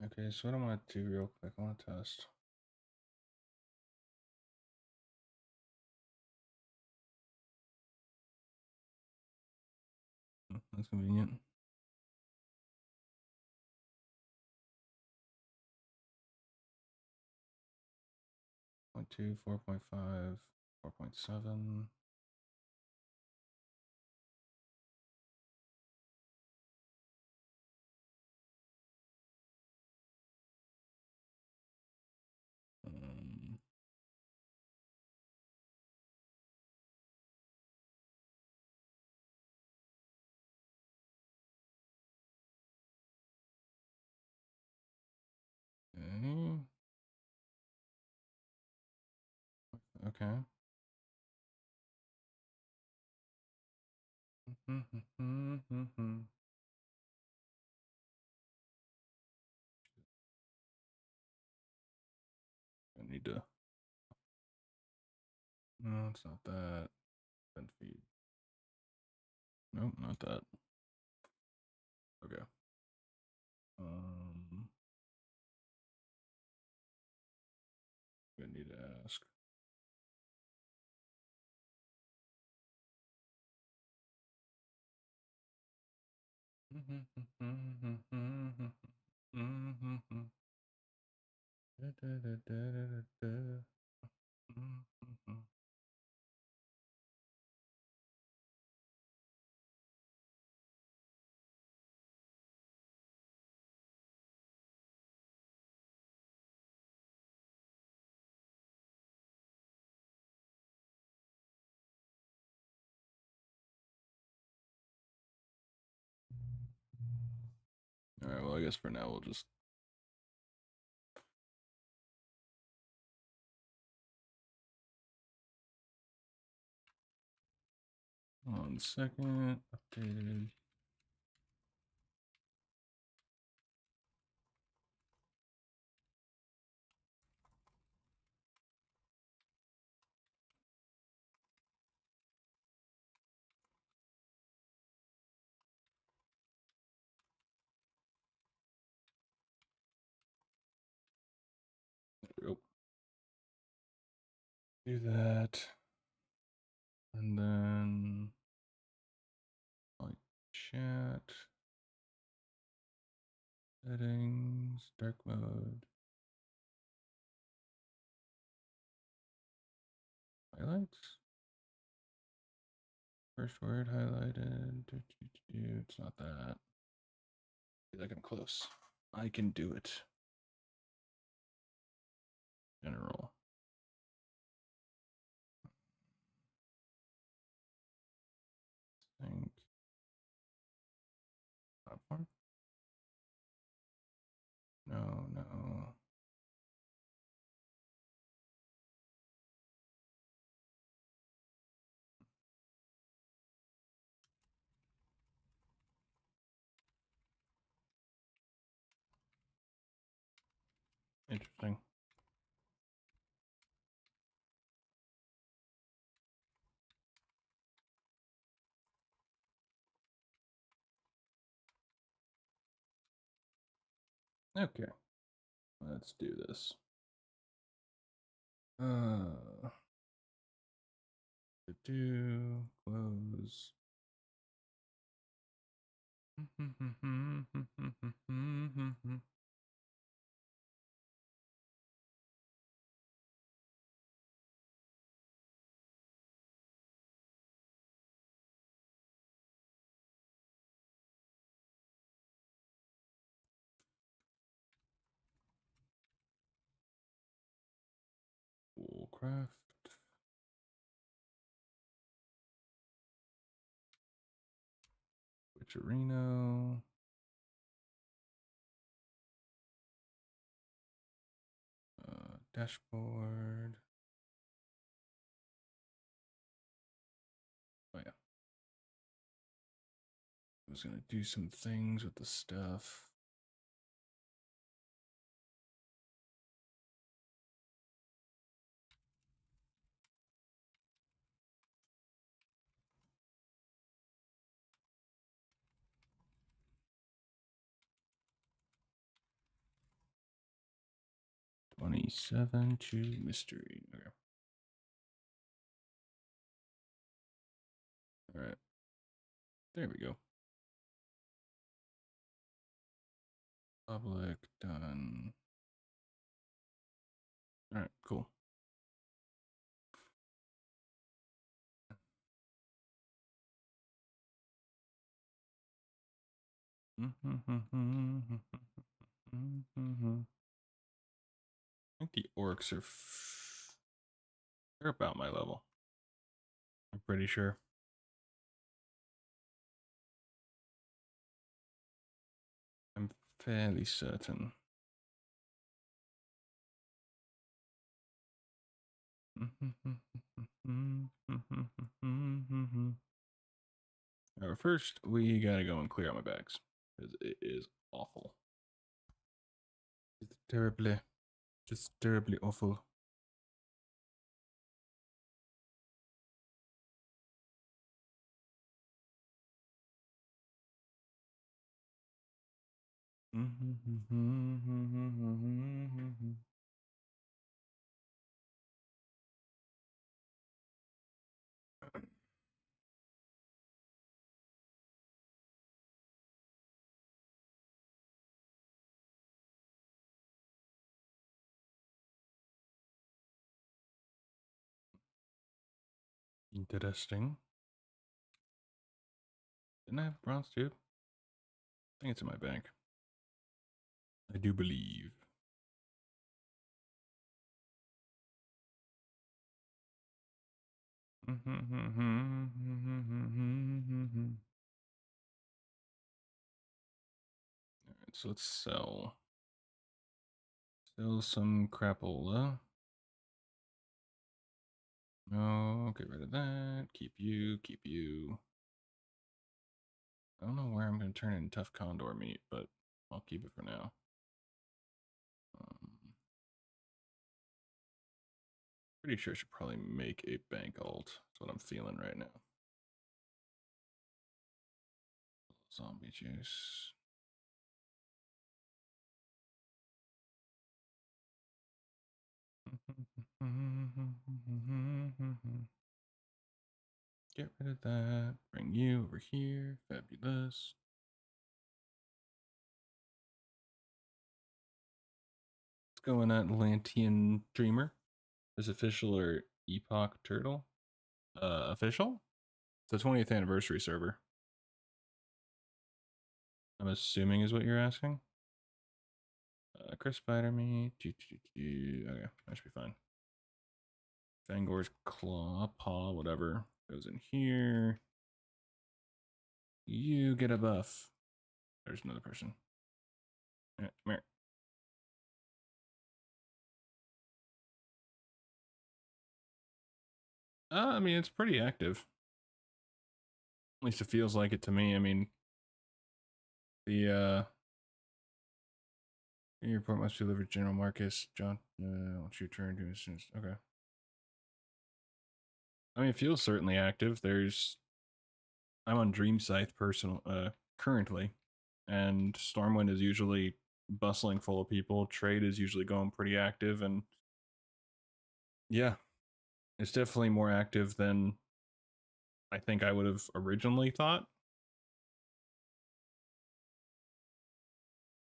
Okay, so what I want to do real quick, I want to test. That's convenient. 0.2, 4.5, 4.7. Okay. Okay. I need to. No, it's not that. Then feed. Nope, not that. Okay. I need to ask. All right. Well, I guess for now we'll just. 1 second. Updated. There we go. Do that. And then like chat. Settings. Dark mode. Highlights. First word highlighted. It's not that. I feel like I'm close. I can do it. General. Think. Platform? No, no. Interesting. Okay. Let's do this. Close. Woolcraft. Witcherino. Dashboard. Oh yeah. I was gonna do some things with the stuff. 27 to mystery. Okay. All right. There we go. Public done. All right, cool. I think the orcs are they're about my level. I'm pretty sure. I'm fairly certain. First, we gotta go and clear out my bags because it is awful. It's terribly, just terribly awful. Interesting. Didn't I have a bronze tube? I think it's in my bank. I do believe. Alright, so let's sell. Sell some crapola. No, get rid of that. Keep you, keep you. I don't know where I'm going to turn in tough condor meat, but I'll keep it for now. Pretty sure I should probably make a bank alt. That's what I'm feeling right now. Zombie juice. Get rid of that. Bring you over here. Fabulous. Let's go in Atlantean Dreamer. Is official or Epoch Turtle? Official? It's the 20th anniversary server. I'm assuming is what you're asking. Chris Spider Me. Okay, that should be fine. Fangor's Claw, Paw, whatever. Goes in here. You get a buff. There's another person. Come here. I mean, it's pretty active. At least it feels like it to me. I mean, the your report must be delivered to General Marcus. John, won't you turn to as okay. I mean, it feels certainly active. I'm on Dream Scythe currently, and Stormwind is usually bustling full of people. Trade is usually going pretty active, and yeah, it's definitely more active than I think I would have originally thought.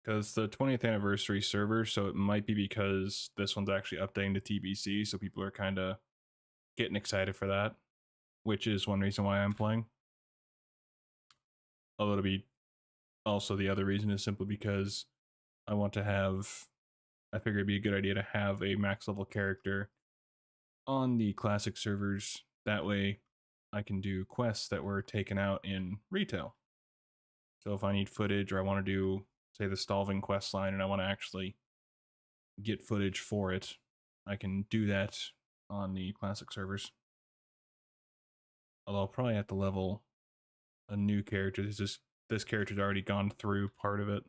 Because the 20th anniversary server, so it might be because this one's actually updating to TBC, so people are kind of getting excited for that, which is one reason why I'm playing. Although to be also the other reason is simply because I figure it'd be a good idea to have a max level character on the classic servers. That way I can do quests that were taken out in retail. So if I need footage or I want to do, say, the Stalvin quest line and I want to actually get footage for it, I can do that on the classic servers. Although I'll probably have to level a new character. This character's already gone through part of it.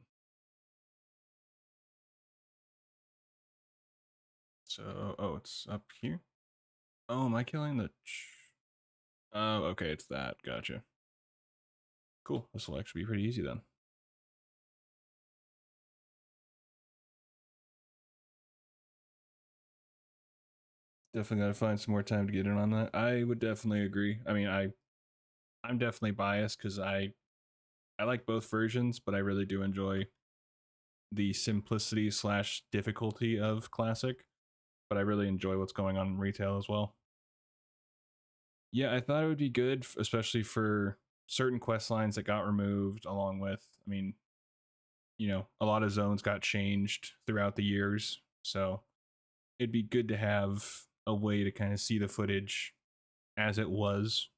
So, oh, it's up here. Oh, am I killing the? Oh, okay, it's that. Gotcha. Cool. This will actually be pretty easy then. Definitely gotta find some more time to get in on that. I would definitely agree. I mean, I'm definitely biased because I like both versions, but I really do enjoy the simplicity slash difficulty of classic. But I really enjoy what's going on in retail as well. Yeah, I thought it would be good, especially for certain quest lines that got removed, along with, I mean, a lot of zones got changed throughout the years. So it'd be good to have a way to kind of see the footage as it was.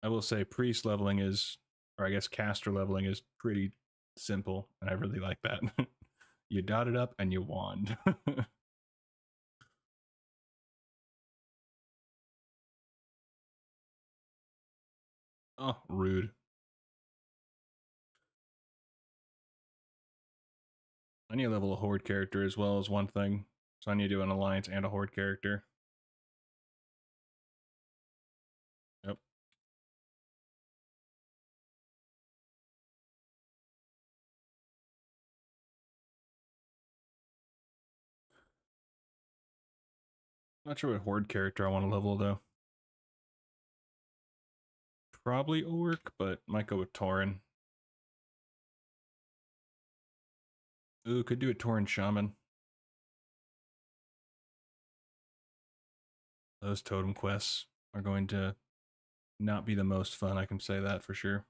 I will say priest leveling is, or I guess caster leveling is pretty simple, and I really like that. You dot it up and you wand. Oh, rude. I need to level a horde character as well as one thing. So I need to do an alliance and a horde character. Yep. Not sure what horde character I want to level though. Probably Orc, but might go with Tauren. Ooh, could do a Tauren Shaman. Those totem quests are going to not be the most fun, I can say that for sure.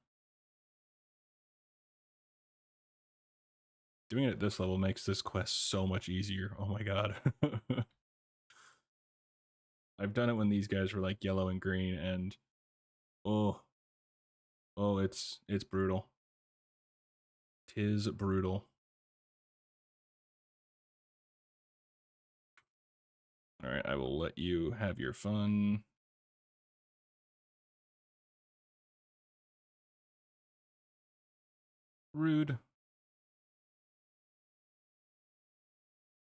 Doing it at this level makes this quest so much easier. Oh my god. I've done it when these guys were like yellow and green, and oh, oh, it's brutal. Tis brutal. All right, I will let you have your fun. Rude.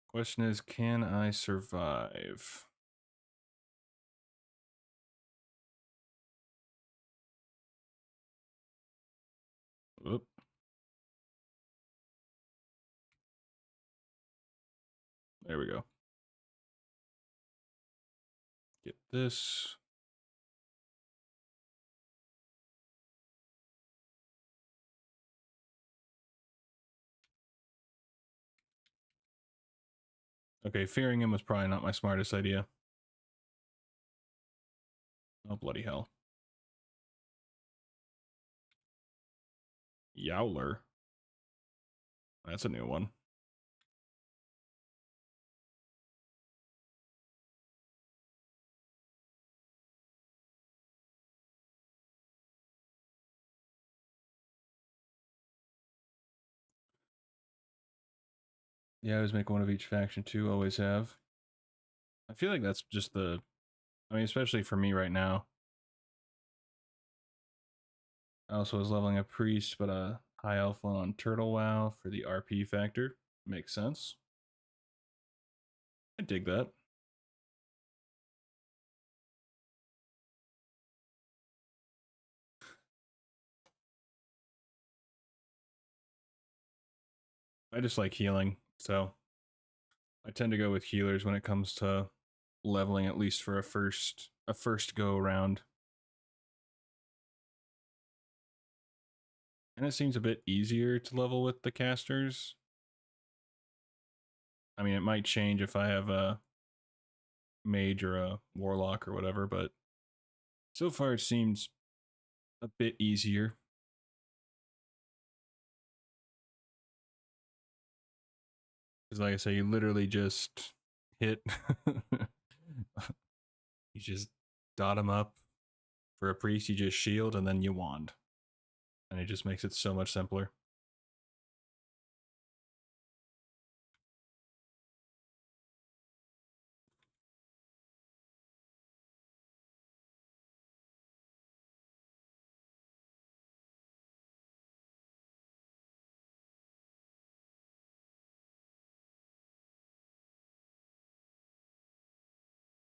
Question is, can I survive? Oop. There we go. Get this. Okay, fearing him was probably not my smartest idea. Oh, bloody hell. Yowler. That's a new one. Yeah, I always make one of each faction too, always have. I feel like that's just I mean, especially for me right now. I also was leveling a priest, but a high elf one on Turtle WoW for the RP factor. Makes sense. I dig that. I just like healing, so I tend to go with healers when it comes to leveling, at least for a first go around. And it seems a bit easier to level with the casters. I mean, it might change if I have a mage or a warlock or whatever, but so far it seems a bit easier. Because, like I say, you literally just hit, you just dot them up. For a priest, you just shield and then you wand. And it just makes it so much simpler.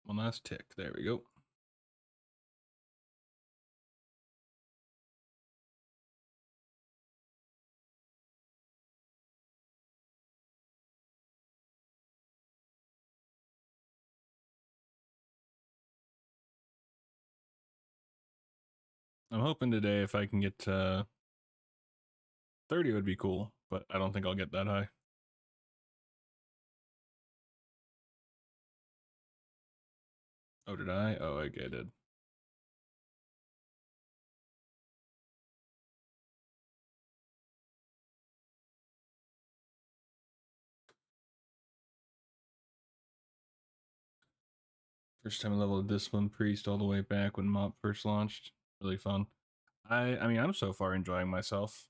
One last tick. There we go. I'm hoping today if I can get 30 would be cool, but I don't think I'll get that high. Oh, did I? Oh, I get it. First time I leveled a Discipline Priest all the way back when MOP first launched. Really fun. I mean, I'm so far enjoying myself.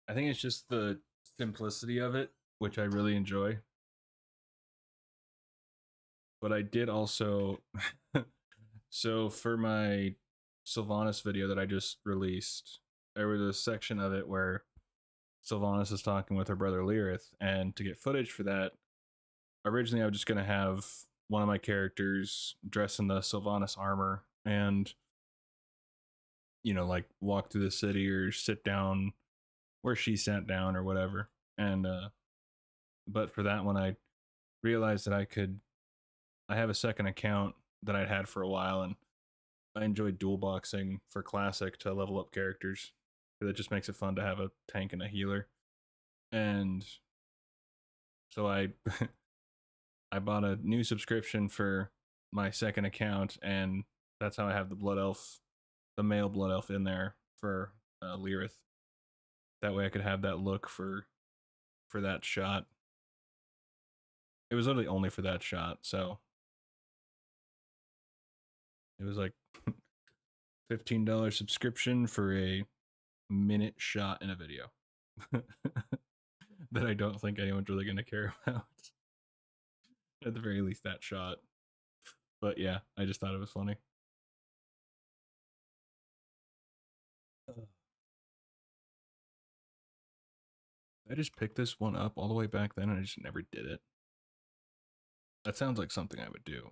I think it's just the simplicity of it, which I really enjoy. But I did also so for my Sylvanas video that I just released, there was a section of it where Sylvanas is talking with her brother Lyrith, and to get footage for that, originally I was just gonna have one of my characters dress in the Sylvanas armor and like walk through the city or sit down where she sat down or whatever. And but for that one I realized that I have a second account that I'd had for a while, and I enjoy dual boxing for classic to level up characters. It just makes it fun to have a tank and a healer. And so I I bought a new subscription for my second account, and that's how I have the blood elf, the male blood elf in there for Lyrith. That way I could have that look for that shot. It was literally only for that shot, so it was like $15 subscription for a minute shot in a video that I don't think anyone's really going to care about. At the very least, that shot. But yeah, I just thought it was funny. I just picked this one up all the way back then and I just never did it. That sounds like something I would do.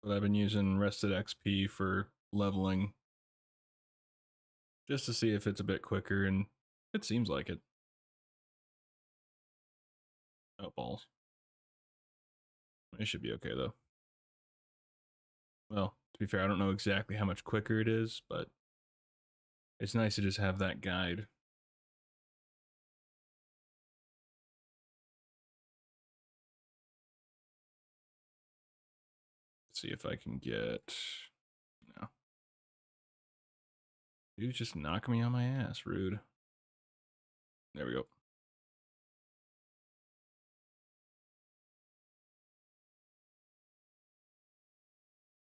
But I've been using Rested XP for leveling just to see if it's a bit quicker, and it seems like it. Oh, balls. It should be okay, though. Well, to be fair, I don't know exactly how much quicker it is, but it's nice to just have that guide. Let's see if I can get... No. Dude's just knocking me on my ass. Rude. There we go.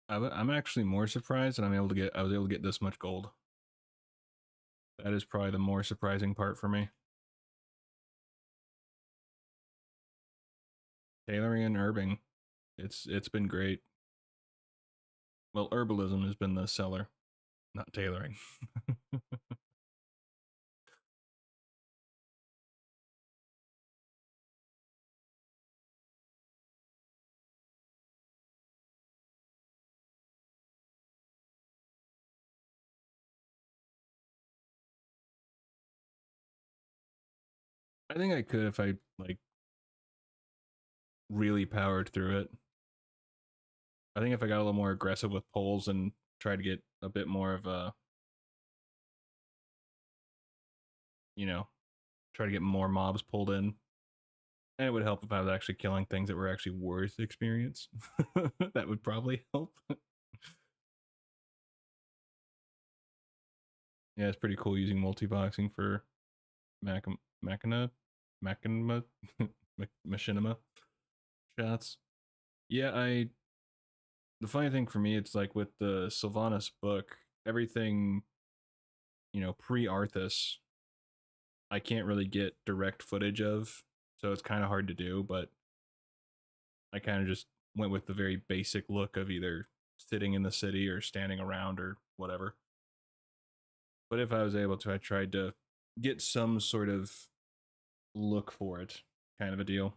I'm actually more surprised that I was able to get this much gold. That is probably the more surprising part for me. Tailoring and herbing, it's been great. Well, herbalism has been the seller, not tailoring. I think I could if I like really powered through it. I think if I got a little more aggressive with pulls and tried to get a bit more of a, try to get more mobs pulled in. And it would help if I was actually killing things that were actually worth experience. That would probably help. Yeah, it's pretty cool using multi-boxing for Machinima Machinima shots. Yeah, the funny thing for me, it's like with the Sylvanas book, everything, pre Arthas, I can't really get direct footage of, so it's kind of hard to do, but I kind of just went with the very basic look of either sitting in the city or standing around or whatever. But if I was able to, I tried to get some sort of look for it, kind of a deal.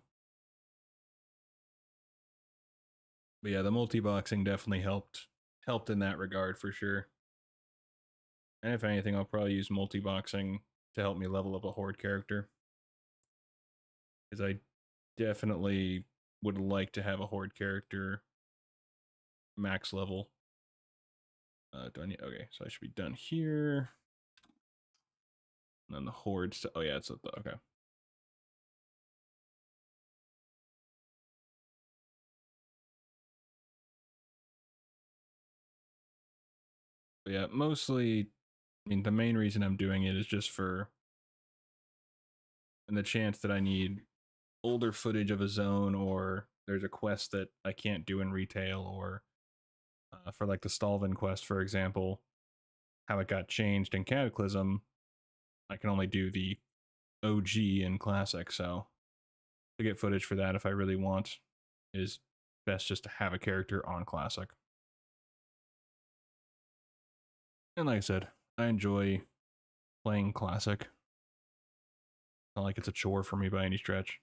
But yeah, the multi-boxing definitely helped in that regard for sure. And if anything, I'll probably use multi-boxing to help me level up a horde character. Because I definitely would like to have a horde character max level. Done. Okay, so I should be done here. And then the horde. Oh yeah, it's okay. But yeah, mostly. I mean, the main reason I'm doing it is just for and the chance that I need older footage of a zone, or there's a quest that I can't do in retail, or for like the Stalvin quest, for example, how it got changed in Cataclysm, I can only do the OG in Classic. So to get footage for that, if I really want, is best just to have a character on Classic. And like I said, I enjoy playing Classic. Not like it's a chore for me by any stretch.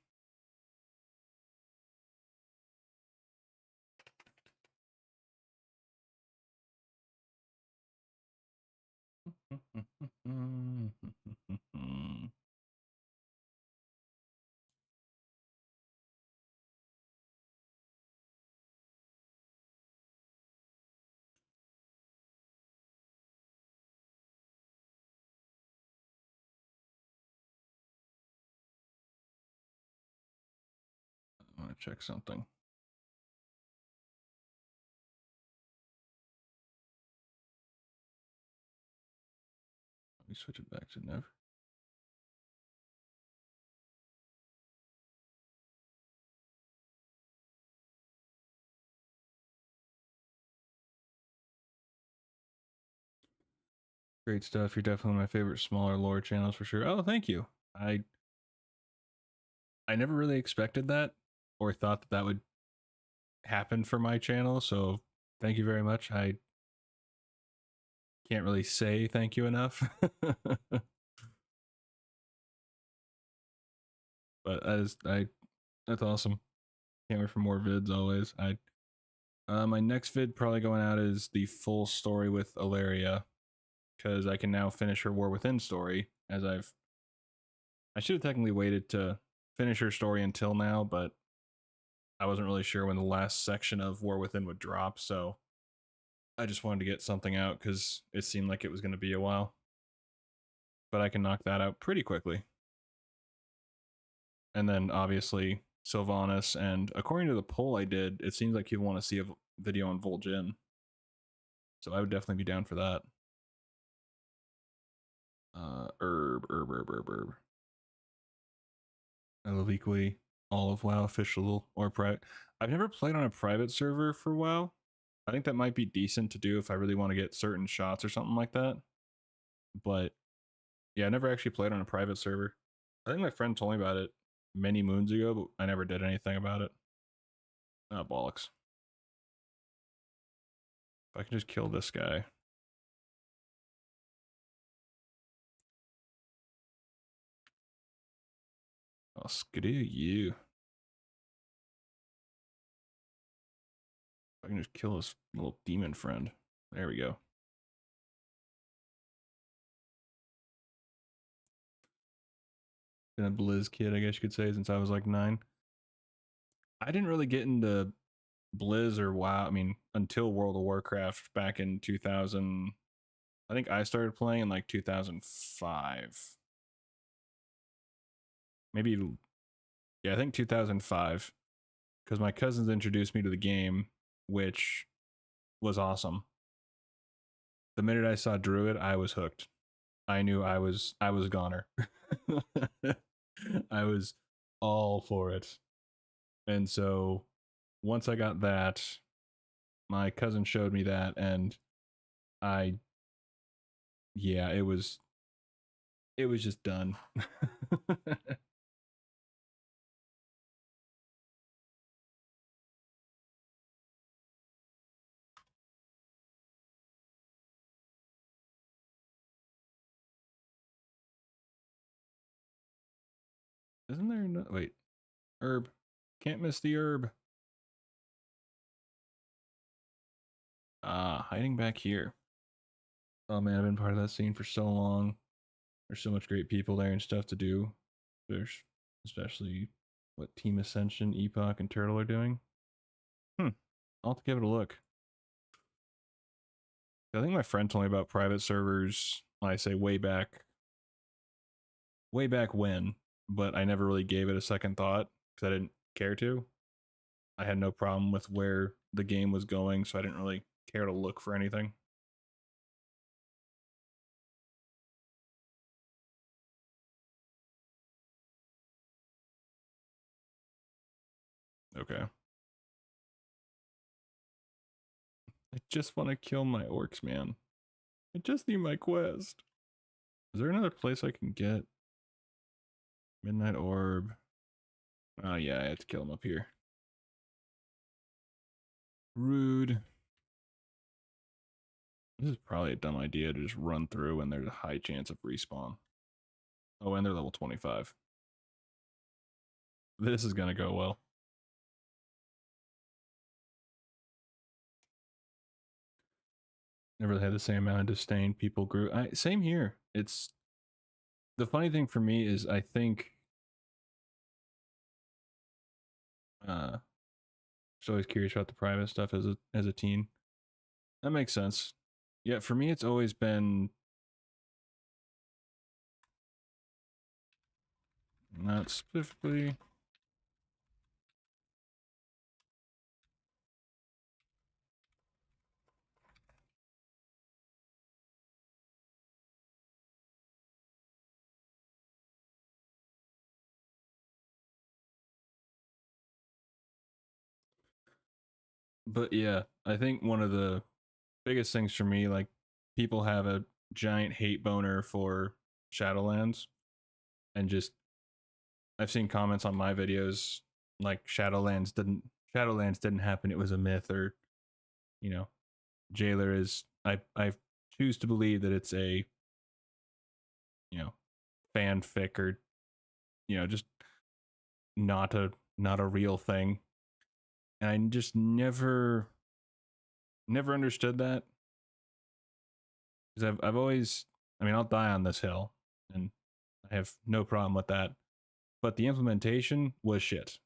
I want to check something. Let me switch it back to never. Great stuff. You're definitely my favorite smaller lore channels for sure. Oh, thank you. I never really expected that or thought that that would happen for my channel. So thank you very much. I can't really say thank you enough. But that's awesome. Can't wait for more vids always. My next vid probably going out is the full story with Ilaria, because I can now finish her War Within story, as I should have technically waited to finish her story until now, but I wasn't really sure when the last section of War Within would drop, so I just wanted to get something out because it seemed like it was going to be a while. But I can knock that out pretty quickly. And then obviously Sylvanas, and according to the poll I did, it seems like people want to see a video on Vol'jin. So I would definitely be down for that. Herb. I love equally all of WoW, official or private. I've never played on a private server for WoW. I think that might be decent to do if I really want to get certain shots or something like that. But yeah, I never actually played on a private server. I think my friend told me about it many moons ago, but I never did anything about it. Ah, bollocks. If I can just kill this guy. I'll skidoo you. If I can just kill this little demon friend. There we go. Been a Blizz kid, I guess you could say, since I was like 9. I didn't really get into Blizz or WoW, I mean, until World of Warcraft back in 2000. I think I started playing in like 2005. Maybe, yeah, I think 2005. Because my cousins introduced me to the game, which was awesome. The minute I saw Druid, I was hooked. I knew I was goner. I was all for it. And so once I got that, my cousin showed me that, and I yeah, it was just done. Isn't there no wait, herb. Can't miss the herb. Ah, hiding back here. Oh man, I've been part of that scene for so long. There's so much great people there and stuff to do. There's especially what Team Ascension, Epoch, and Turtle are doing. I'll have to give it a look. I think my friend told me about private servers when I say way back when, but I never really gave it a second thought because I didn't care to. I had no problem with where the game was going, so I didn't really care to look for anything. Okay. I just want to kill my orcs, man. I just need my quest. Is there another place I can get Midnight Orb? Oh yeah, I have to kill him up here. Rude. This is probably a dumb idea to just run through and there's a high chance of respawn. Oh, and they're level 25. This is gonna go well. Never had the same amount of disdain people grew. Same here. It's the funny thing for me is I think just always curious about the private stuff as a teen. That makes sense. Yeah, for me it's always been not specifically. But yeah, I think one of the biggest things for me, like people have a giant hate boner for Shadowlands, and just I've seen comments on my videos like Shadowlands didn't happen, it was a myth, or you know, Jailer is I choose to believe that it's a fanfic, or just not a real thing. And I just never understood that, because I've always, I mean, I'll die on this hill and I have no problem with that, but the implementation was shit.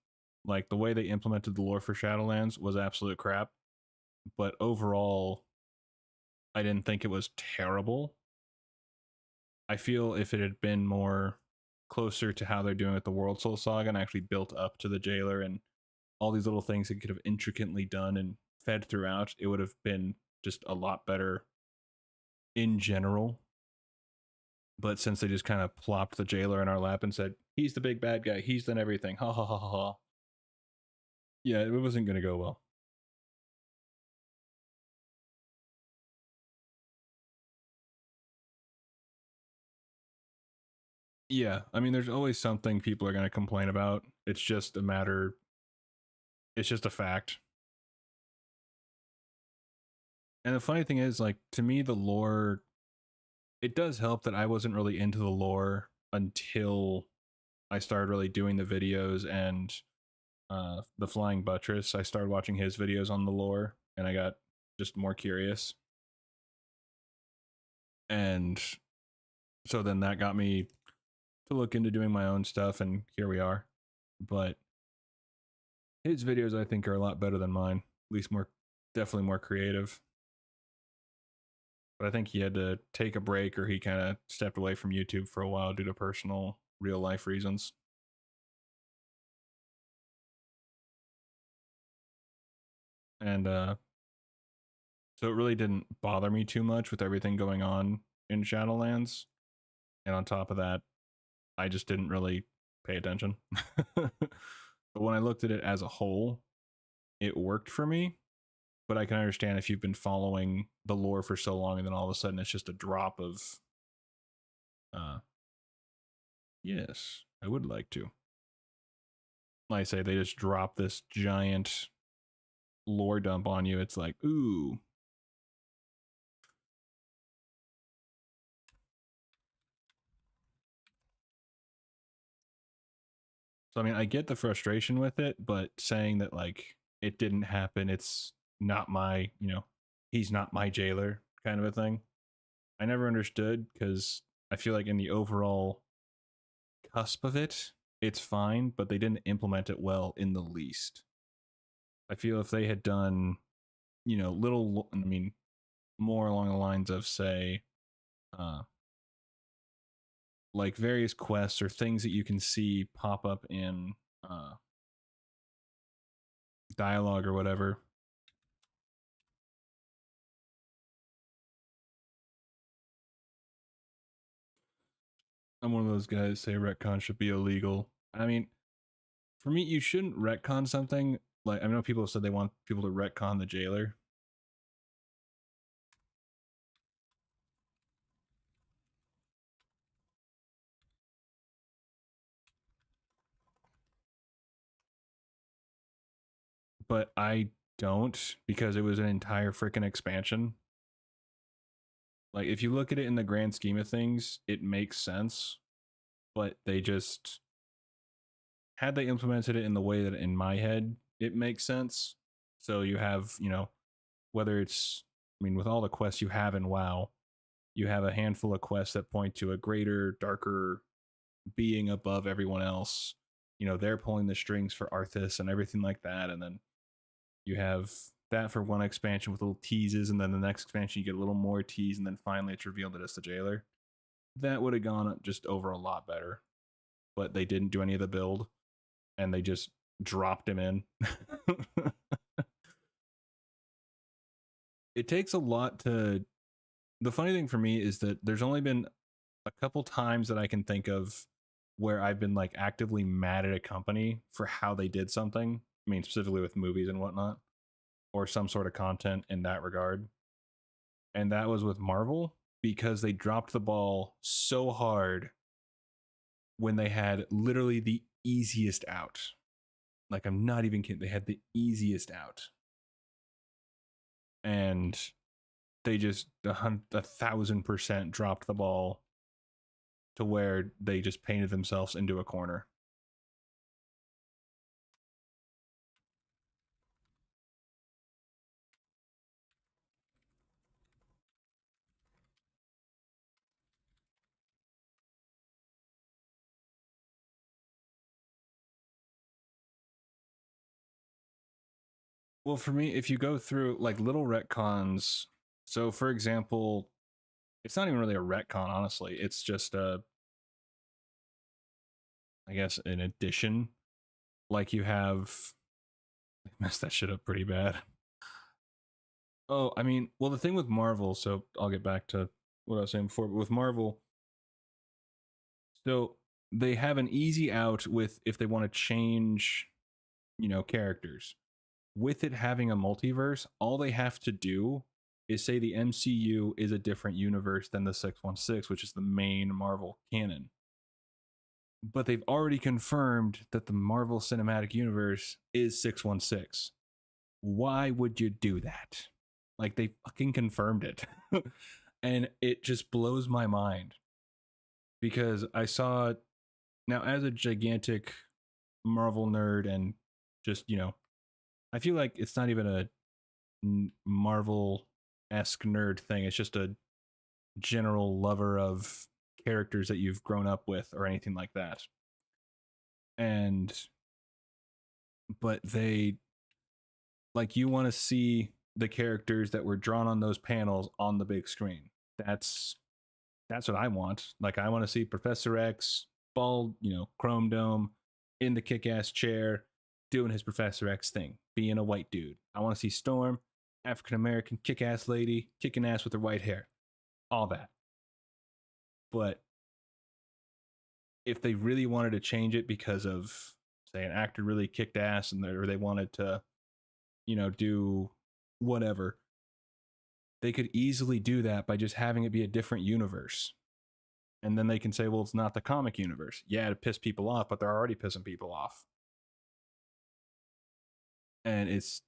Like the way they implemented the lore for Shadowlands was absolute crap, but overall I didn't think it was terrible. I feel if it had been more closer to how they're doing with the World Soul Saga and actually built up to the Jailer and all these little things that could have intricately done and fed throughout, it would have been just a lot better in general. But since they just kind of plopped the Jailer in our lap and said, he's the big bad guy, he's done everything, ha ha ha ha ha. Yeah, it wasn't going to go well. Yeah, I mean, there's always something people are going to complain about. It's just it's just a fact. And the funny thing is, like, to me, the lore, it does help that I wasn't really into the lore until I started really doing the videos, and the Flying Buttress. I started watching his videos on the lore, and I got just more curious. And so then that got me to look into doing my own stuff, and here we are. But his videos, I think, are a lot better than mine. At least definitely more creative. But I think he had to take a break, or he kind of stepped away from YouTube for a while due to personal, real life reasons. And so it really didn't bother me too much with everything going on in Shadowlands. And on top of that, I just didn't really pay attention. But when I looked at it as a whole, it worked for me. But I can understand if you've been following the lore for so long and then all of a sudden it's just a drop of yes, I would like to. Like I say, they just drop this giant lore dump on you. It's like, ooh. So I mean, I get the frustration with it, but saying that like it didn't happen, it's not my, he's not my Jailer kind of a thing. I never understood, because I feel like in the overall cusp of it, it's fine, but they didn't implement it well in the least. I feel if they had done, little, I mean, more along the lines of, say, uh, like various quests or things that you can see pop up in dialogue or whatever. I'm one of those guys say retcon should be illegal. I mean, for me, you shouldn't retcon something. Like, I know people have said they want people to retcon the jailer. But I don't, because it was an entire freaking expansion. Like, if you look at it in the grand scheme of things, it makes sense. But they just, had they implemented it in the way that in my head it makes sense. So you have, whether it's, I mean, with all the quests you have in WoW, you have a handful of quests that point to a greater, darker being above everyone else. They're pulling the strings for Arthas and everything like that. And then you have that for one expansion with little teases, and then the next expansion you get a little more tease, and then finally it's revealed that it's the jailer. That would have gone just over a lot better. But they didn't do any of the build, and they just dropped him in. It takes a lot to. The funny thing for me is that there's only been a couple times that I can think of where I've been like actively mad at a company for how they did something. I mean, specifically with movies and whatnot, or some sort of content in that regard. And that was with Marvel, because they dropped the ball so hard when they had literally the easiest out. Like, I'm not even kidding. They had the easiest out. And they just 1,000% dropped the ball to where they just painted themselves into a corner. Well, for me, if you go through like little retcons, so for example, it's not even really a retcon, honestly. It's just I guess, an addition. Like you have, I messed that shit up pretty bad. Oh, I mean, well, the thing with Marvel, so I'll get back to what I was saying before, but with Marvel, so they have an easy out with if they want to change, characters. With it having a multiverse, all they have to do is say the MCU is a different universe than the 616, which is the main Marvel canon. But they've already confirmed that the Marvel Cinematic Universe is 616. Why would you do that? Like, they fucking confirmed it. And it just blows my mind, because I saw, now as a gigantic Marvel nerd, and just, I feel like it's not even a Marvel-esque nerd thing. It's just a general lover of characters that you've grown up with or anything like that. And but they, like, you want to see the characters that were drawn on those panels on the big screen. That's what I want. Like, I want to see Professor X, bald, chrome dome, in the kick-ass chair, doing his Professor X thing, being a white dude. I want to see Storm, African American kick-ass lady, kicking ass with her white hair. All that. But if they really wanted to change it because of, say, an actor really kicked ass, and they wanted to, do whatever, they could easily do that by just having it be a different universe. And then they can say, well, it's not the comic universe. Yeah, to piss people off, but they're already pissing people off. And it's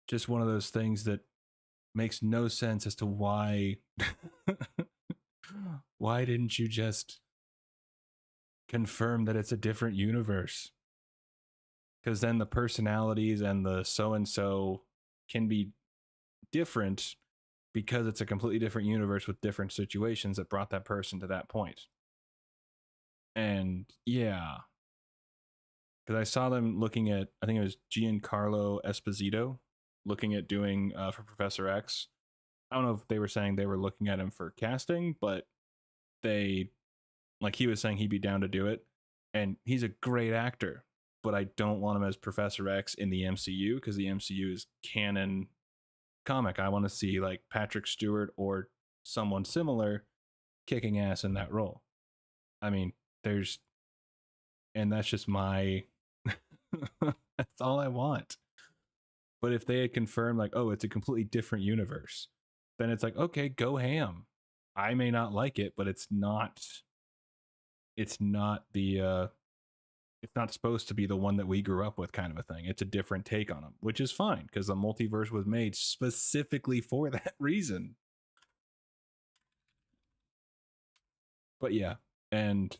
just one of those things that makes no sense as to why why didn't you just confirm that it's a different universe? Because then the personalities and the so and so can be different, because it's a completely different universe with different situations that brought that person to that point. And yeah, because I saw them looking at, I think it was Giancarlo Esposito looking at doing for Professor X. I don't know if they were saying they were looking at him for casting, but they, like, he was saying he'd be down to do it. And he's a great actor, but I don't want him as Professor X in the MCU because the MCU is canon comic. I want to see like Patrick Stewart or someone similar kicking ass in that role. I mean, there's, and that's just my, that's all I want. But if they had confirmed like, oh, it's a completely different universe, then it's like, okay, go ham. I may not like it, but it's not the it's not supposed to be the one that we grew up with kind of a thing. It's a different take on them, which is fine because the multiverse was made specifically for that reason. But yeah, and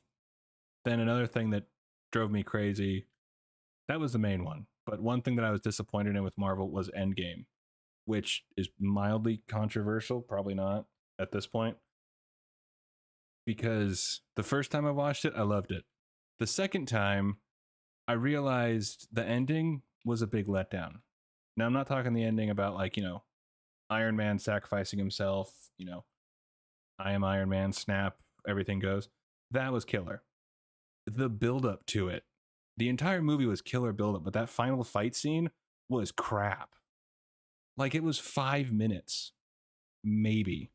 then another thing that drove me crazy, that was the main one. But one thing that I was disappointed in with Marvel was Endgame, which is mildly controversial, probably not at this point. Because the first time I watched it, I loved it. The second time, I realized the ending was a big letdown. Now, I'm not talking the ending about, like, Iron Man sacrificing himself, I am Iron Man, snap, everything goes. That was killer. The build up to it, the entire movie was killer build up, but that final fight scene was crap. Like, it was 5 minutes, maybe.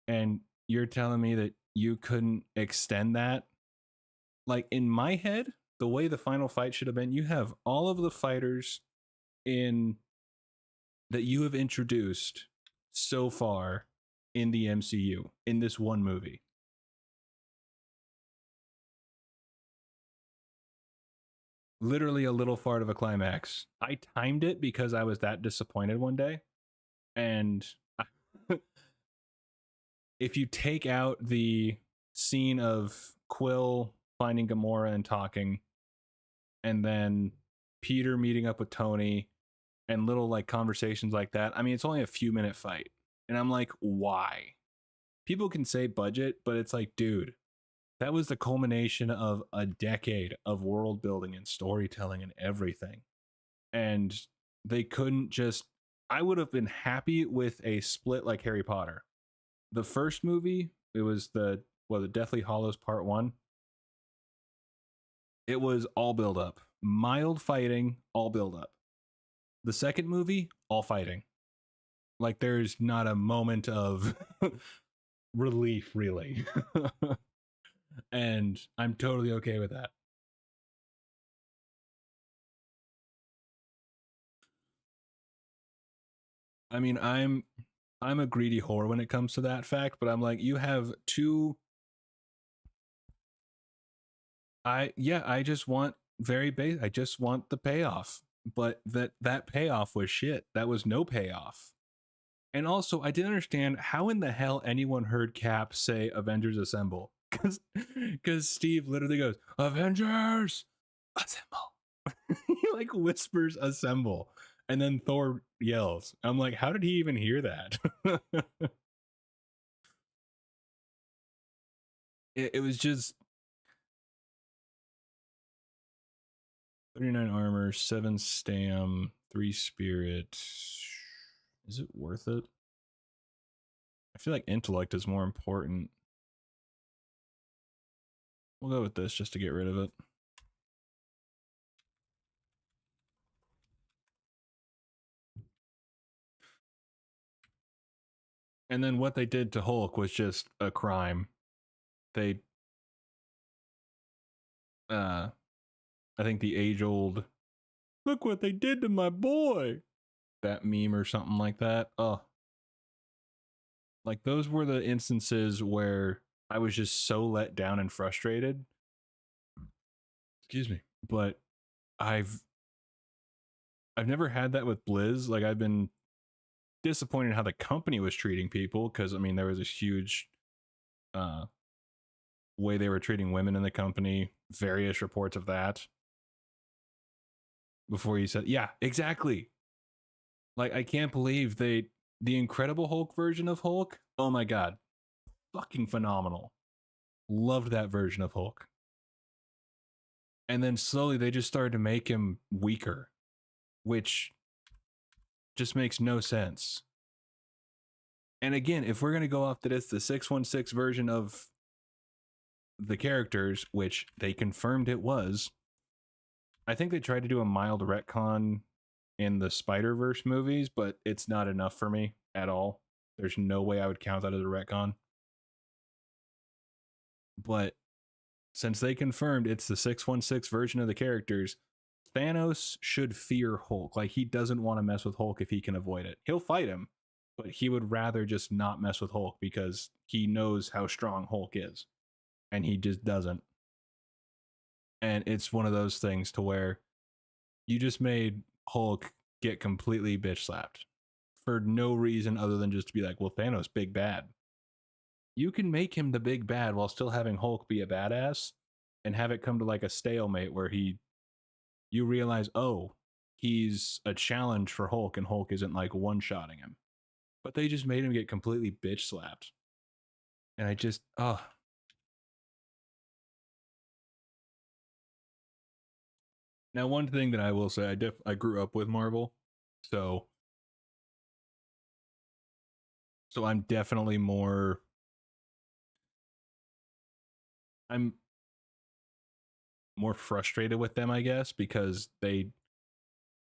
And you're telling me that you couldn't extend that? Like, in my head, the way the final fight should have been, you have all of the fighters in that you have introduced so far in the MCU in this one movie. Literally a little fart of a climax. I timed it because I was that disappointed one day. And if you take out the scene of Quill finding Gamora and talking, and then Peter meeting up with Tony and little like conversations like that, I mean, it's only a few minute fight. And I'm like, why? People can say budget, but it's like, dude, that was the culmination of a decade of world building and storytelling and everything. And they couldn't just, I would have been happy with a split like Harry Potter. The first movie, it was the Deathly Hallows Part 1. It was all build up. Mild fighting, all build up. The second movie, all fighting. Like, there's not a moment of relief, really. And I'm totally okay with that. I mean, I'm a greedy whore when it comes to that fact, but I'm like, you have two. I just want very base. I just want the payoff, but that payoff was shit. That was no payoff. And also, I didn't understand how in the hell anyone heard Cap say "Avengers Assemble," because Steve literally goes "Avengers Assemble." He like whispers "Assemble," and then Thor yells. I'm like, how did he even hear that? It was just 39 armor, 7 stam, 3 spirit. Is it worth it? I feel like intellect is more important. We'll go with this just to get rid of it. And then what they did to Hulk was just a crime. They I think the age old, look what they did to my boy, that meme or something like that. Oh, like those were the instances where I was just so let down and frustrated. Excuse me. But I've never had that with Blizz. Like, I've been disappointed in how the company was treating people, because I mean, there was this huge way they were treating women in the company, various reports of that. Before you said, yeah, exactly. Like, I can't believe they The Incredible Hulk version of Hulk, oh my god, fucking phenomenal. Loved that version of Hulk. And then slowly they just started to make him weaker, which just makes no sense. And again, if we're going to go off that it's the 616 version of the characters, which they confirmed it was, I think they tried to do a mild retcon in the Spider-Verse movies, but it's not enough for me at all. There's no way I would count that as a retcon. But since they confirmed it's the 616 version of the characters, Thanos should fear Hulk. Like, he doesn't want to mess with Hulk if he can avoid it. He'll fight him, but he would rather just not mess with Hulk because he knows how strong Hulk is. And he just doesn't. And it's one of those things to where you just made Hulk get completely bitch slapped for no reason other than just to be like, well, Thanos, big bad. You can make him the big bad while still having Hulk be a badass and have it come to like a stalemate where you realize, oh, he's a challenge for Hulk and Hulk isn't like one-shotting him. But they just made him get completely bitch slapped. And I just, Now, one thing that I will say, I grew up with Marvel, so I'm definitely more. I'm more frustrated with them, I guess, because they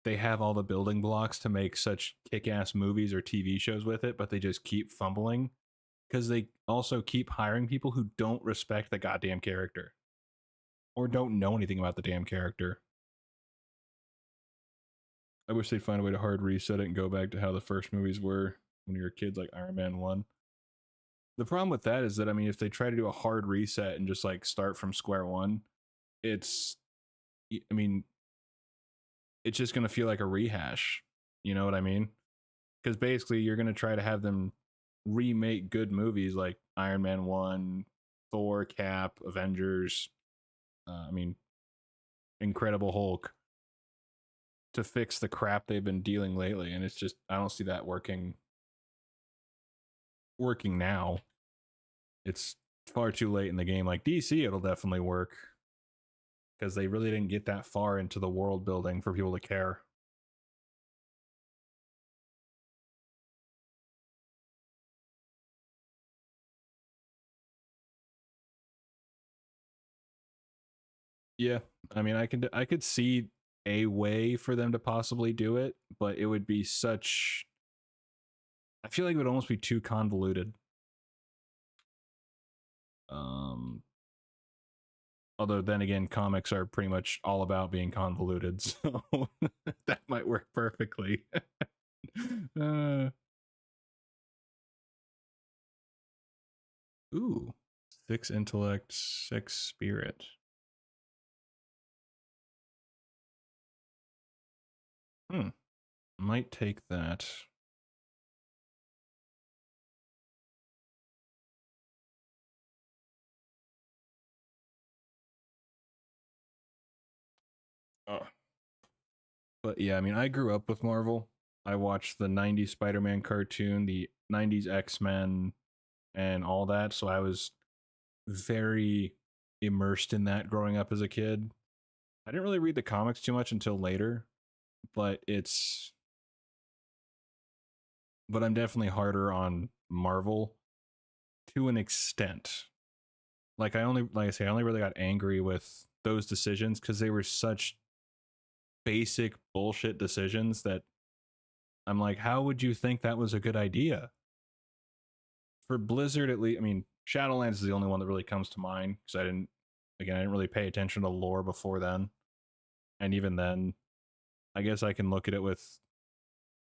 have all the building blocks to make such kick-ass movies or TV shows with it, but they just keep fumbling because they also keep hiring people who don't respect the goddamn character or don't know anything about the damn character. I wish they'd find a way to hard reset it and go back to how the first movies were when you were kids, like Iron Man 1. The problem with that is that, I mean, if they try to do a hard reset and just like start from square one, it's, I mean, it's just going to feel like a rehash. You know what I mean? Because basically you're going to try to have them remake good movies like Iron Man 1, Thor, Cap, Avengers, I mean, Incredible Hulk, to fix the crap they've been dealing lately. And it's just, I don't see that working now. It's far too late in the game. Like DC, it'll definitely work because they really didn't get that far into the world building for people to care. Yeah, I mean, I could see a way for them to possibly do it, but it would be such. I feel like it would almost be too convoluted. Although then again, comics are pretty much all about being convoluted, so that might work perfectly. Ooh, 6 intellect, 6 spirit. Might take that. Oh. But yeah, I mean, I grew up with Marvel. I watched the 90s Spider-Man cartoon, the 90s X-Men, and all that. So I was very immersed in that growing up as a kid. I didn't really read the comics too much until later, but I'm definitely harder on Marvel to an extent. Like I only really got angry with those decisions because they were such basic bullshit decisions that I'm like, how would you think that was a good idea? For Blizzard, at least, I mean, Shadowlands is the only one that really comes to mind because I didn't really pay attention to lore before then. And even then, I guess I can look at it with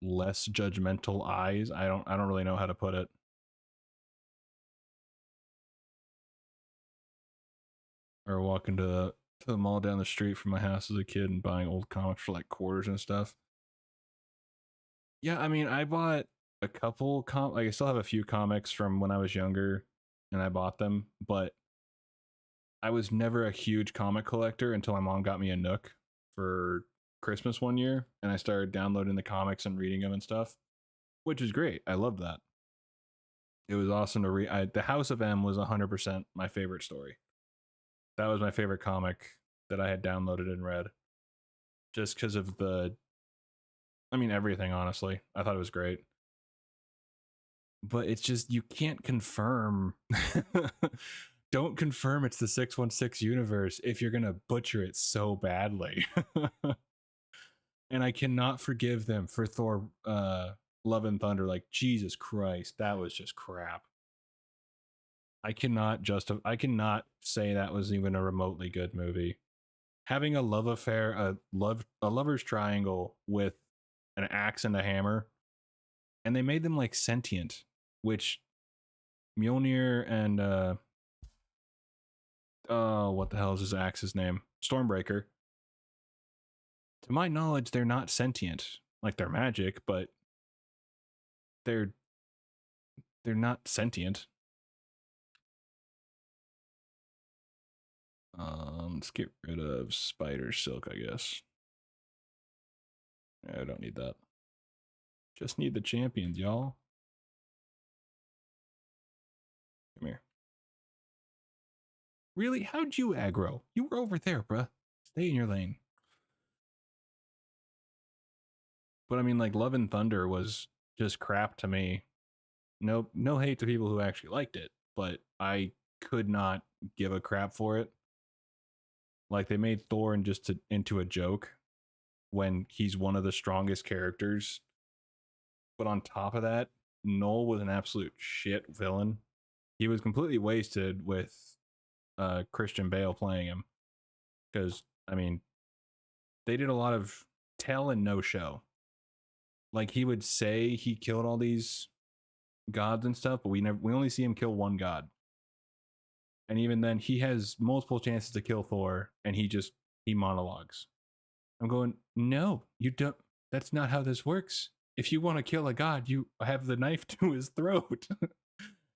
less judgmental eyes. I don't really know how to put it. Or walking to the mall down the street from my house as a kid and buying old comics for like quarters and stuff. Yeah, I mean, I bought a couple like I still have a few comics from when I was younger and I bought them, but I was never a huge comic collector until my mom got me a Nook for Christmas one year and I started downloading the comics and reading them and stuff. which is great. I love that. It was awesome to read. The House of M was 100% my favorite story. That was my favorite comic that I had downloaded and read, just because of I mean, everything. Honestly, I thought it was great. But it's just you can't confirm. Don't confirm it's the 616 universe if you're gonna butcher it so badly. And I cannot forgive them for Thor Love and Thunder. Like, Jesus Christ, that was just crap. I cannot say that was even a remotely good movie. Having a love affair, a lover's triangle with an axe and a hammer, and they made them like sentient, which Mjolnir and oh, what the hell is his axe's name? Stormbreaker. To my knowledge, they're not sentient. Like, they're magic, but they're not sentient. Let's get rid of Spider Silk, I guess. I don't need that. Just need the champions, y'all. Come here. Really? How'd you aggro? You were over there, bruh. Stay in your lane. But I mean, like, Love and Thunder was just crap to me. No hate to people who actually liked it, but I could not give a crap for it. Like, they made Thor into a joke when he's one of the strongest characters. But on top of that, Null was an absolute shit villain. He was completely wasted with Christian Bale playing him. Because, I mean, they did a lot of tell and no show. Like, he would say he killed all these gods and stuff, but we only see him kill one god. And even then, he has multiple chances to kill Thor, and he monologues. I'm going, no, you don't. That's not how this works. If you want to kill a god, you have the knife to his throat.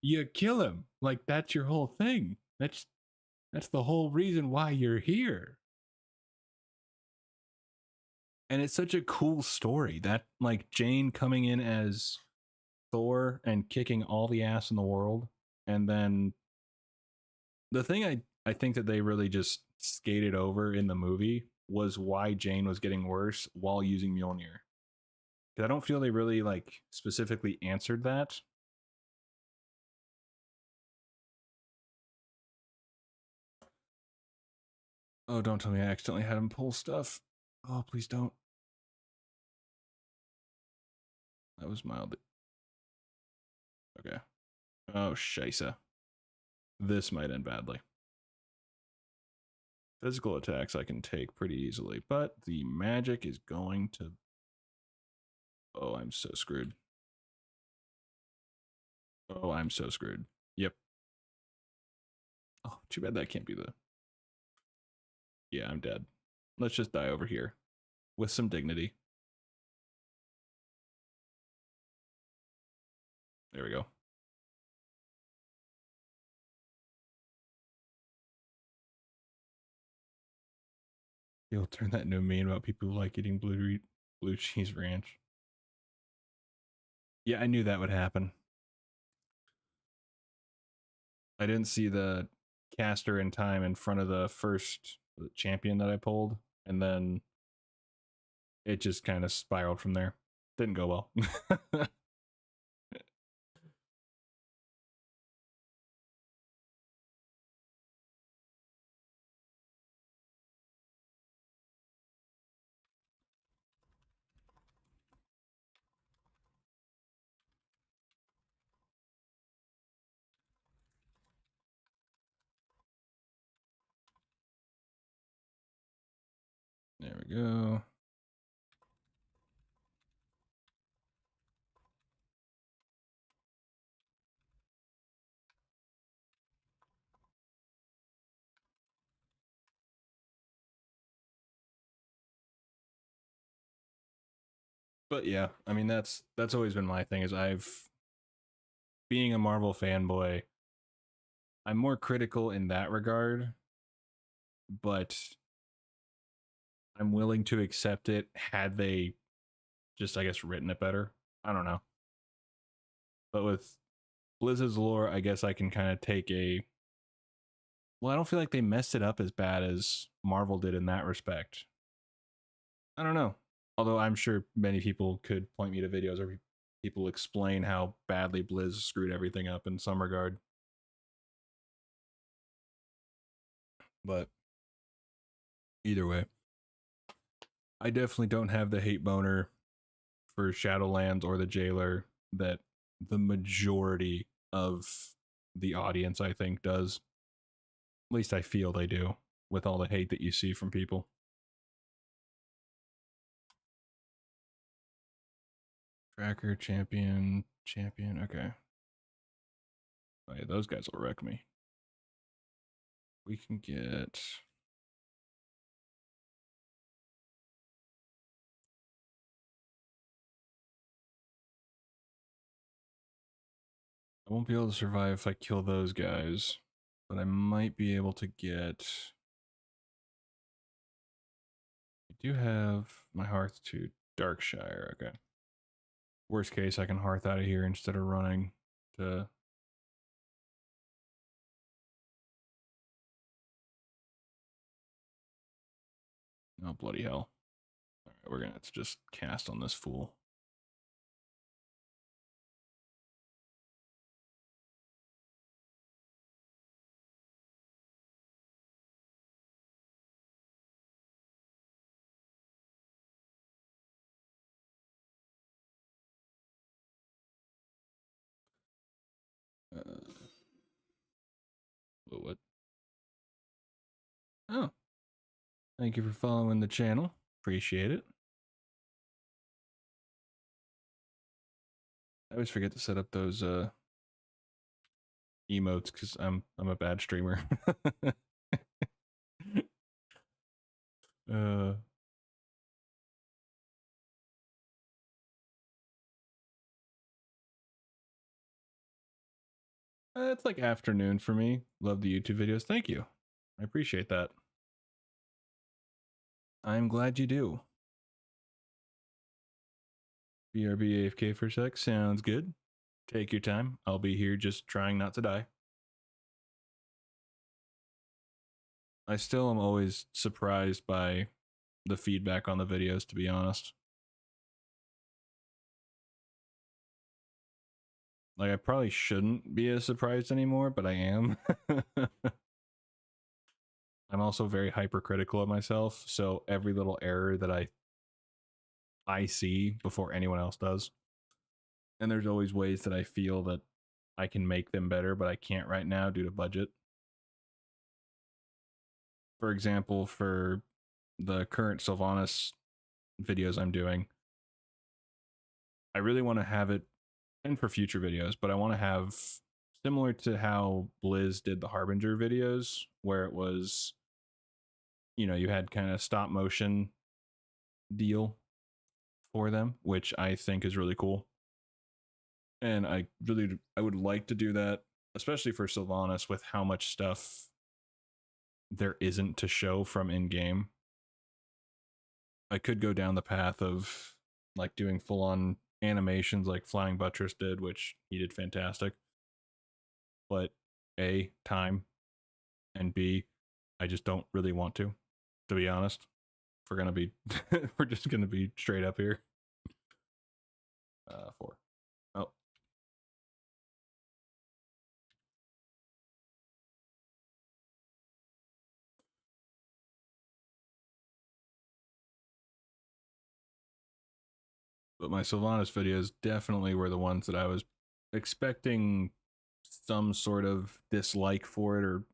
You kill him. Like, that's your whole thing. That's the whole reason why you're here. And it's such a cool story that, like, Jane coming in as Thor and kicking all the ass in the world, and then the thing I think that they really just skated over in the movie was why Jane was getting worse while using Mjolnir. Because I don't feel they really, like, specifically answered that. Oh, don't tell me I accidentally had him pull stuff. Oh, please don't. That was mildly. Okay. Oh, scheisse. This might end badly. Physical attacks I can take pretty easily, but the magic is going to... Oh, I'm so screwed. Oh, I'm so screwed. Yep. Oh, too bad that can't be the... Yeah, I'm dead. Let's just die over here. With some dignity. There we go. You'll turn that into a meme about people who like eating blue cheese ranch. Yeah, I knew that would happen. I didn't see the caster in time in front of the first champion that I pulled, and then it just kind of spiraled from there. Didn't go well. There we go. But yeah, I mean that's always been my thing. Is being a Marvel fanboy, I'm more critical in that regard, but I'm willing to accept it had they just, I guess, written it better. I don't know. But with Blizzard's lore, I guess I can kind of take a. Well, I don't feel like they messed it up as bad as Marvel did in that respect. I don't know. Although I'm sure many people could point me to videos where people explain how badly Blizz screwed everything up in some regard. But either way, I definitely don't have the hate boner for Shadowlands or the Jailer that the majority of the audience, I think, does. At least I feel they do with all the hate that you see from people. Tracker, champion. Okay. Oh, yeah, those guys will wreck me. We can get. I won't be able to survive if I kill those guys, but I might be able to get. I do have my Hearth to Darkshire. Okay. Worst case, I can Hearth out of here instead of running to. Oh, bloody hell. All right, we're going to have to just cast on this fool. What? Oh, thank you for following the channel. Appreciate it. I always forget to set up those emotes because I'm a bad streamer. uh it's like afternoon for me. Love the YouTube videos. Thank you. I appreciate that. I'm glad you do. BRB AFK for a sec. Sounds good. Take your time. I'll be here just trying not to die. I still am always surprised by the feedback on the videos, to be honest. Like, I probably shouldn't be as surprised anymore, but I am. I'm also very hypercritical of myself, so every little error that I see before anyone else does. And there's always ways that I feel that I can make them better, but I can't right now due to budget. For example, for the current Sylvanas videos I'm doing, I really want to have it, and for future videos, but I want to have similar to how Blizz did the Harbinger videos, where it was, you know, you had kind of stop motion deal for them, which I think is really cool. And I would like to do that, especially for Sylvanas, with how much stuff there isn't to show from in game. I could go down the path of like doing full on animations like Flying Buttress did, which he did fantastic. But A, time, and B, I just don't really want to be honest. If we're gonna be we're just gonna be straight up here. 4. Oh. But my Sylvanas videos definitely were the ones that I was expecting some sort of dislike for it, or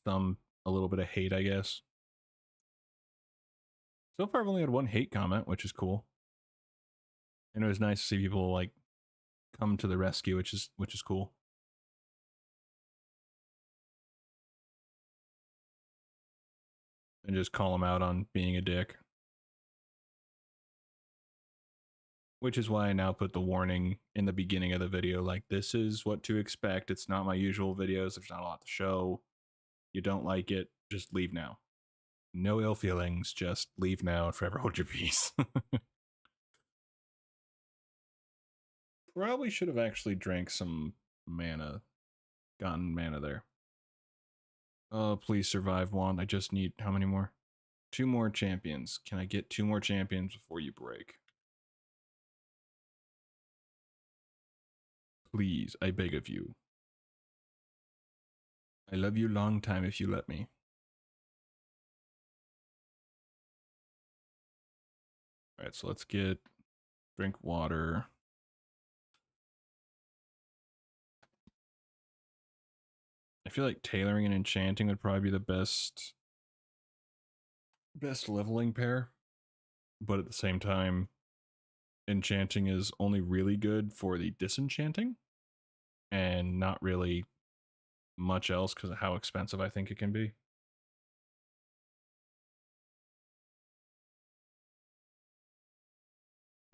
a little bit of hate, I guess. So far I've only had one hate comment, which is cool. And it was nice to see people like come to the rescue, which is cool. And just call him out on being a dick. Which is why I now put the warning in the beginning of the video, like, this is what to expect. It's not my usual videos. There's not a lot to show. You don't like it, just leave now. No ill feelings, just leave now and forever hold your peace. probably should have actually drank some mana. Gotten mana there. Oh, please survive, wand. I just need how many more? 2 more champions. Can I get 2 more champions before you break? Please, I beg of you. I love you long time if you let me. Alright, so let's get drink water. I feel like tailoring and enchanting would probably be the best leveling pair. But at the same time, enchanting is only really good for the disenchanting and not really much else because of how expensive I think it can be.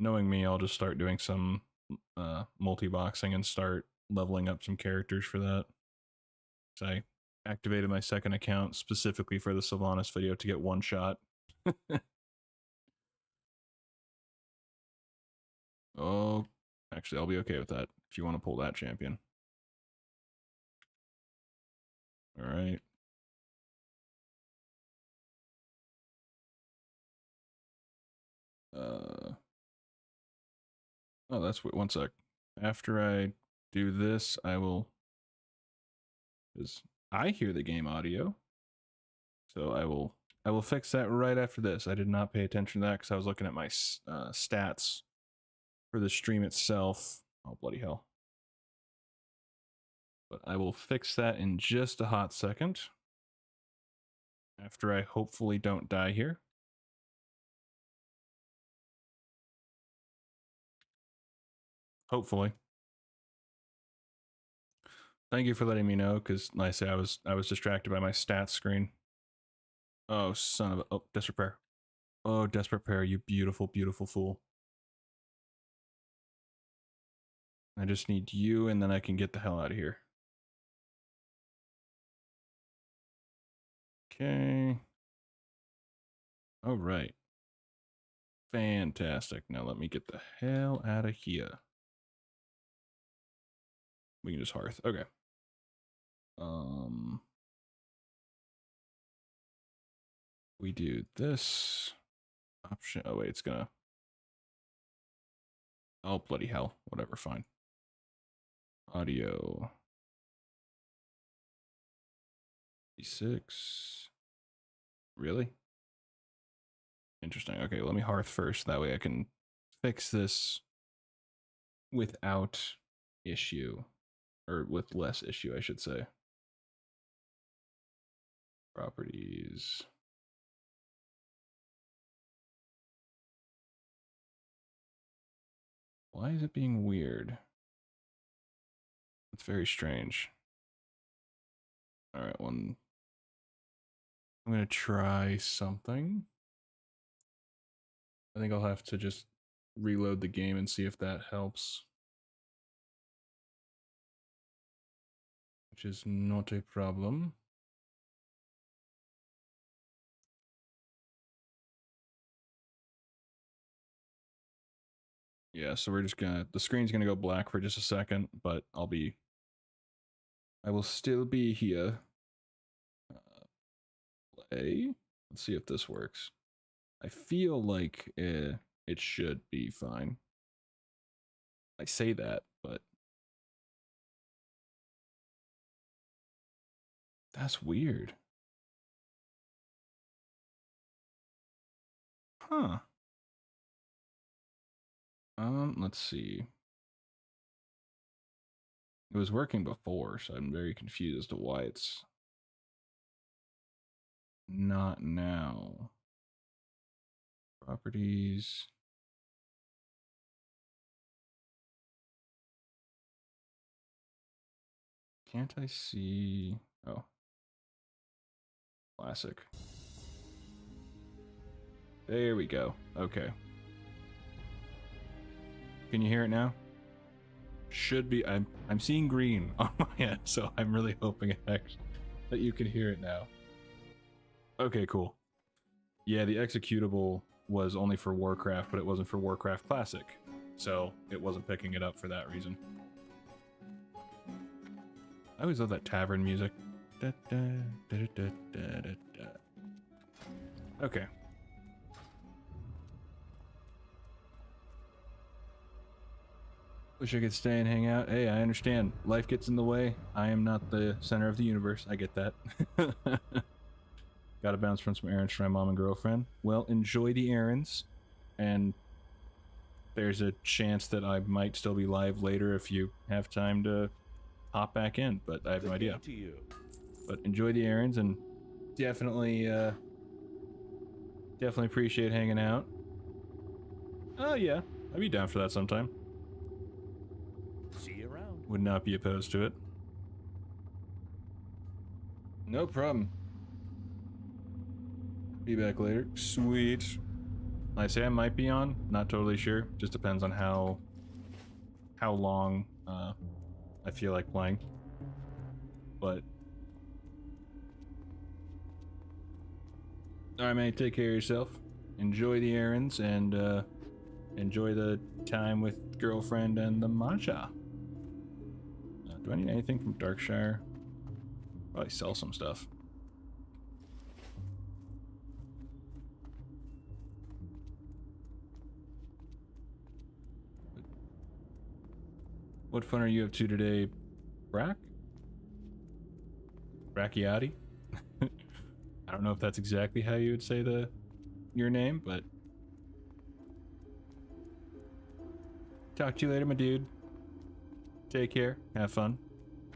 Knowing me, I'll just start doing some multi-boxing and start leveling up some characters for that. So I activated my second account specifically for the Sylvanas video to get one shot. Oh, actually, I'll be okay with that if you want to pull that champion. All right. Oh, that's what. One sec. After I do this, I will. Because I hear the game audio, so I will fix that right after this. I did not pay attention to that because I was looking at my stats for the stream itself. Oh, bloody hell. But I will fix that in just a hot second. After I hopefully don't die here. Hopefully. Thank you for letting me know, because like I say, I was distracted by my stats screen. Oh, son of a... Oh, Desperate Prayer. Oh, Desperate Prayer, you beautiful, beautiful fool. I just need you, and then I can get the hell out of here. Okay. All right. Fantastic. Now let me get the hell out of here. We can just hearth. Okay. We do this option. Oh wait, it's gonna. Oh bloody hell! Whatever, fine. Audio. D6. Really? Interesting. Okay, let me hearth first. That way I can fix this without issue, or with less issue, I should say. Properties. Why is it being weird? It's very strange. All right, I'm gonna try something. I think I'll have to just reload the game and see if that helps. Which is not a problem. Yeah, so we're just gonna, the screen's gonna go black for just a second, but I will still be here. Play. Let's see if this works. I feel like it should be fine. I say that, but that's weird. Huh. Let's see. It was working before, so I'm very confused as to why it's not now. Properties. Can't I see? Oh. Classic. There we go. Okay. Can you hear it now? Should be. I'm seeing green on my end, so I'm really hoping that you can hear it now. Okay, cool. Yeah, the executable was only for Warcraft, but it wasn't for Warcraft Classic. so it wasn't picking it up for that reason. I always love that tavern music. Da, da, da, da, da, da, da. Okay. Wish I could stay and hang out. Hey, I understand. Life gets in the way. I am not the center of the universe. I get that. Gotta bounce from some errands for my mom and girlfriend. Well, enjoy the errands. And there's a chance that I might still be live later if you have time to hop back in, but I have no idea. But enjoy the errands and definitely, definitely appreciate hanging out. Oh yeah, I'd be down for that sometime. See you around. Would not be opposed to it. No problem. Be back later. Sweet. I say I might be on. Not totally sure. Just depends on how long I feel like playing. But alright, man. Take care of yourself. Enjoy the errands and enjoy the time with girlfriend and the matcha. Do I need anything from Darkshire? Probably sell some stuff. What fun are you up to today, Brack? Bracchiati? I don't know if that's exactly how you would say your name, but talk to you later, my dude. Take care. Have fun.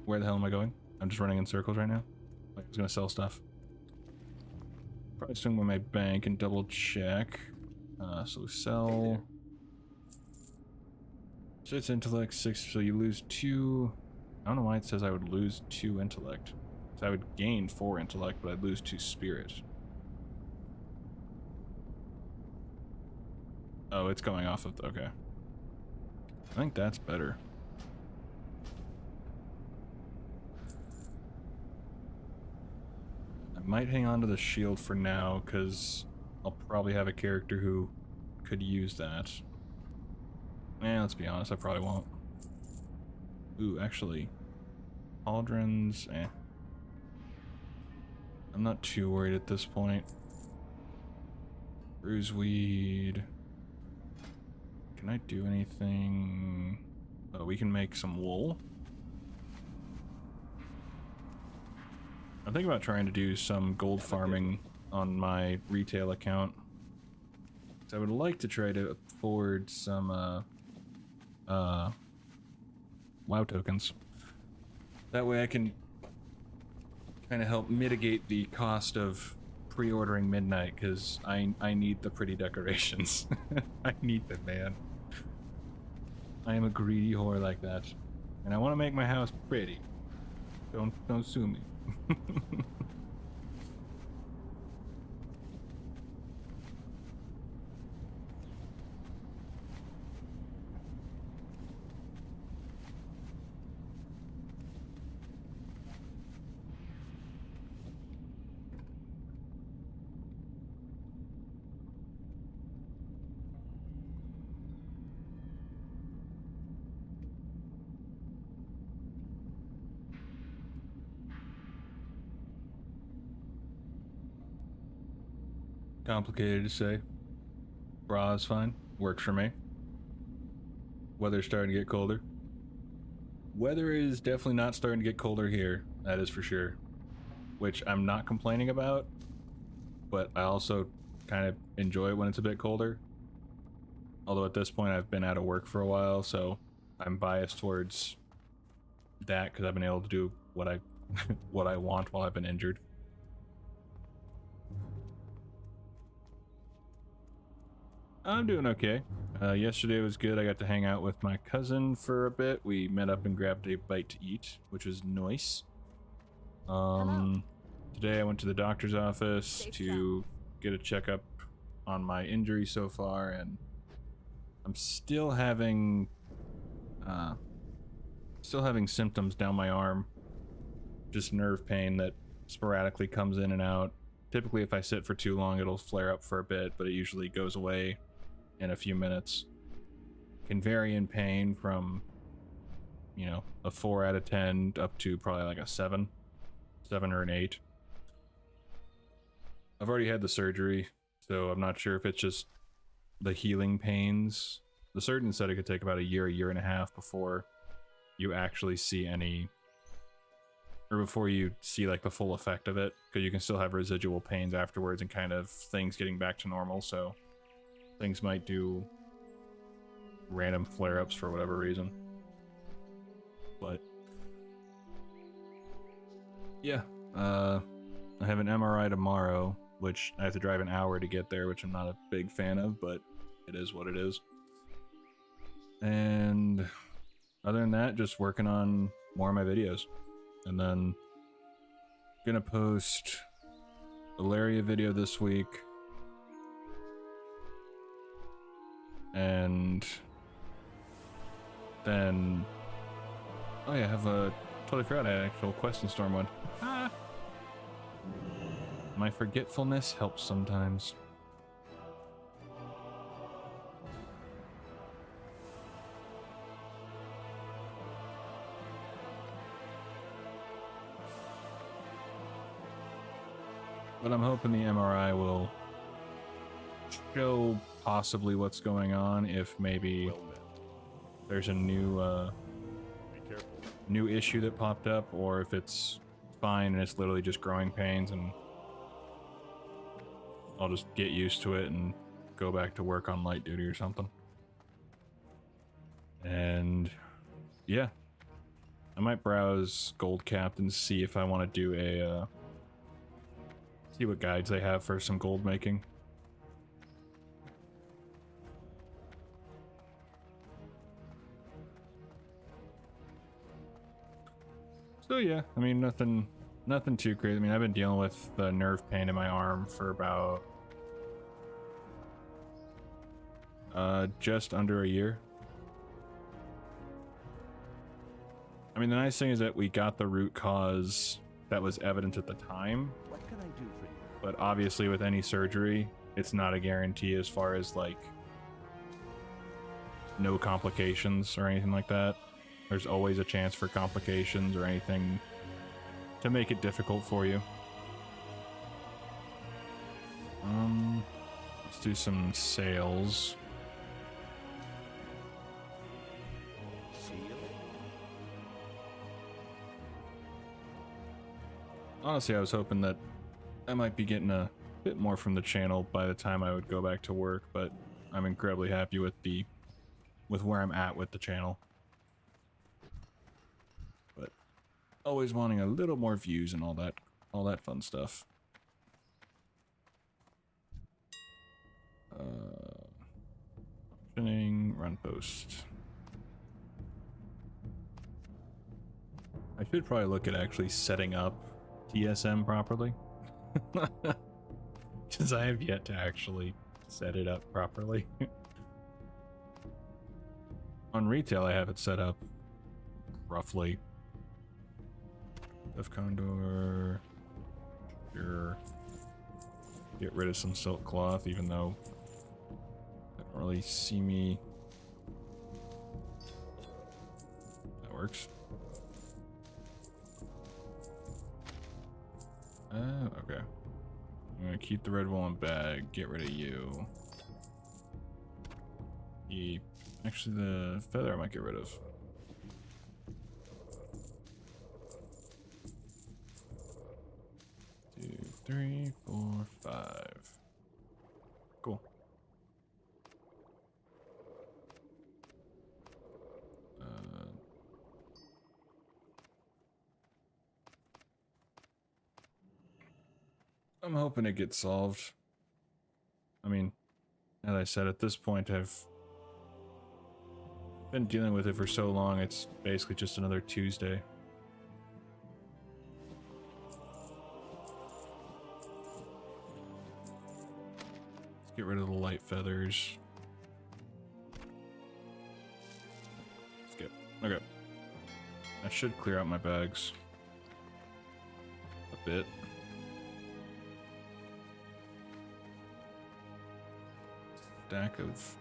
Where the hell am I going? I'm just running in circles right now. I was gonna sell stuff. Probably swing by my bank and double check. So sell. So it's intellect 6, so you lose 2. I don't know why it says I would lose 2 intellect. So I would gain 4 intellect, but I'd lose 2 spirit. Oh, it's going off of okay. I think that's better. I might hang on to the shield for now, because I'll probably have a character who could use that. Let's be honest, I probably won't. Ooh, actually, Cauldrons, I'm not too worried at this point. Bruiseweed. Can I do anything? Oh, we can make some wool. I'm thinking about trying to do some gold farming on my retail account. So I would like to try to afford some, WoW tokens. That way I can kind of help mitigate the cost of pre-ordering Midnight, because I need the pretty decorations. I need them, man. I am a greedy whore like that. And I want to make my house pretty. Don't sue me. Complicated to say. Bra is fine. Works for me. Weather's starting to get colder. Weather is definitely not starting to get colder here. That is for sure. Which I'm not complaining about. But I also kind of enjoy it when it's a bit colder. Although at this point I've been out of work for a while, so I'm biased towards that because I've been able to do what I what I want while I've been injured. I'm doing okay. Yesterday was good. I got to hang out with my cousin for a bit. We met up and grabbed a bite to eat, which was nice. Today I went to the doctor's office to get a checkup on my injury so far, and I'm still having symptoms down my arm. Just nerve pain that sporadically comes in and out. Typically if I sit for too long it'll flare up for a bit, but it usually goes away in a few minutes. can vary in pain from, you know, a 4 out of 10 up to probably like a 7 or an 8. I've already had the surgery, so I'm not sure if it's just the healing pains. The surgeon said it could take about a year and a half before you actually see any, or before you see like the full effect of it, because you can still have residual pains afterwards and kind of things getting back to normal, so things might do random flare-ups for whatever reason. But yeah, I have an MRI tomorrow, which I have to drive an hour to get there, which I'm not a big fan of, but it is what it is. And other than that, just working on more of my videos. And then gonna post a Laria video this week. And then, oh yeah, I have a, totally forgot I had an actual Quest & Storm one. Ah! My forgetfulness helps sometimes. But I'm hoping the MRI will show possibly what's going on, if maybe Well met. there's a new Be careful. new issue that popped up, or if it's fine and it's literally just growing pains, and I'll just get used to it and go back to work on light duty or something. And yeah, I might browse Gold Capped and see if I want to do a see what guides they have for some gold making. So yeah, I mean, nothing too crazy. I mean, I've been dealing with the nerve pain in my arm for about just under a year. I mean, the nice thing is that we got the root cause that was evident at the time, What can I do for you? but obviously with any surgery, it's not a guarantee as far as like no complications or anything like that. There's always a chance for complications or anything to make it difficult for you. Let's do some sales. See you later. Honestly, I was hoping that I might be getting a bit more from the channel by the time I would go back to work, but I'm incredibly happy with where I'm at with the channel. But always wanting a little more views and all that fun stuff. Optioning, run post. I should probably look at actually setting up TSM properly. Because I have yet to actually set it up properly. On retail, I have it set up roughly. Def Condor. Sure. Get rid of some silk cloth, even though I don't really see me. That works. Okay. I'm gonna keep the red woolen bag, get rid of you. Actually, the feather I might get rid of. 2, 3, 4, 5. Cool. I'm hoping it gets solved. I mean, as I said, at this point, I've been dealing with it for so long, it's basically just another Tuesday. Let's get rid of the light feathers. Skip. Okay. That should clear out my bags a bit. Stack of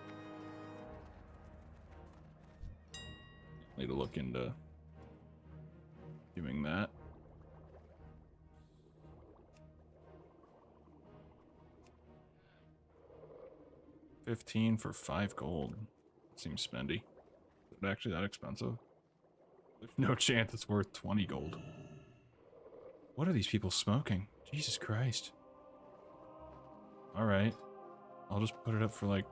Need to look into doing that. $15 for 5 gold. Seems spendy. Is it actually that expensive? There's no chance it's worth 20 gold. What are these people smoking? Jesus Christ. Alright. I'll just put it up for like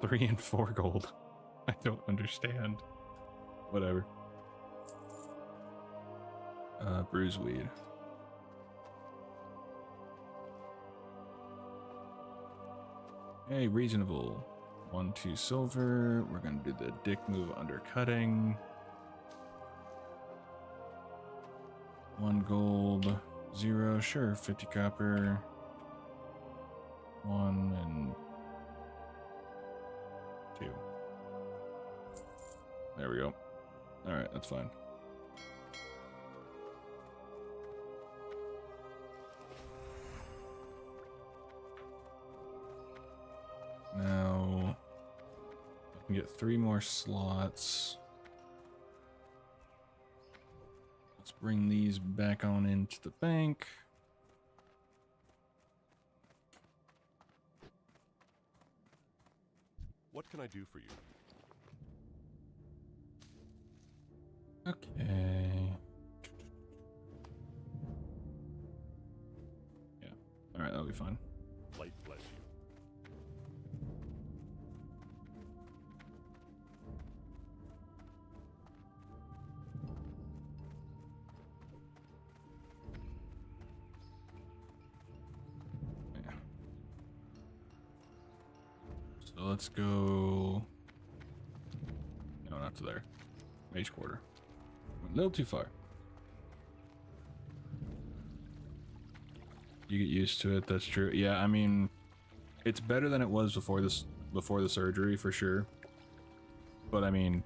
3 and 4 gold. I don't understand. Whatever. Bruise weed. Hey, reasonable. 1, 2 silver. We're gonna do the dick move undercutting. 1 gold. 0, sure. 50 copper. 1 and 2. There we go. Alright, that's fine. Now, I can get 3 more slots. Let's bring these back on into the bank. What can I do for you? Okay. Yeah. Alright, that'll be fine. Light bless you. Yeah. So let's go. No, not to there. Mage quarter. Went a little too far. You get used to it, that's true. Yeah, I mean, it's better than it was before the surgery for sure. But I mean,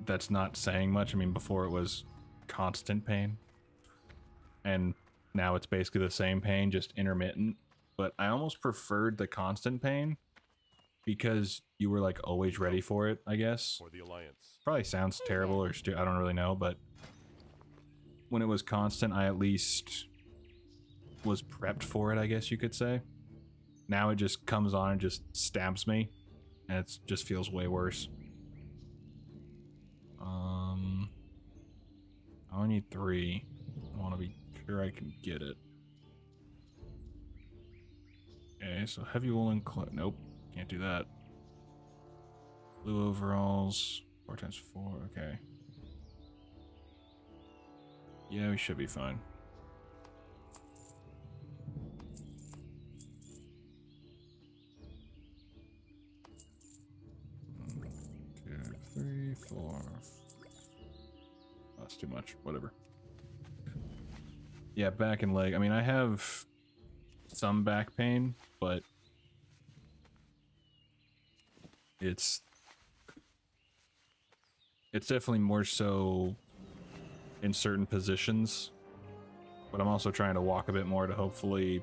that's not saying much. I mean, before it was constant pain. And now it's basically the same pain, just intermittent. But I almost preferred the constant pain because you were like always ready for it, I guess. For the Alliance. Probably sounds terrible or I don't really know, but when it was constant, I at least was prepped for it, I guess you could say. Now it just comes on and just stabs me, and it just feels way worse. I only need 3. I want to be sure I can get it. Okay, so heavy woolen cloak. Nope, can't do that. Blue overalls, 4 times 4. Okay. Yeah, we should be fine. One, 2, 3, 4. That's too much. Whatever. Yeah, back and leg. I mean, I have some back pain, but it's definitely more so in certain positions. But I'm also trying to walk a bit more to hopefully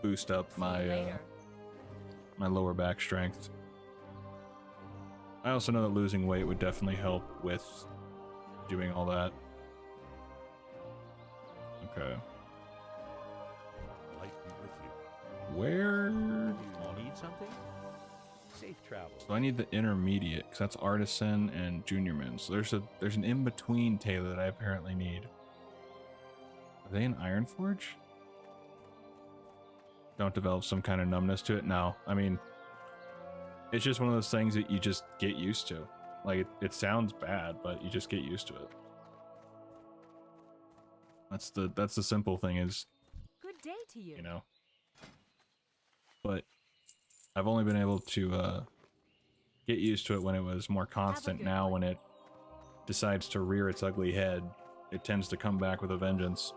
boost up my my lower back strength. I also know that losing weight would definitely help with doing all that. Okay. Light be with you. Where? You need something? Safe travel. So I need the intermediate, because that's artisan and juniorman. So there's an in-between tailor that I apparently need. Are they in Ironforge? Don't develop some kind of numbness to it? No. I mean, it's just one of those things that you just get used to. Like, it sounds bad, but you just get used to it. That's the simple thing is, Good day to you. you know. But I've only been able to get used to it when it was more constant. good Now one. when it decides to rear its ugly head, it tends to come back with a vengeance.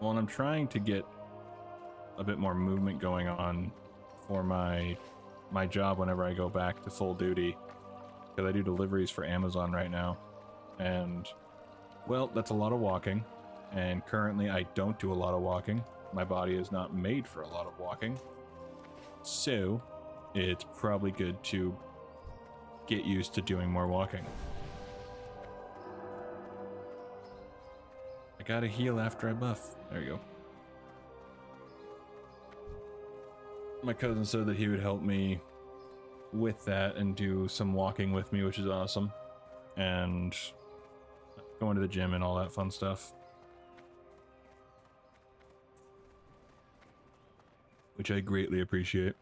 Well, and I'm trying to get a bit more movement going on for my job whenever I go back to full duty, because I do deliveries for Amazon right now, and well, that's a lot of walking, and currently I don't do a lot of walking, my body is not made for a lot of walking. So, it's probably good to get used to doing more walking. I gotta heal after I buff. There you go. My cousin said that he would help me with that and do some walking with me, which is awesome. And going to the gym and all that fun stuff. Which I greatly appreciate.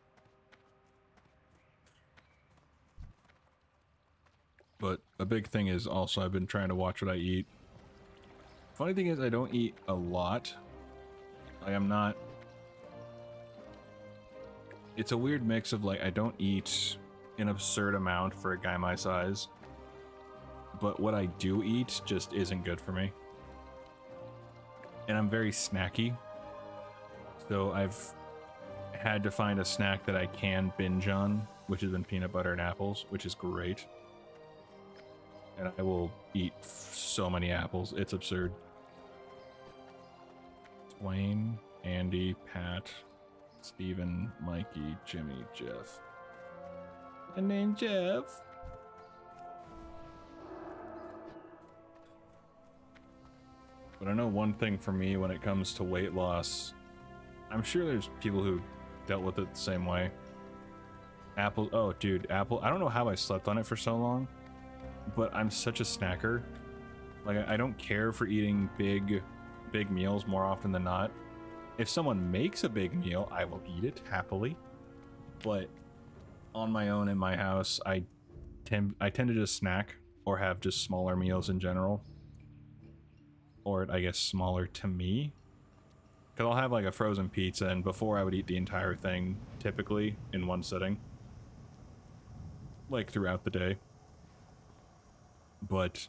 But a big thing is also I've been trying to watch what I eat. Funny thing is I don't eat a lot. Like I'm not... It's a weird mix of like I don't eat an absurd amount for a guy my size. But what I do eat just isn't good for me. And I'm very snacky. So I've had to find a snack that I can binge on, which has been peanut butter and apples, which is great. And I will eat so many apples. It's absurd. Wayne, Andy, Pat, Steven, Mikey, Jimmy, Jeff. My name Jeff. But I know one thing for me when it comes to weight loss, I'm sure there's people who dealt with it the same way. Apple, oh dude, apple, I don't know how I slept on it for so long, but I'm such a snacker. Like I don't care for eating big meals more often than not. If someone makes a big meal, I will eat it happily. But on my own in my house, I tend to just snack or have just smaller meals in general. Or I guess smaller to me. Because I'll have like a frozen pizza, and before I would eat the entire thing, typically, in one sitting. Like throughout the day. But,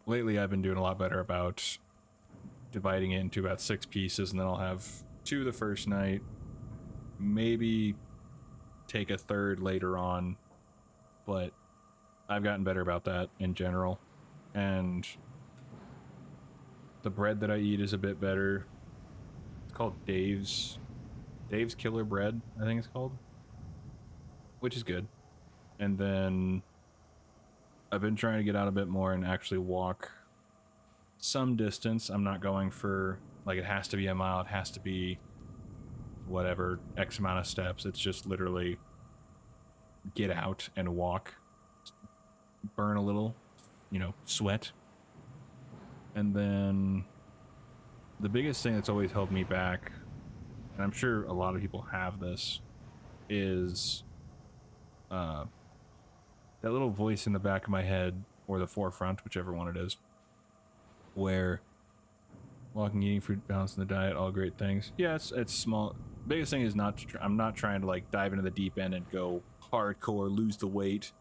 lately I've been doing a lot better about dividing it into about 6 pieces, and then I'll have 2 the first night. Maybe take a third later on. But I've gotten better about that in general. And the bread that I eat is a bit better. It's called Dave's Killer Bread, I think it's called. Which is good. And then I've been trying to get out a bit more and actually walk some distance. I'm not going for, like, it has to be a mile, it has to be whatever, X amount of steps. It's just literally get out and walk. Burn a little. You know, sweat. And then the biggest thing that's always held me back, and I'm sure a lot of people have this, is that little voice in the back of my head, or the forefront, whichever one it is, where walking, eating fruit, balancing the diet, all great things. Yeah, it's small. Biggest thing is I'm not trying to like dive into the deep end and go hardcore, lose the weight.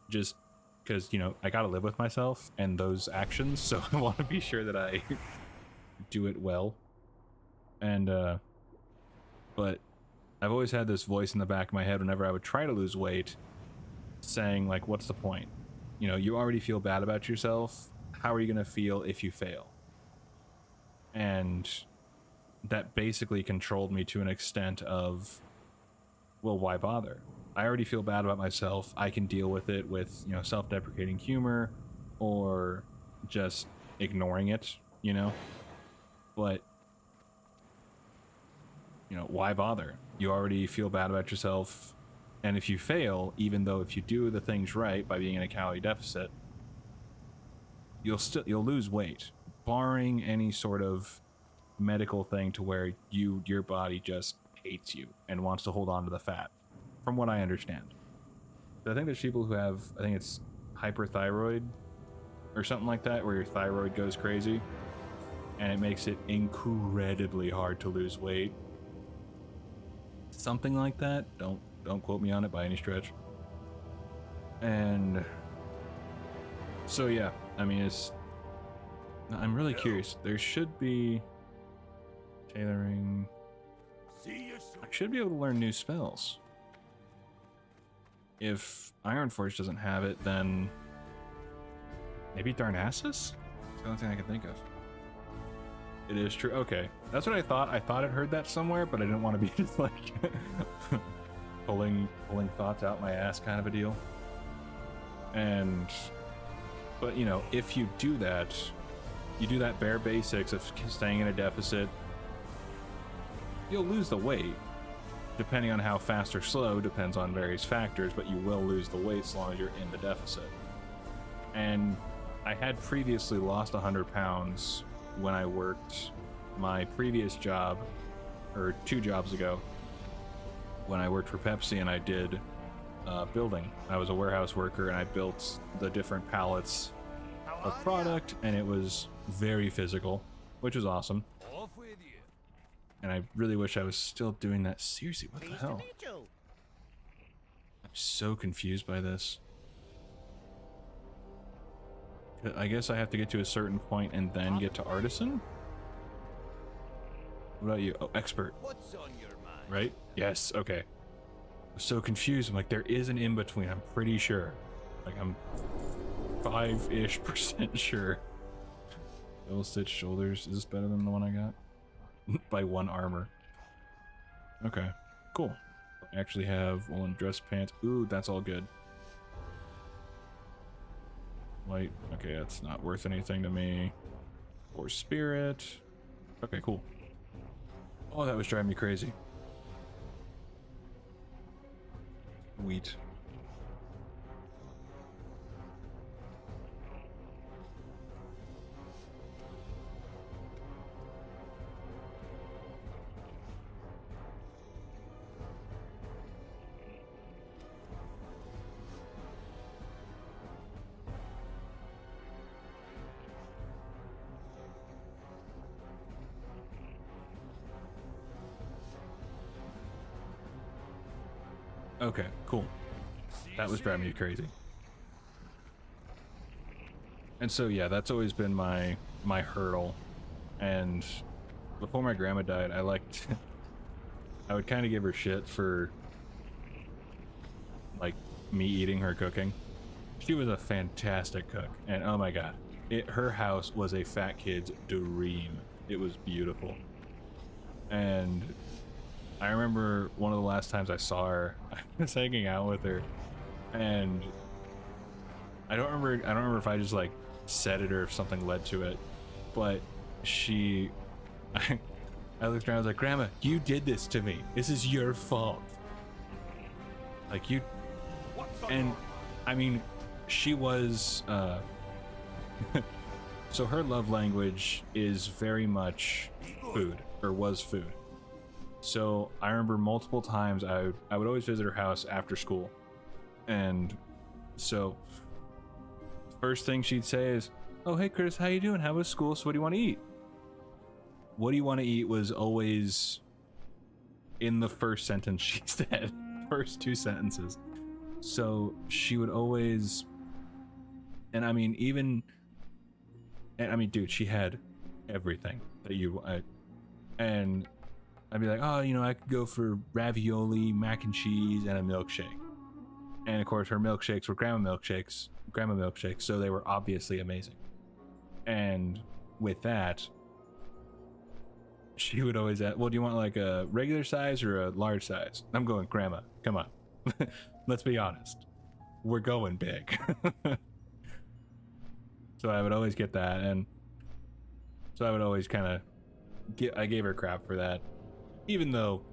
Just because, you know, I gotta live with myself and those actions, so I want to be sure that I do it well. And, but I've always had this voice in the back of my head whenever I would try to lose weight, saying, like, what's the point? You know, you already feel bad about yourself. How are you gonna feel if you fail? And that basically controlled me to an extent of, well, why bother? I already feel bad about myself. I can deal with it with, you know, self-deprecating humor or just ignoring it, you know? But, you know, why bother? You already feel bad about yourself. And if you fail, even though if you do the things right by being in a calorie deficit, you'll lose weight, barring any sort of medical thing to where your body just hates you and wants to hold on to the fat. From what I understand. I think there's people who have, I think it's hyperthyroid or something like that, where your thyroid goes crazy and it makes it incredibly hard to lose weight. Something like that. Don't quote me on it by any stretch. And so yeah, I mean, I'm really curious. There should be tailoring. I should be able to learn new spells. If Ironforge doesn't have it, then maybe Darnassus? That's the only thing I can think of. It is true. Okay, that's what I thought. I thought I'd heard that somewhere, but I didn't want to be just like pulling thoughts out my ass kind of a deal. But you know, if you do that bare basics of staying in a deficit, you'll lose the weight. Depending on how fast or slow depends on various factors, but you will lose the weight as long as you're in the deficit. And I had previously lost 100 pounds when I worked my previous job, or 2 jobs ago, when I worked for Pepsi and I did building. I was a warehouse worker and I built the different pallets of product, and it was very physical, which was awesome. Off with you. And I really wish I was still doing that. Seriously, what the hell? I'm so confused by this. I guess I have to get to a certain point and then get to artisan? What about you? Oh, expert. What's on your mind? Right? Yes, okay. I'm so confused. I'm like, there is an in-between, I'm pretty sure. Like, I'm 5-ish% sure. Double stitch shoulders. Is this better than the one I got? By 1 armor. Okay, cool. I actually have woolen dress pants. Ooh, that's all good. White. Okay, that's not worth anything to me. Or spirit. Okay, cool. Oh, that was driving me crazy. Wheat. Okay, cool. That was driving me crazy. And so yeah, that's always been my hurdle. And before my grandma died, I liked I would kind of give her shit for like me eating her cooking. She was a fantastic cook, and oh my god, her house was a fat kid's dream. It was beautiful. And I remember one of the last times I saw her, I was hanging out with her, and I don't remember if I just like said it or if something led to it, but I looked around, I was like, Grandma, you did this to me. This is your fault. Like, you, and I mean, she was, so her love language is very much food, or was food. So I remember multiple times I would always visit her house after school. And so first thing she'd say is, oh, hey Chris, how you doing? How was school? So what do you want to eat? What do you want to eat was always in the first sentence she said. First 2 sentences. So she would always, and I mean, dude, she had everything that and I'd be like, oh, you know, I could go for ravioli, mac and cheese, and a milkshake. And of course, her milkshakes were grandma milkshakes, so they were obviously amazing. And with that, she would always ask, well, do you want like a regular size or a large size? I'm going, Grandma, come on. Let's be honest. We're going big. So I would always get that, and so I would always kind of I gave her crap for that. Even though,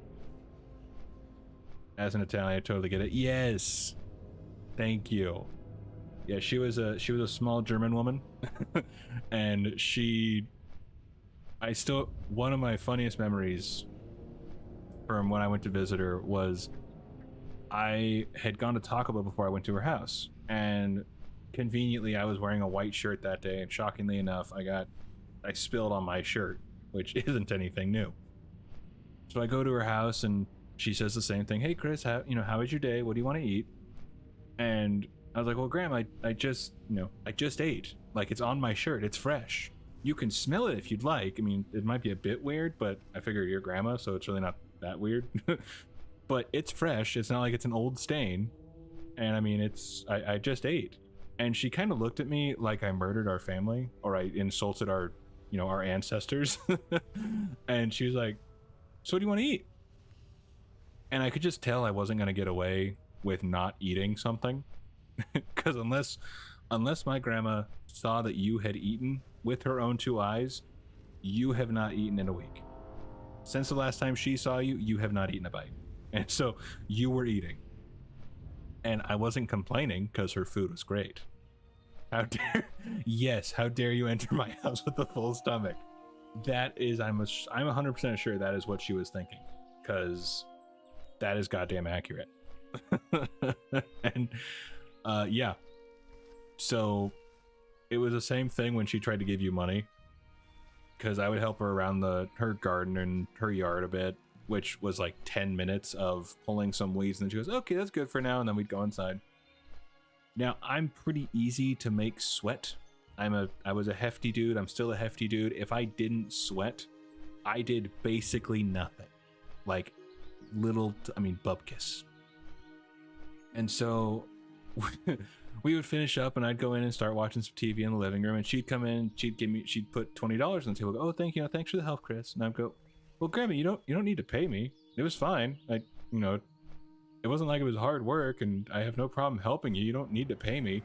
as an Italian, I totally get it. Yes, thank you. Yeah, she was a small German woman, and one of my funniest memories from when I went to visit her was I had gone to Taco Bell before I went to her house, and conveniently I was wearing a white shirt that day, and shockingly enough, I spilled on my shirt, which isn't anything new. So I go to her house and she says the same thing. Hey Chris, how was your day? What do you want to eat? And I was like, well, Graham, I just ate. Like, it's on my shirt. It's fresh. You can smell it if you'd like. I mean, it might be a bit weird, but I figure you're grandma, so it's really not that weird. But it's fresh. It's not like it's an old stain. And I mean, I just ate. And she kind of looked at me like I murdered our family, or I insulted our you know, our ancestors. And she was like, so what do you want to eat? And I could just tell I wasn't going to get away with not eating something. Because unless my grandma saw that you had eaten with her own two eyes, you have not eaten in a week. Since the last time she saw you, you have not eaten a bite. And so you were eating. And I wasn't complaining because her food was great. How dare, yes, how dare you enter my house with a full stomach? That is, I'm 100% sure that is what she was thinking, because that is goddamn accurate. And yeah, so it was the same thing when she tried to give you money, because I would help her around her garden and her yard a bit, which was like 10 minutes of pulling some weeds, and then she goes, okay, that's good for now, and then we'd go inside. Now, I'm pretty easy to make sweat. I was a hefty dude. I'm still a hefty dude. If I didn't sweat, I did basically nothing. Like bupkis. And so we would finish up and I'd go in and start watching some TV in the living room, and she'd come in, she'd put $20 on the table. Go, oh, thank you. Thanks for the help, Chris. And I'd go, well, Grandma, you don't need to pay me. It was fine. It wasn't like it was hard work, and I have no problem helping you. You don't need to pay me.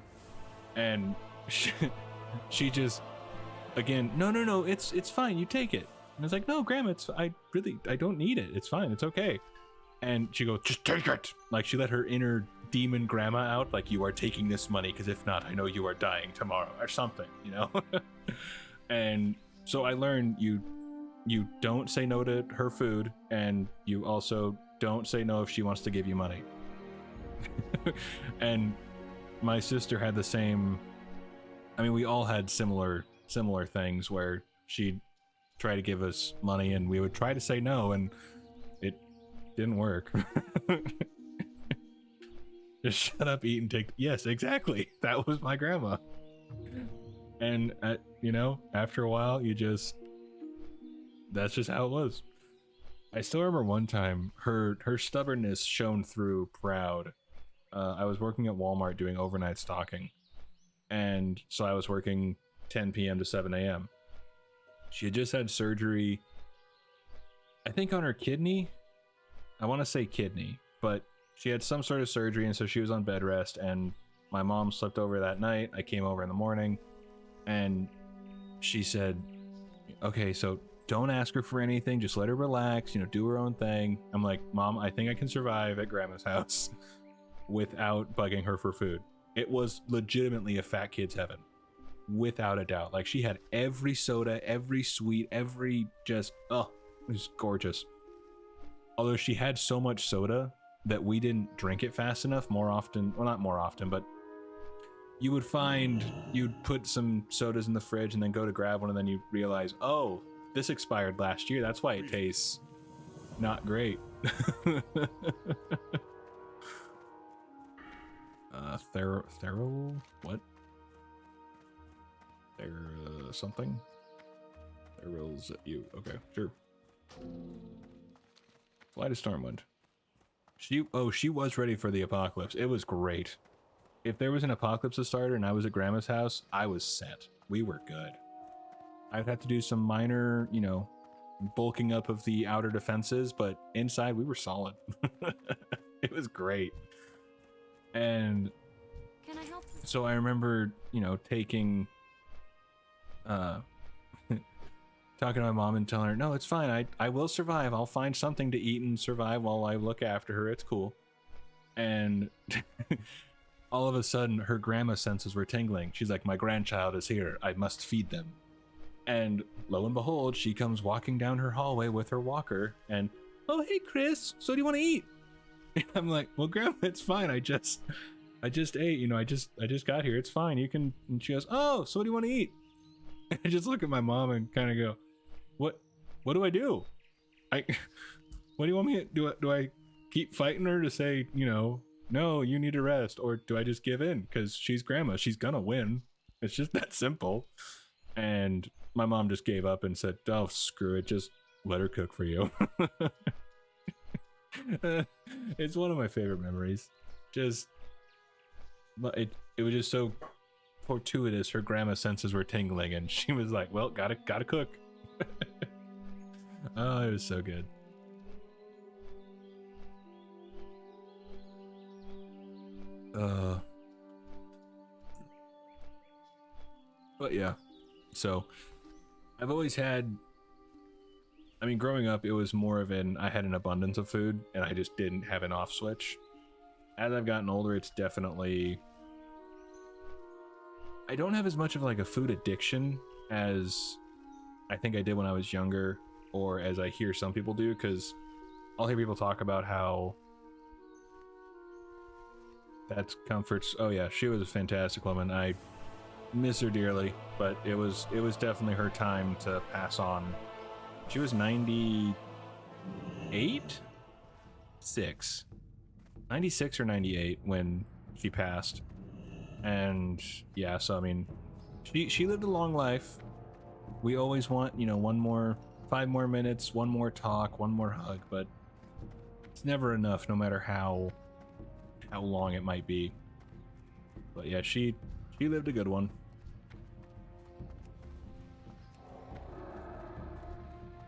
And she just, again, no, it's fine. You take it. And I was like, no, Grandma, I don't need it. It's fine. It's okay. And she goes, just take it. Like, she let her inner demon grandma out. Like, you are taking this money, because if not, I know you are dying tomorrow or something, you know? And so I learned you don't say no to her food, and you also don't say no if she wants to give you money. And my sister had the same. I mean, we all had similar things where she'd try to give us money and we would try to say no, and it didn't work. Just shut up, eat, and take. Yes, exactly. That was my grandma. And after a while, that's just how it was. I still remember one time her stubbornness shone through proud. I was working at Walmart doing overnight stocking, and so I was working 10 p.m. to 7 a.m. She had just had surgery, I think on her kidney. I want to say kidney, but she had some sort of surgery, and so she was on bed rest, and my mom slept over that night. I came over in the morning, and she said, okay, so don't ask her for anything, just let her relax, do her own thing. I'm like, Mom, I think I can survive at Grandma's house without bugging her for food. It was legitimately a fat kid's heaven, without a doubt. Like, she had every soda, every sweet, every just, it was gorgeous. Although she had so much soda that we didn't drink it fast enough. More often, well, not more often, but you would find you'd put some sodas in the fridge and then go to grab one, and then you realize, oh, this expired last year. That's why it tastes not great. Thero? What? Something? Theril's you. Okay, sure. Flight of Stormwind. She was ready for the apocalypse. It was great. If there was an apocalypse to start and I was at Grandma's house, I was set. We were good. I'd have to do some minor, bulking up of the outer defenses, but inside we were solid. It was great. And can I help? So I remember, taking, talking to my mom and telling her, no, it's fine. I will survive. I'll find something to eat and survive while I look after her. It's cool. And all of a sudden, her grandma senses were tingling. She's like, my grandchild is here. I must feed them. And lo and behold, she comes walking down her hallway with her walker and, oh, hey, Chris, so what do you want to eat? And I'm like, well, Grandma, it's fine. I just ate, I just got here. It's fine. You can. And she goes, oh, so what do you want to eat? And I just look at my mom and kind of go, what do I do? What do you want me to do? I keep fighting her to say, no, you need to rest, or do I just give in? Because she's Grandma. She's gonna win. It's just that simple. And my mom just gave up and said, oh, screw it. Just let her cook for you. It's one of my favorite memories. It was just so fortuitous. Her grandma's senses were tingling, and she was like, "Well, gotta cook." Oh, it was so good. But yeah, so I've always had. I mean, growing up, it was more of I had an abundance of food, and I just didn't have an off switch. As I've gotten older, it's definitely. I don't have as much of like a food addiction as I think I did when I was younger, or as I hear some people do, because I'll hear people talk about how that's comforts. Oh yeah, she was a fantastic woman. I miss her dearly, but it was definitely her time to pass on. She was 98, 96 or 98 when she passed, and yeah. So I mean, she lived a long life. We always want, you know, 5 more minutes, one more talk, one more hug, but it's never enough, no matter how long it might be. But yeah, she lived a good one.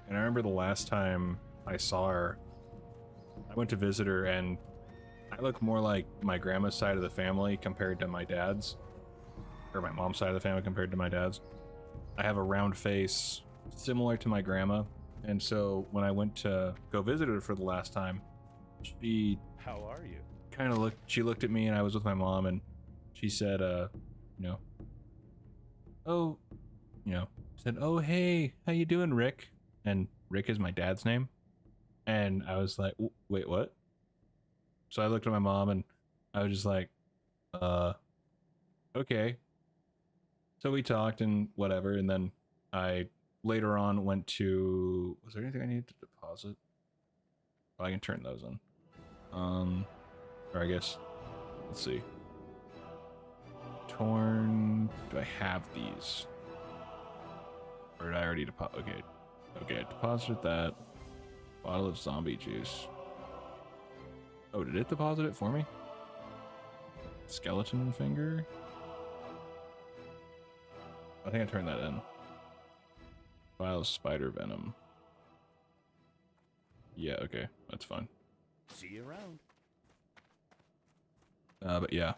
And I remember the last time I saw her, I went to visit her, and I look more like my grandma's side of the family compared to my dad's, or my mom's side of the family compared to my dad's. I have a round face similar to my grandma, and so when I went to go visit her for the last time, she How are you? kind of looked at me, and I was with my mom, and she said, you know, oh, you know, said, "Oh, hey, how you doing, Rick?" And Rick is my dad's name. And I was like, "Wait, what?" So I looked at my mom, and I was just like, okay. So we talked and whatever, and then I later on went to, was there anything I needed to deposit? Oh, I can turn those in. Or I guess, let's see. Torn, do I have these? Or did I already deposit? Okay, I deposited that. Bottle of zombie juice. Oh, did it deposit it for me? Skeleton finger? I think I turned that in. Vial of spider venom. Yeah, okay, that's fine. See you around. But yeah.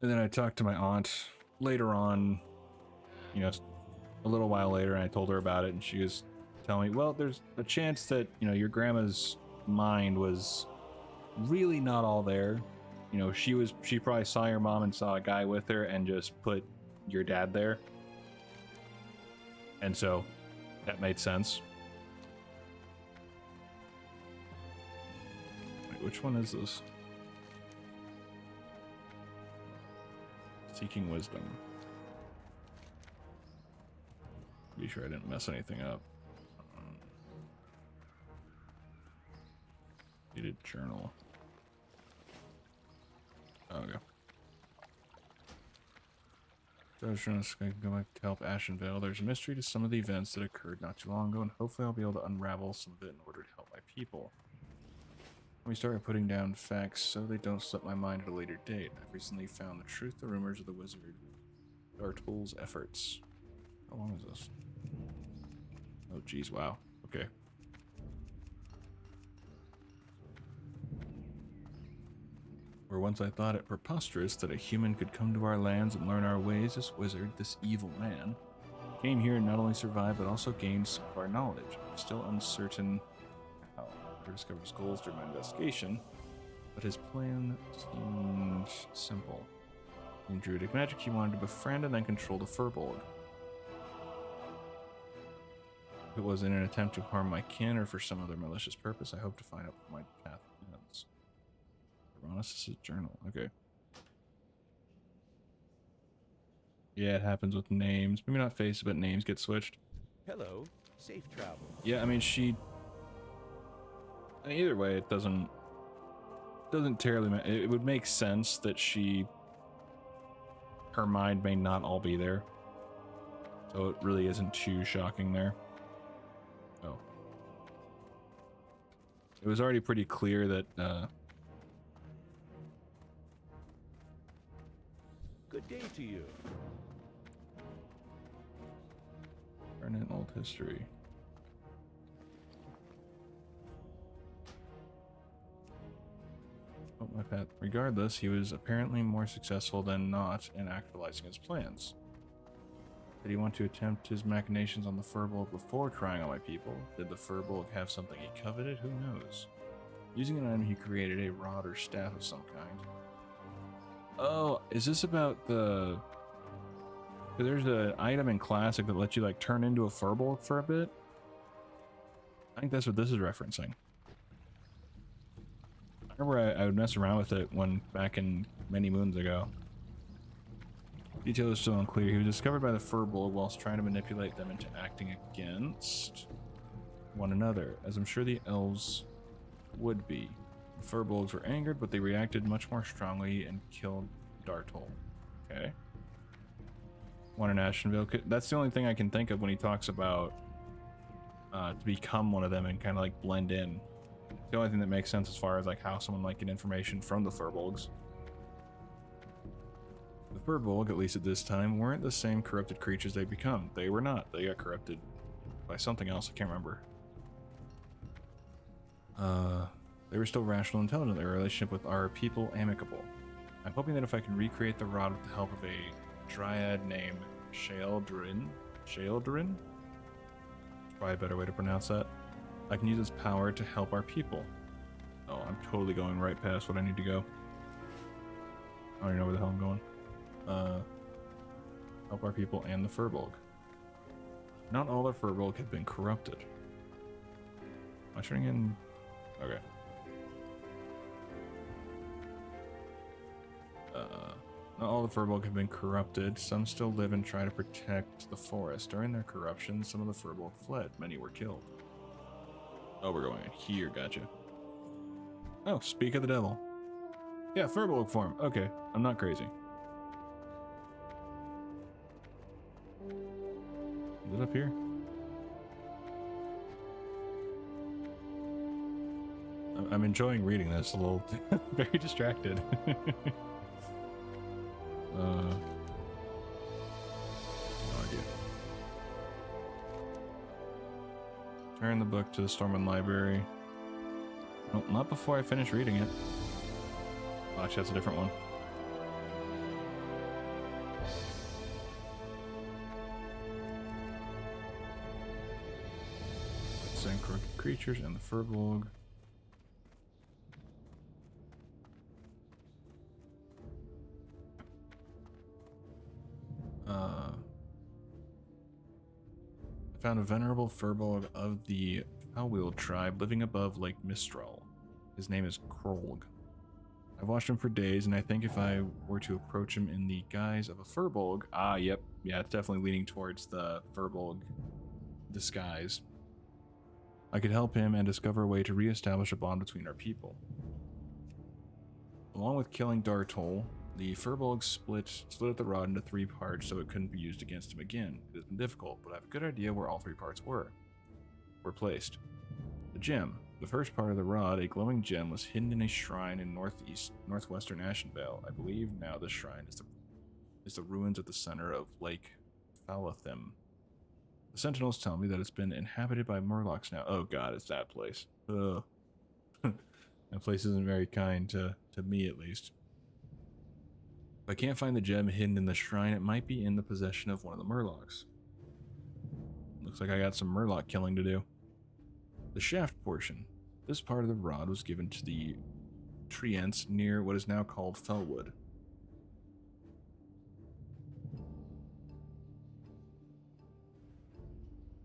And then I talked to my aunt later on, you know, a little while later, and I told her about it, and she was telling me, well, there's a chance that, you know, your grandma's mind was really not all there. You know, she probably saw your mom and saw a guy with her and just put your dad there. And so that made sense. Wait, which one is this? Seeking wisdom. Be sure I didn't mess anything up. Needed journal. Oh, okay. So I was trying to go back to help Ashenvale. There's a mystery to some of the events that occurred not too long ago, and hopefully I'll be able to unravel some of it in order to help my people. Let me start putting down facts so they don't slip my mind at a later date. I've recently found the truth, the rumors of the wizard, Dartle's efforts. How long is this? Oh, geez, wow. Okay. Where once I thought it preposterous that a human could come to our lands and learn our ways, this wizard, this evil man, came here and not only survived but also gained some of our knowledge. I'm still uncertain how I discovered his goals during my investigation, but his plan seemed simple. In druidic magic, he wanted to befriend and then control the Furbolg. If it was in an attempt to harm my kin or for some other malicious purpose, I hope to find out what my path ends. Uranus' journal. Okay. Yeah, it happens with names. Maybe not faces, but names get switched. Hello. Safe travel. Yeah, I mean, either way, it doesn't terribly matter. It would make sense that her mind may not all be there. So it really isn't too shocking there. Oh. It was already pretty clear that, Good day to you. Turn in old history. Oh, my path. Regardless, he was apparently more successful than not in actualizing his plans. Did he want to attempt his machinations on the Furbolg before trying on my people? Did the Furbolg have something he coveted? Who knows? Using an item, he created a rod or staff of some kind. Oh, is this about the... There's an item in Classic that lets you, like, turn into a Furbolg for a bit? I think that's what this is referencing. I remember I would mess around with it back in many moons ago. Detail is still unclear. He was discovered by the Furbolg whilst trying to manipulate them into acting against one another, as I'm sure the elves would be. The Furbolgs were angered, but they reacted much more strongly and killed Dartol. Okay. One in Ashenvale. That's the only thing I can think of when he talks about to become one of them and kind of like blend in. The only thing that makes sense as far as like how someone might get information from the Furbolgs. The Furbolg, at least at this time, weren't the same corrupted creatures they'd become. They were not. They got corrupted by something else. I can't remember. They were still rational and intelligent. Their relationship with our people amicable. I'm hoping that if I can recreate the rod with the help of a dryad named Sheoldrin, probably a better way to pronounce that, I can use its power to help our people. Oh, I'm totally going right past what I need to go. I don't even know where the hell I'm going. Help our people and the Furbolg. Not all the Furbolg had been corrupted. Am I turning in? Okay. Not all the Furbolg have been corrupted. Some still live and try to protect the forest. During their corruption, some of the Furbolg fled. Many were killed. Oh, we're going in here. Gotcha. Oh, speak of the devil. Yeah, Furbolg form. Okay, I'm not crazy. Is it up here? I'm enjoying reading this a little. Very distracted. No idea. Turn the book to the Stormwind Library. Nope, not before I finish reading it. Oh, actually, that's a different one. Same crooked creatures and the Furbolg. I found a venerable Furbolg of the Foulwield tribe living above Lake Mistral. His name is Krolg. I've watched him for days, and I think if I were to approach him in the guise of a Furbolg... Ah, yep. Yeah, it's definitely leaning towards the Furbolg disguise. I could help him and discover a way to re-establish a bond between our people. Along with killing Dartol, the Furbolg split up the rod into 3 parts so it couldn't be used against him again. It has been difficult, but I have a good idea where all 3 parts were placed. The gem. The first part of the rod, a glowing gem, was hidden in a shrine in northwestern Ashenvale. I believe now this shrine is the ruins at the center of Lake Falathim. The sentinels tell me that it's been inhabited by Murlocs now. Oh god, it's that place. Ugh. That place isn't very kind to me, at least. If I can't find the gem hidden in the shrine, it might be in the possession of one of the Murlocs. Looks like I got some Murloc killing to do. The shaft portion. This part of the rod was given to the treants near what is now called Fellwood.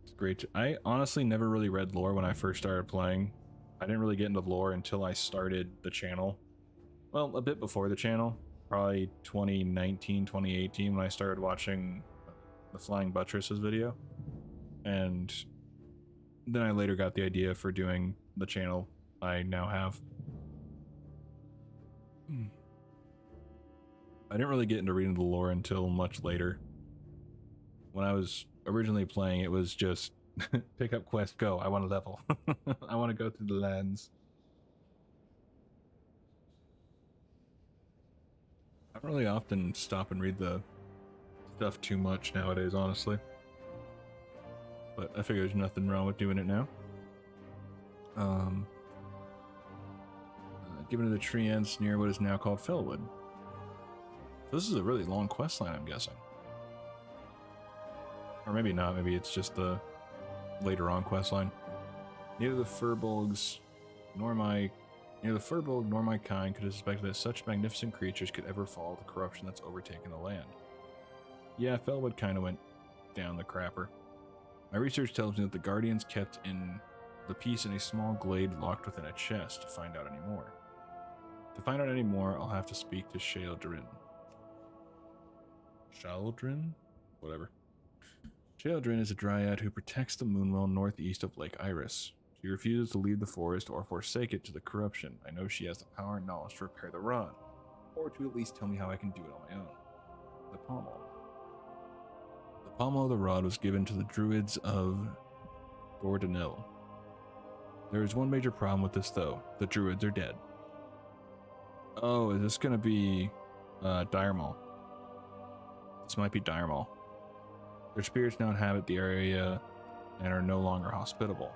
It's great. I honestly never really read lore when I first started playing. I didn't really get into lore until I started the channel. Well, a bit before the channel. Probably 2019, 2018 when I started watching the Flying Buttresses video. And then I later got the idea for doing the channel I now have. I didn't really get into reading the lore until much later. When I was originally playing, it was just pick up quest, go. I want to level. I want to go through the lands. don't really often stop and read the stuff too much nowadays, honestly. But I figure there's nothing wrong with doing it now. Given to the tree ends near what is now called Fellwood. So this is a really long quest line, I'm guessing. Or maybe not, maybe it's just the later on quest line. Neither the Furbolg nor my kind could have suspected that such magnificent creatures could ever follow the corruption that's overtaken the land. Yeah, Fellwood kind of went down the crapper. My research tells me that the Guardians kept in the piece in a small glade locked within a chest to find out any more. To find out any more, I'll have to speak to Sheoldrin. Sheoldrin? Whatever. Sheoldrin is a dryad who protects the Moonwell northeast of Lake Iris. She refuses to leave the forest or forsake it to the corruption. I know she has the power and knowledge to repair the rod, or to at least tell me how I can do it on my own. The pommel. The pommel of the rod was given to the druids of Dordanil. There is one major problem with this, though. The druids are dead. Oh, is this gonna be Diremaul? This might be Diremaul. Their spirits now inhabit the area and are no longer hospitable.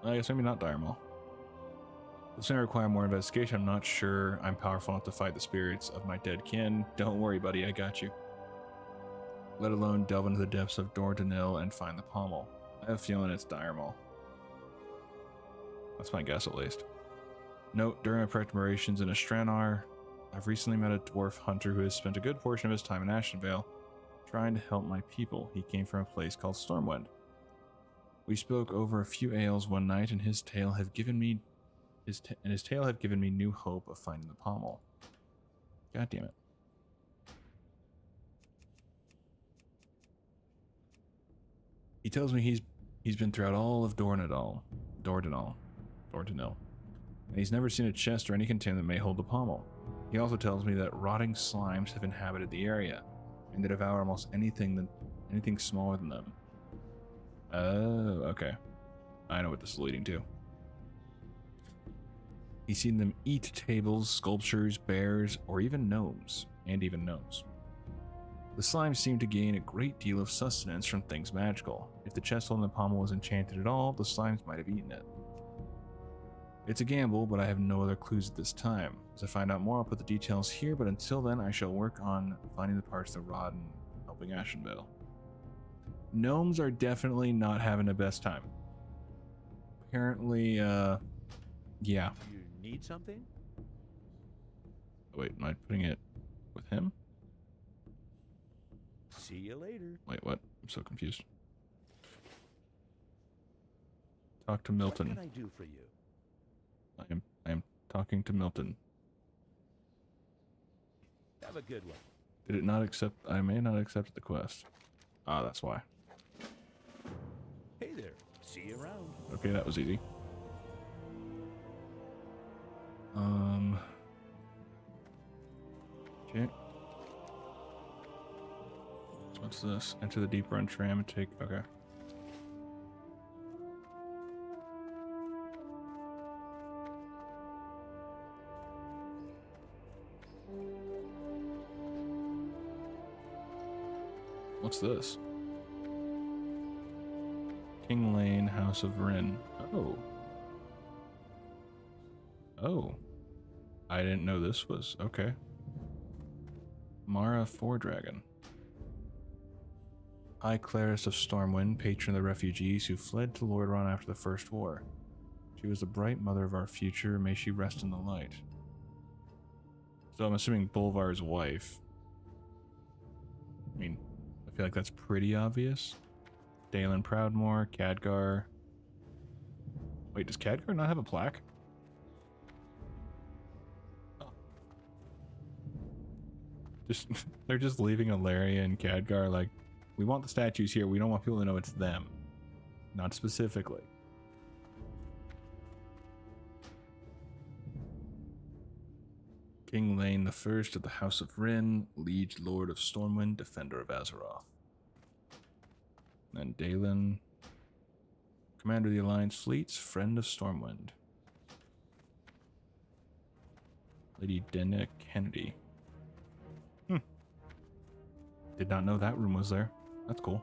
I guess maybe not Diremaul. This may require more investigation. I'm not sure I'm powerful enough to fight the spirits of my dead kin. Don't worry, buddy, I got you. Let alone delve into the depths of Dordanil and find the pommel. I have a feeling it's Diremaul. That's my guess, at least. Note, during my preparations in Astranar, I've recently met a dwarf hunter who has spent a good portion of his time in Ashenvale trying to help my people. He came from a place called Stormwind. We spoke over a few ales one night, and his tale have given me new hope of finding the pommel. God damn it. He tells me he's been throughout all of Dordanil, and he's never seen a chest or any container that may hold the pommel. He also tells me that rotting slimes have inhabited the area, and they devour almost anything smaller than them. Oh, okay. I know what this is leading to. He's seen them eat tables, sculptures, bears, or even gnomes. The slimes seem to gain a great deal of sustenance from things magical. If the chest holding the pommel was enchanted at all, the slimes might have eaten it. It's a gamble, but I have no other clues at this time. As I find out more, I'll put the details here, but until then, I shall work on finding the parts of the rod and helping Ashenvale. Gnomes are definitely not having the best time. Apparently, yeah. You need something? Wait, am I putting it with him? See you later. Wait, what? I'm so confused. Talk to Milton. What can I do for you? I am talking to Milton. Have a good one. Did it not accept? I may not accept the quest. Ah, that's why. Hey there. See you around. Okay, that was easy. Okay. So what's this? Enter the deep run tram and take. Okay. What's this? King Lane, House of Rin. Oh. Oh. I didn't know this was. Okay. Mara Fordragon. High Clerist of Stormwind, patron of the refugees who fled to Lordran after the First War. She was the bright mother of our future. May she rest in the light. So I'm assuming Bolvar's wife. I mean, I feel like that's pretty obvious. Dalen Proudmoore, Khadgar. Wait, does Khadgar not have a plaque? Oh. They're just leaving Alaria and Khadgar like, we want the statues here. We don't want people to know it's them. Not specifically. King Lane the First of the House of Rin, Liege Lord of Stormwind, Defender of Azeroth. And Dalen, Commander of the Alliance Fleets, Friend of Stormwind. Lady Dana Kennedy. Did not know that room was there. That's cool.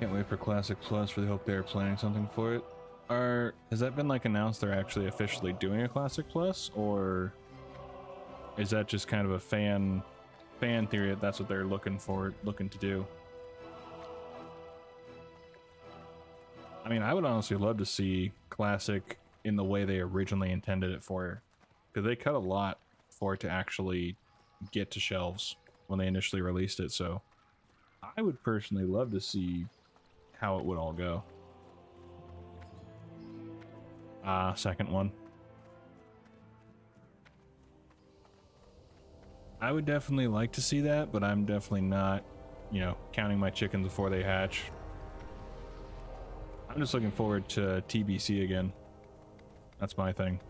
Can't wait for Classic Plus. Really hope they're planning something for it. Has that been like announced they're actually officially doing a Classic Plus, or is that just kind of a fan theory that that's what they're looking to do? I mean, I would honestly love to see Classic in the way they originally intended it for, because they cut a lot for it to actually get to shelves when they initially released it. So I would personally love to see how it would all go. Second one. I would definitely like to see that, but I'm definitely not, you know, counting my chickens before they hatch. I'm just looking forward to TBC again. That's my thing.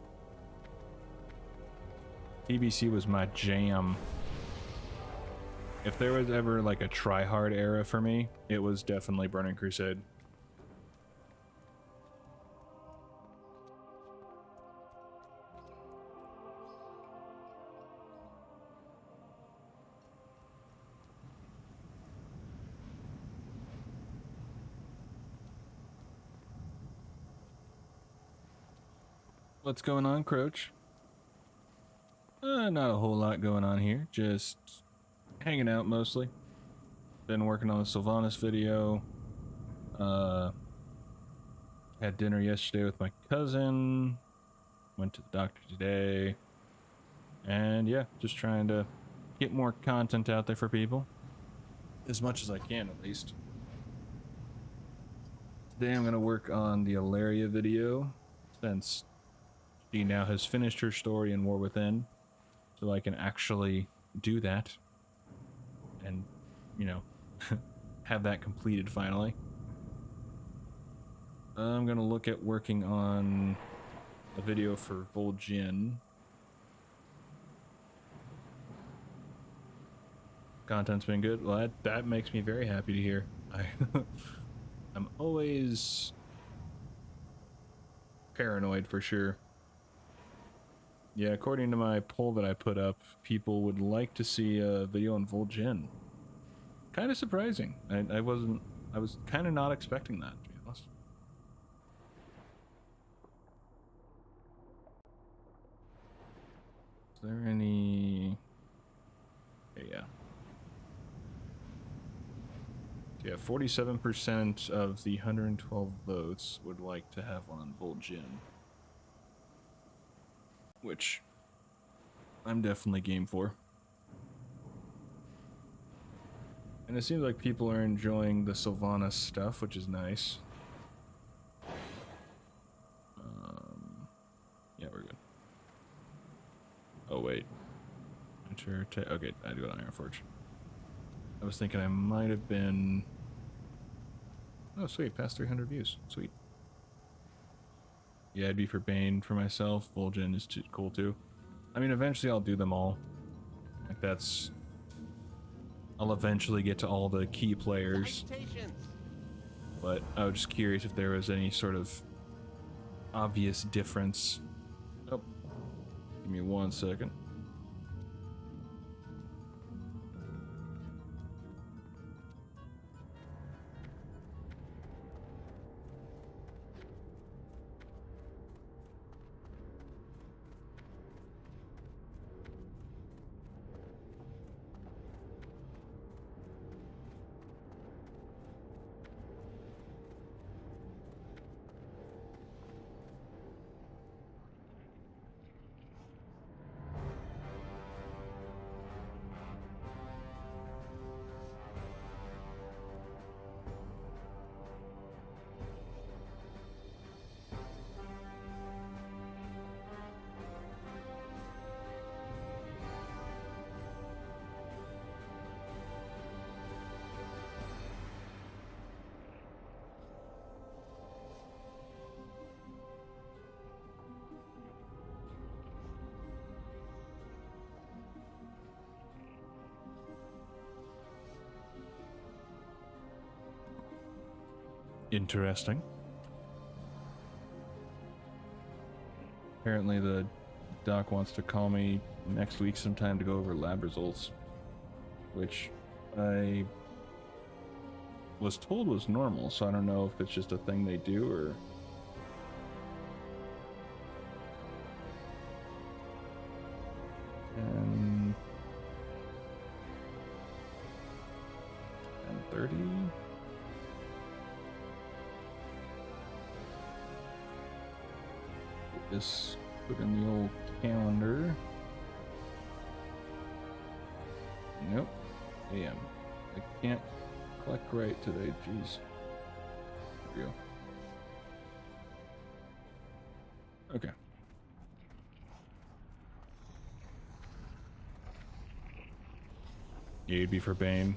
TBC was my jam. If there was ever like a try-hard era for me, it was definitely Burning Crusade. What's going on, Croach? Not a whole lot going on here. Just hanging out mostly. Been working on the Sylvanas video. Had dinner yesterday with my cousin. Went to the doctor today. And yeah, just trying to get more content out there for people. As much as I can, at least. Today I'm going to work on the Alaria video, since she now has finished her story in War Within. So I can actually do that. And, you know, have that completed finally. I'm going to look at working on a video for Vol'jin. Content's been good. Well, that makes me very happy to hear. I'm always paranoid for sure. Yeah, according to my poll that I put up, people would like to see a video on Vol'jin. Kind of surprising. I was kind of not expecting that, to be honest. Is there any... Okay, yeah. Yeah, 47% of the 112 votes would like to have one on Vol'jin. Which I'm definitely game for. And it seems like people are enjoying the Sylvanas stuff, which is nice. Yeah, we're good. Oh, wait. Enter, okay, I do it on Ironforge. I was thinking I might have been... Oh, sweet, past 300 views. Sweet. Yeah, it'd be for Bane for myself. Vol'jin is cool too. I mean, eventually I'll do them all. Like, that's... I'll eventually get to all the key players. But I was just curious if there was any sort of obvious difference. Oh, give me 1 second. Interesting. Apparently the doc wants to call me next week sometime to go over lab results, which I was told was normal, so I don't know if it's just a thing they do or... And 10:30. This put in the old calendar. Nope. AM. I can't click right today. Jeez. There we go. Okay. Yeah, you'd be for Bane.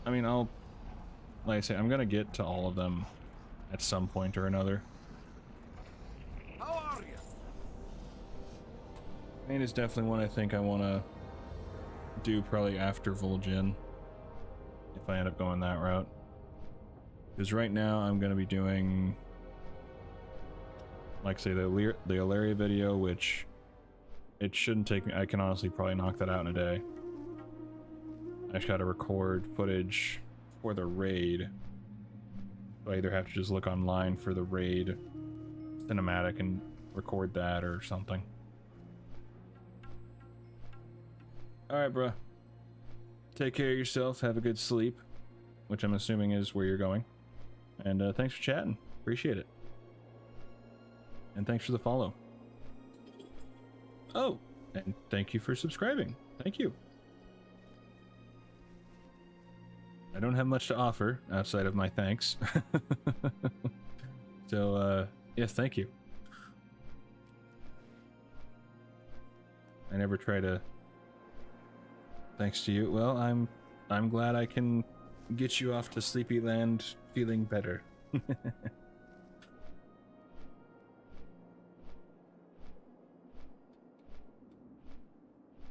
I mean, like I say, I'm gonna get to all of them at some point or another. How are you? Bane is definitely one I think I want to do probably after Vol'jin, if I end up going that route. Because right now I'm going to be doing, like say, the Ilaria video, which it shouldn't take me, I can honestly probably knock that out in a day. I just got to record footage for the raid. So I either have to just look online for the raid cinematic and record that or something. Alright, bruh. Take care of yourself, have a good sleep, which I'm assuming is where you're going. And thanks for chatting. Appreciate it. And thanks for the follow. Oh, and thank you for subscribing. Thank you. I don't have much to offer outside of my thanks. So, yes, thank you. I never try to... Thanks to you. Well, I'm glad I can get you off to Sleepy Land feeling better.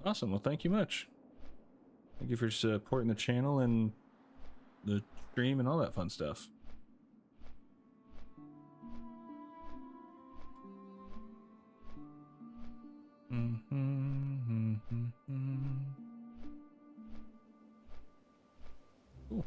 Awesome. Well, thank you much. Thank you for supporting the channel and the stream and all that fun stuff. Cool.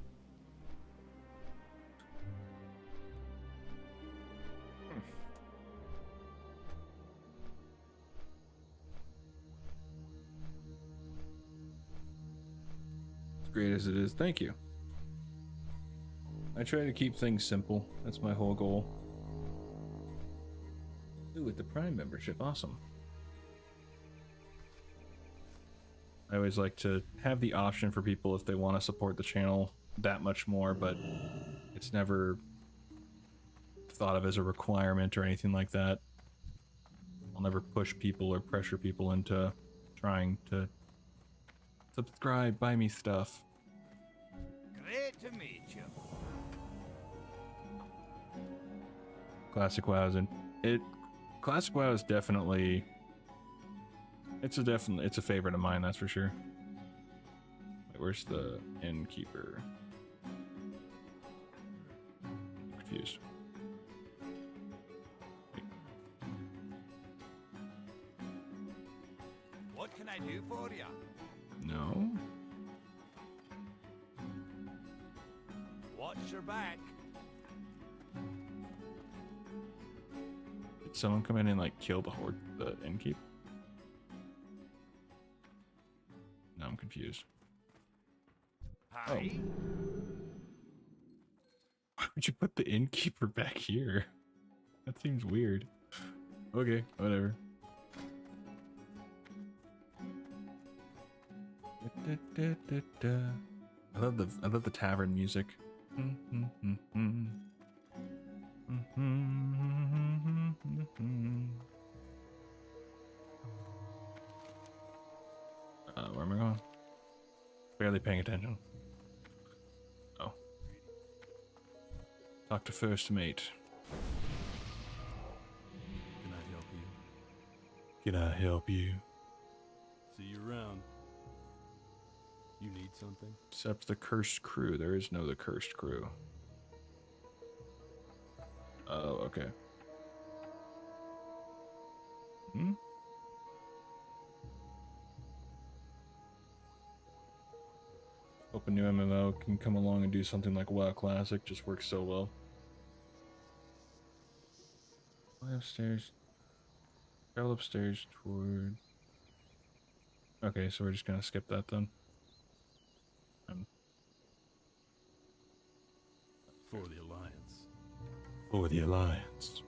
As great as it is, thank you. I try to keep things simple. That's my whole goal. Ooh, with the Prime membership, awesome. I always like to have the option for people if they want to support the channel that much more, but it's never thought of as a requirement or anything like that. I'll never push people or pressure people into trying to subscribe, buy me stuff. Great to meet you. Classic WoW Classic WoW is definitely it's a favorite of mine, that's for sure. Wait, where's the innkeeper? Confused. Wait. What can I do for you? No. Watch your back. Did someone come in and like kill the innkeep? No, I'm confused. Hi. Why would you put the innkeeper back here? That seems weird. Okay, whatever. I love the tavern music. Where am I going? Barely paying attention. Oh. Talk to first mate. Can I help you? Can I help you? See you around. You need something? Except the cursed crew. There is no the cursed crew. Oh, okay. Hmm? Hope a new MMO can come along and do something like WoW Classic. Just works so well. Fly upstairs. Travel upstairs toward... Okay, so we're just gonna skip that then. For the Alliance. For the Alliance.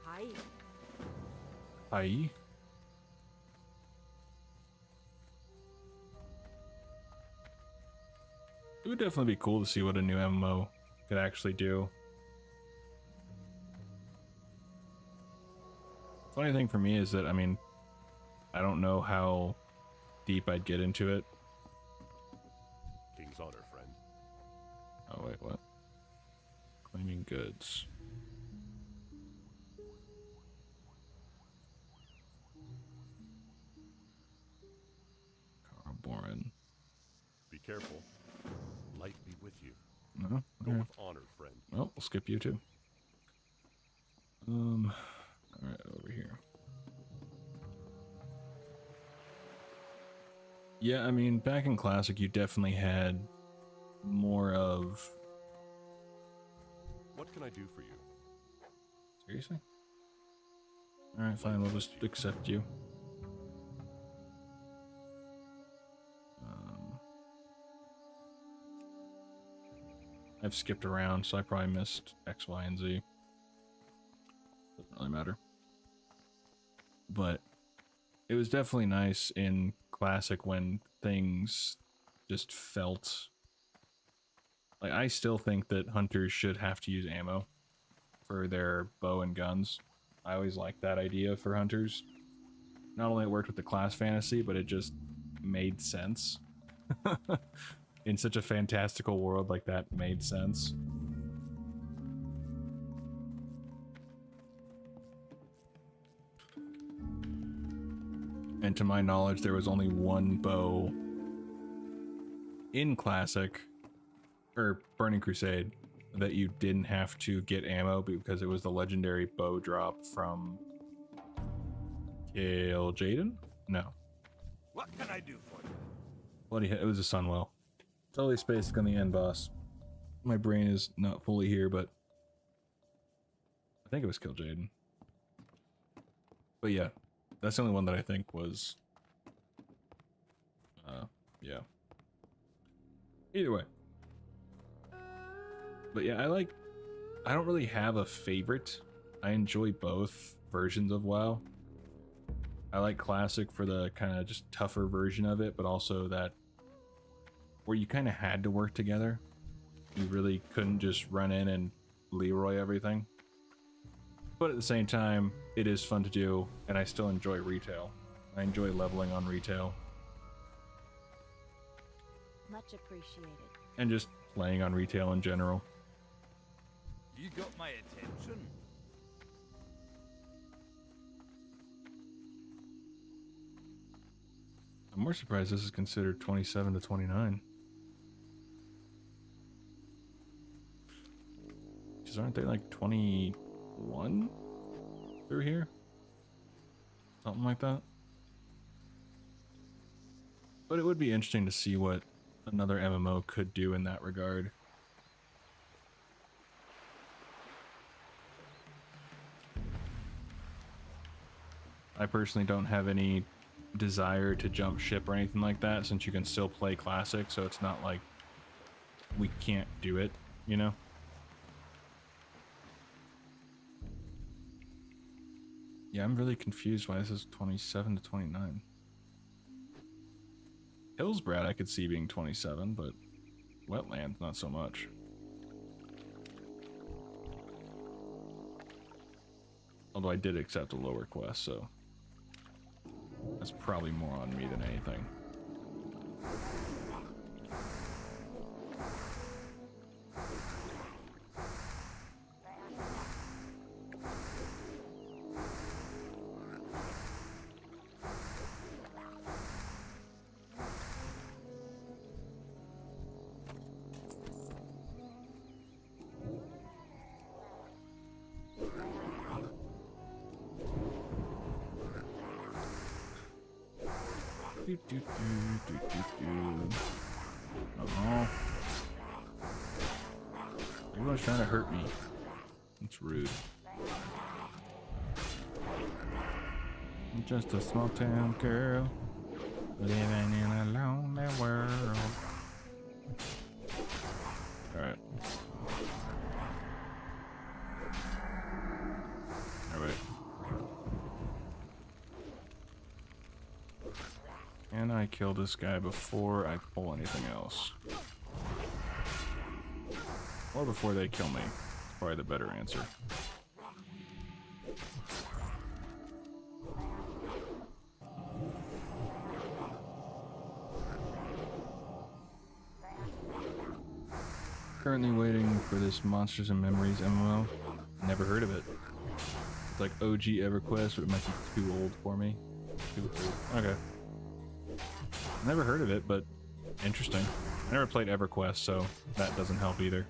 Hi. Hi. It would definitely be cool to see what a new MMO could actually do. Funny thing for me is that, I mean, I don't know how deep I'd get into it. King's honor, friend. Oh, wait, what? Claiming goods. Boren. Be careful. Light be with you. No? Go Okay. with honor, friend. Well, we'll skip you too. Alright, over here. Yeah, I mean, back in Classic, you definitely had more of... What can I do for you? Seriously? Alright, fine, we'll just accept you. I've skipped around, so I probably missed X, Y, and Z. Doesn't really matter. But it was definitely nice in Classic when things just felt... Like, I still think that hunters should have to use ammo for their bow and guns. I always liked that idea for hunters. Not only it worked with the class fantasy, but it just made sense. In such a fantastical world like that made sense. And to my knowledge, there was only one bow in Classic, or Burning Crusade, that you didn't have to get ammo because it was the legendary bow drop from Kill Jaden? No. What can I do for you? Bloody hell, it was a Sunwell. Totally spaced on the end boss. My brain is not fully here, but I think it was Kill Jaden. But yeah, that's the only one that I think was yeah. Either way. But yeah, I don't really have a favorite. I enjoy both versions of WoW. I like Classic for the kind of just tougher version of it, but also that where you kind of had to work together. You really couldn't just run in and Leroy everything. But at the same time, it is fun to do, and I still enjoy retail. I enjoy leveling on retail. Much appreciated. And just playing on retail in general. You got my attention. I'm more surprised this is considered 27 to 29. Because aren't they like 21 through here? Something like that. But it would be interesting to see what another MMO could do in that regard. I personally don't have any desire to jump ship or anything like that, since you can still play Classic, so it's not like we can't do it, you know? Yeah, I'm really confused why this is 27 to 29. Hillsbrad I could see being 27, but Wetlands not so much. Although I did accept a lower quest, so that's probably more on me than anything. Do, do, do, do, do, do. Oh. Everyone's trying to hurt me. It's rude. I'm just a small town girl living in a lonely world. Alright. Alright. Can I kill this guy before I pull anything else? Or before they kill me? Probably the better answer. Currently waiting for this Monsters and Memories MMO. Never heard of it. It's like OG EverQuest, but it might be too old for me. Too old. Okay. Never heard of it, but interesting. I never played EverQuest, so that doesn't help either.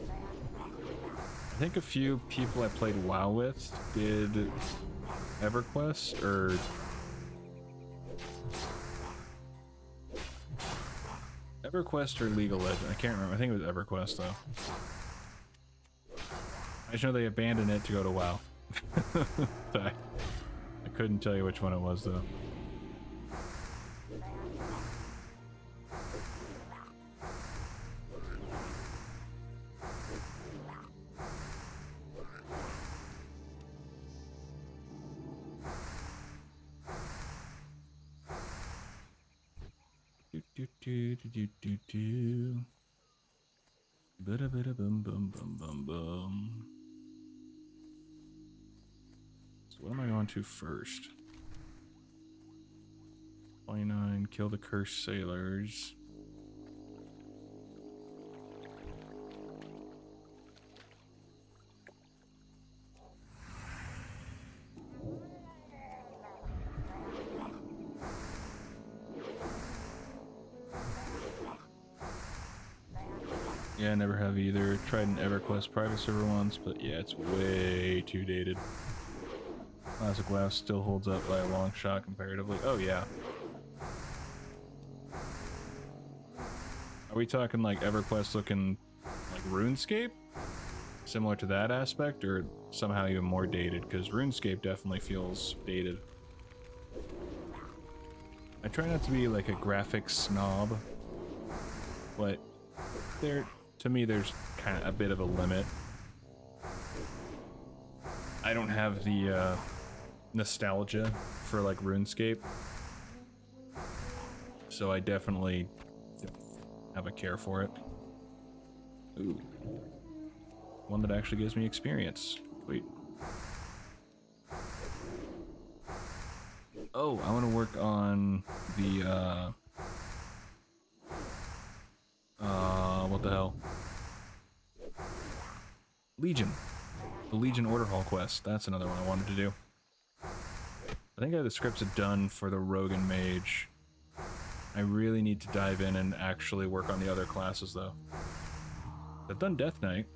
I think a few people I played WoW with did EverQuest, or EverQuest or League of Legends. I can't remember. I think it was EverQuest though. I just know they abandoned it to go to WoW. I couldn't tell you which one it was though. Bada bada bum bum bum bum bum. So what am I going to first? 29, kill the cursed sailors. Yeah, I never have either. Tried an EverQuest private server once, but yeah, it's way too dated. Classic WoW still holds up by a long shot comparatively. Oh yeah. Are we talking like EverQuest looking like RuneScape? Similar to that aspect, or somehow even more dated? Because RuneScape definitely feels dated. I try not to be like a graphics snob, but to me there's kind of a bit of a limit. I don't have the nostalgia for like RuneScape, so I definitely have a care for it. Ooh, one that actually gives me experience. Sweet. Oh, I want to work on the what the hell? Legion. The Legion Order Hall quest. That's another one I wanted to do. I think I have the scripts done for the Rogue and Mage. I really need to dive in and actually work on the other classes though. I've done Death Knight.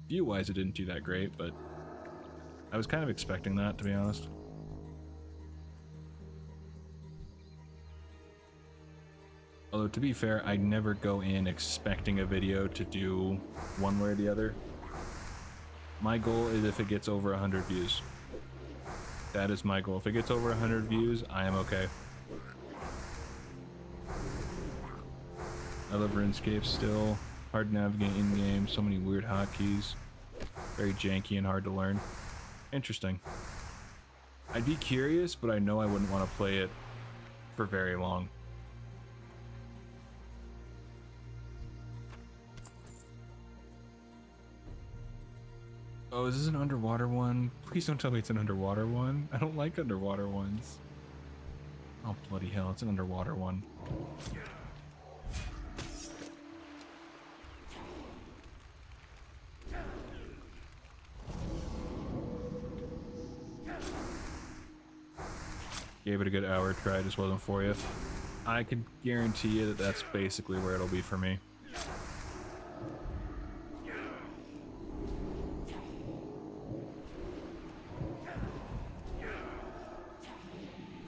View-wise it didn't do that great, but I was kind of expecting that, to be honest. Although, to be fair, I never go in expecting a video to do one way or the other. My goal is if it gets over 100 views. That is my goal. If it gets over 100 views, I am okay. I love RuneScape still. Hard to navigate in-game, so many weird hotkeys. Very janky and hard to learn. Interesting. I'd be curious, but I know I wouldn't want to play it for very long. Oh, is this an underwater one? Please don't tell me it's an underwater one. I don't like underwater ones. Oh, bloody hell, it's an underwater one. Gave it a good hour try, it just wasn't for you. I could guarantee you that that's basically where it'll be for me.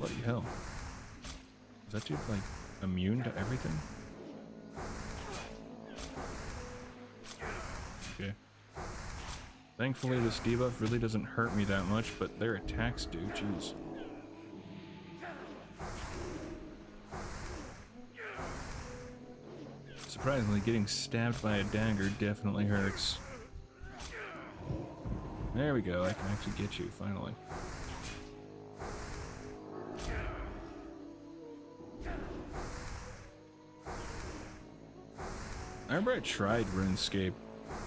Bloody hell. Is that dude, like, immune to everything? Okay. Thankfully, this debuff really doesn't hurt me that much, but their attacks do, jeez. Surprisingly, getting stabbed by a dagger definitely hurts. There we go, I can actually get you, finally. I remember I tried RuneScape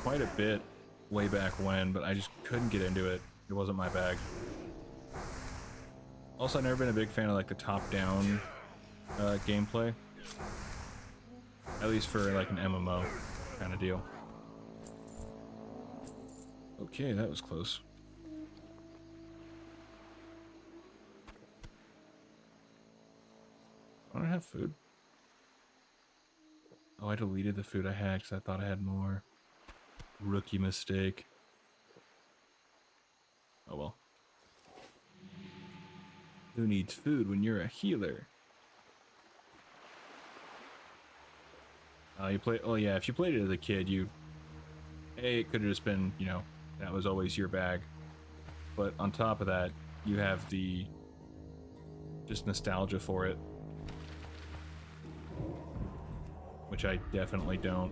quite a bit way back when, but I just couldn't get into it. It wasn't my bag. Also, I've never been a big fan of like the top-down gameplay. At least for like an MMO kind of deal. Okay, that was close. I don't have food. Oh, I deleted the food I had because I thought I had more. Rookie mistake. Oh well. Who needs food when you're a healer? You play. Oh yeah, if you played it as a kid, it could have just been, you know, that was always your bag. But on top of that, you have the just nostalgia for it, which I definitely don't.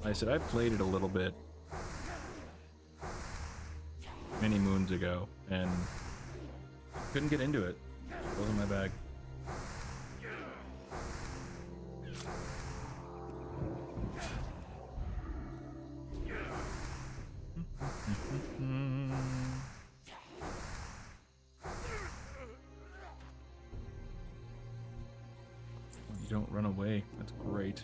Like I said, I played it a little bit many moons ago, and couldn't get into it. It wasn't my bag. You don't run away. That's great.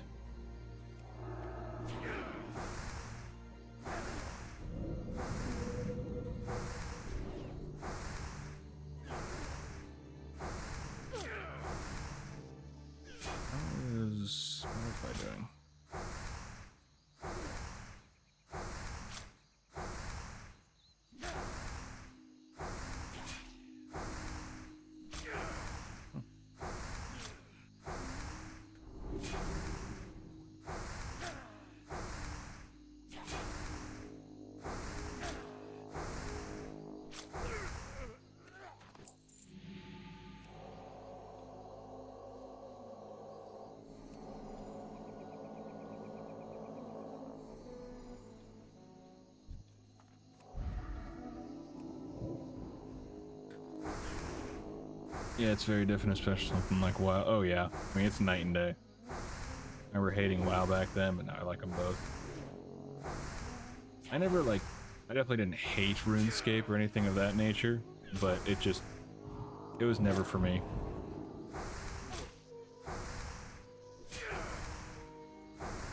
What was I doing? Yeah, it's very different, especially something like WoW. Oh yeah, I mean it's night and day. I remember hating WoW back then, but now I like them both. I definitely didn't hate RuneScape or anything of that nature, but it was never for me.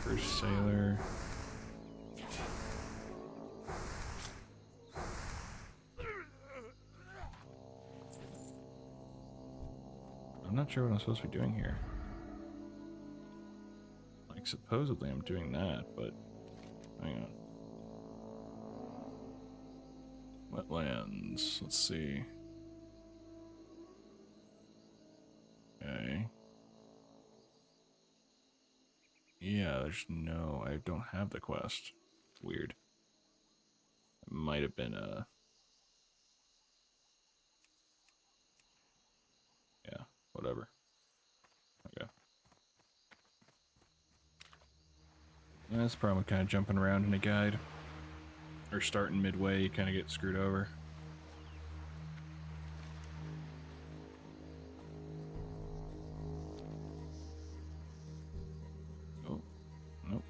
First Sailor. I'm not sure what I'm supposed to be doing here. Like, supposedly I'm doing that, but hang on. Wetlands, let's see. Okay. Yeah, I don't have the quest. Weird. It might have been yeah, whatever. Okay. That's the problem with kind of jumping around in a guide. Or starting midway, you kind of get screwed over. Oh, nope.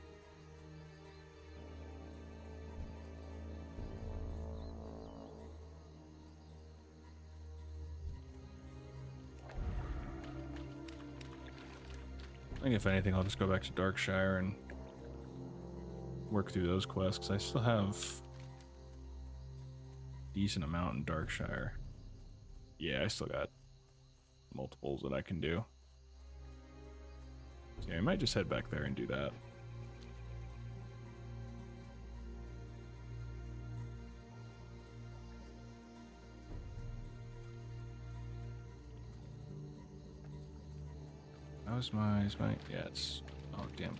I think if anything, I'll just go back to Darkshire and work through those quests, because I still have decent amount in Darkshire. Yeah, I still got multiples that I can do. So yeah, I might just head back there and do that. How's my yeah, it's oh damn.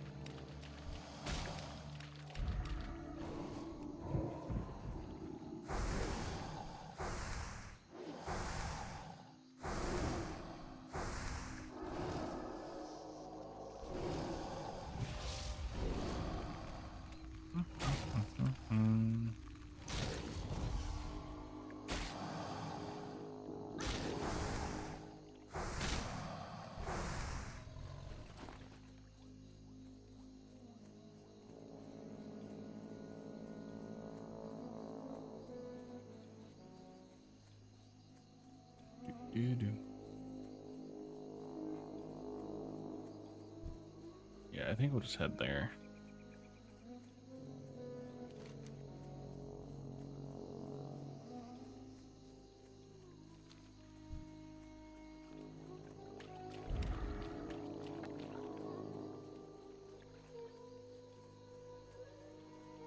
Yeah, I think we'll just head there.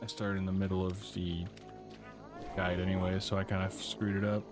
I started in the middle of the guide anyway, so I kind of screwed it up.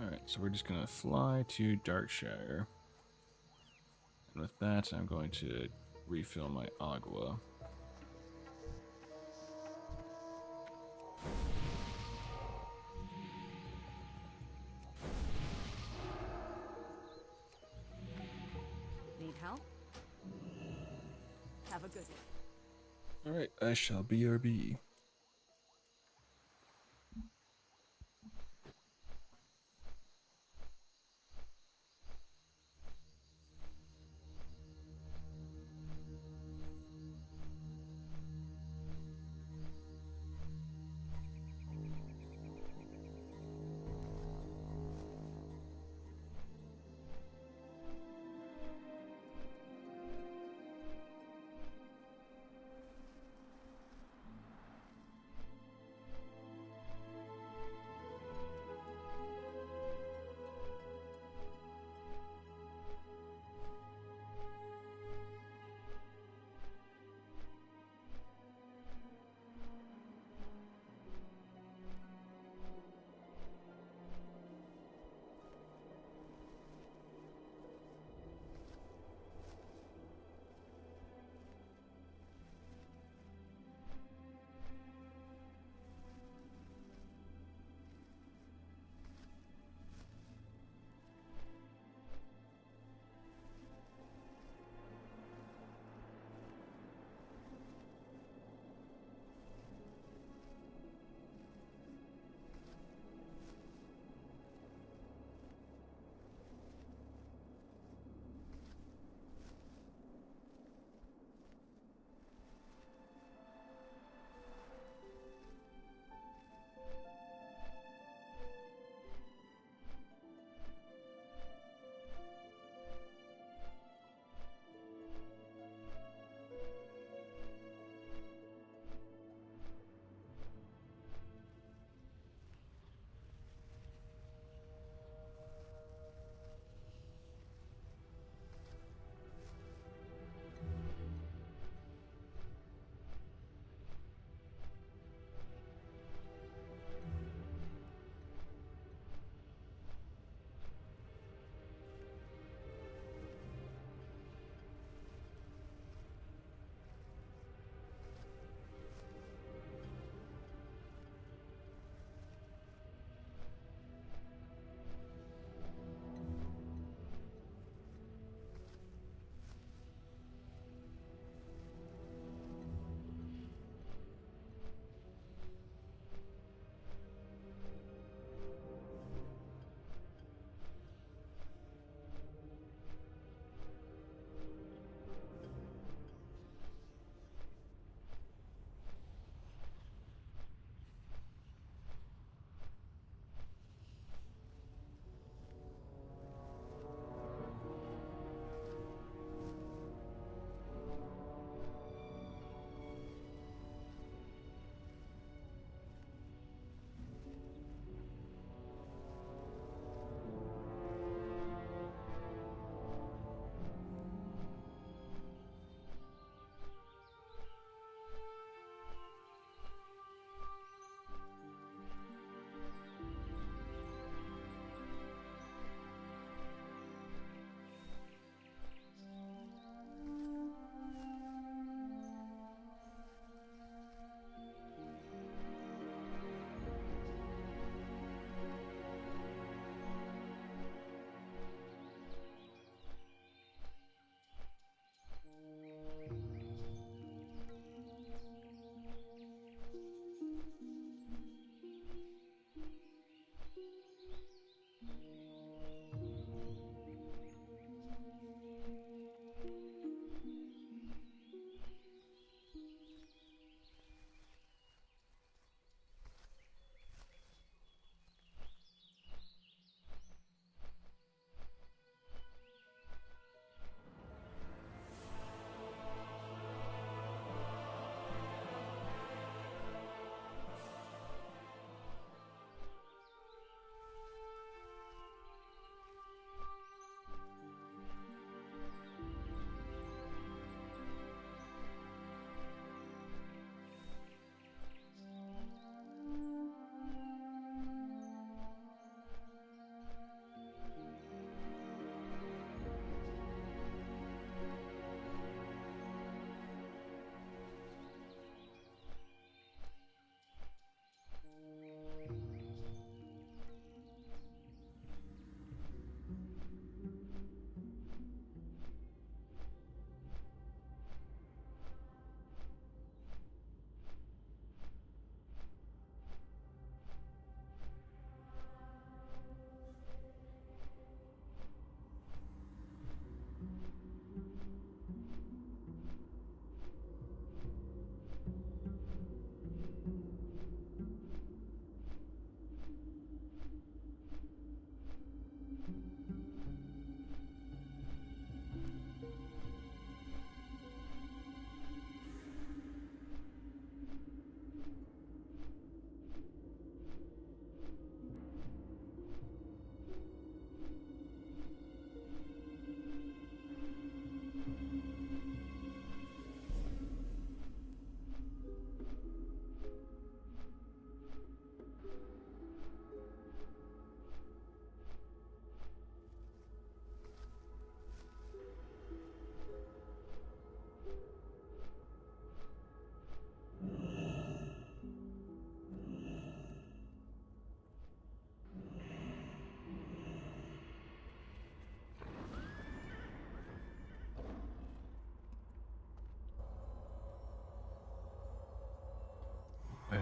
Alright, so we're just gonna fly to Darkshire. And with that, I'm going to refill my agua. Need help? Have a good one. Alright, I shall BRB.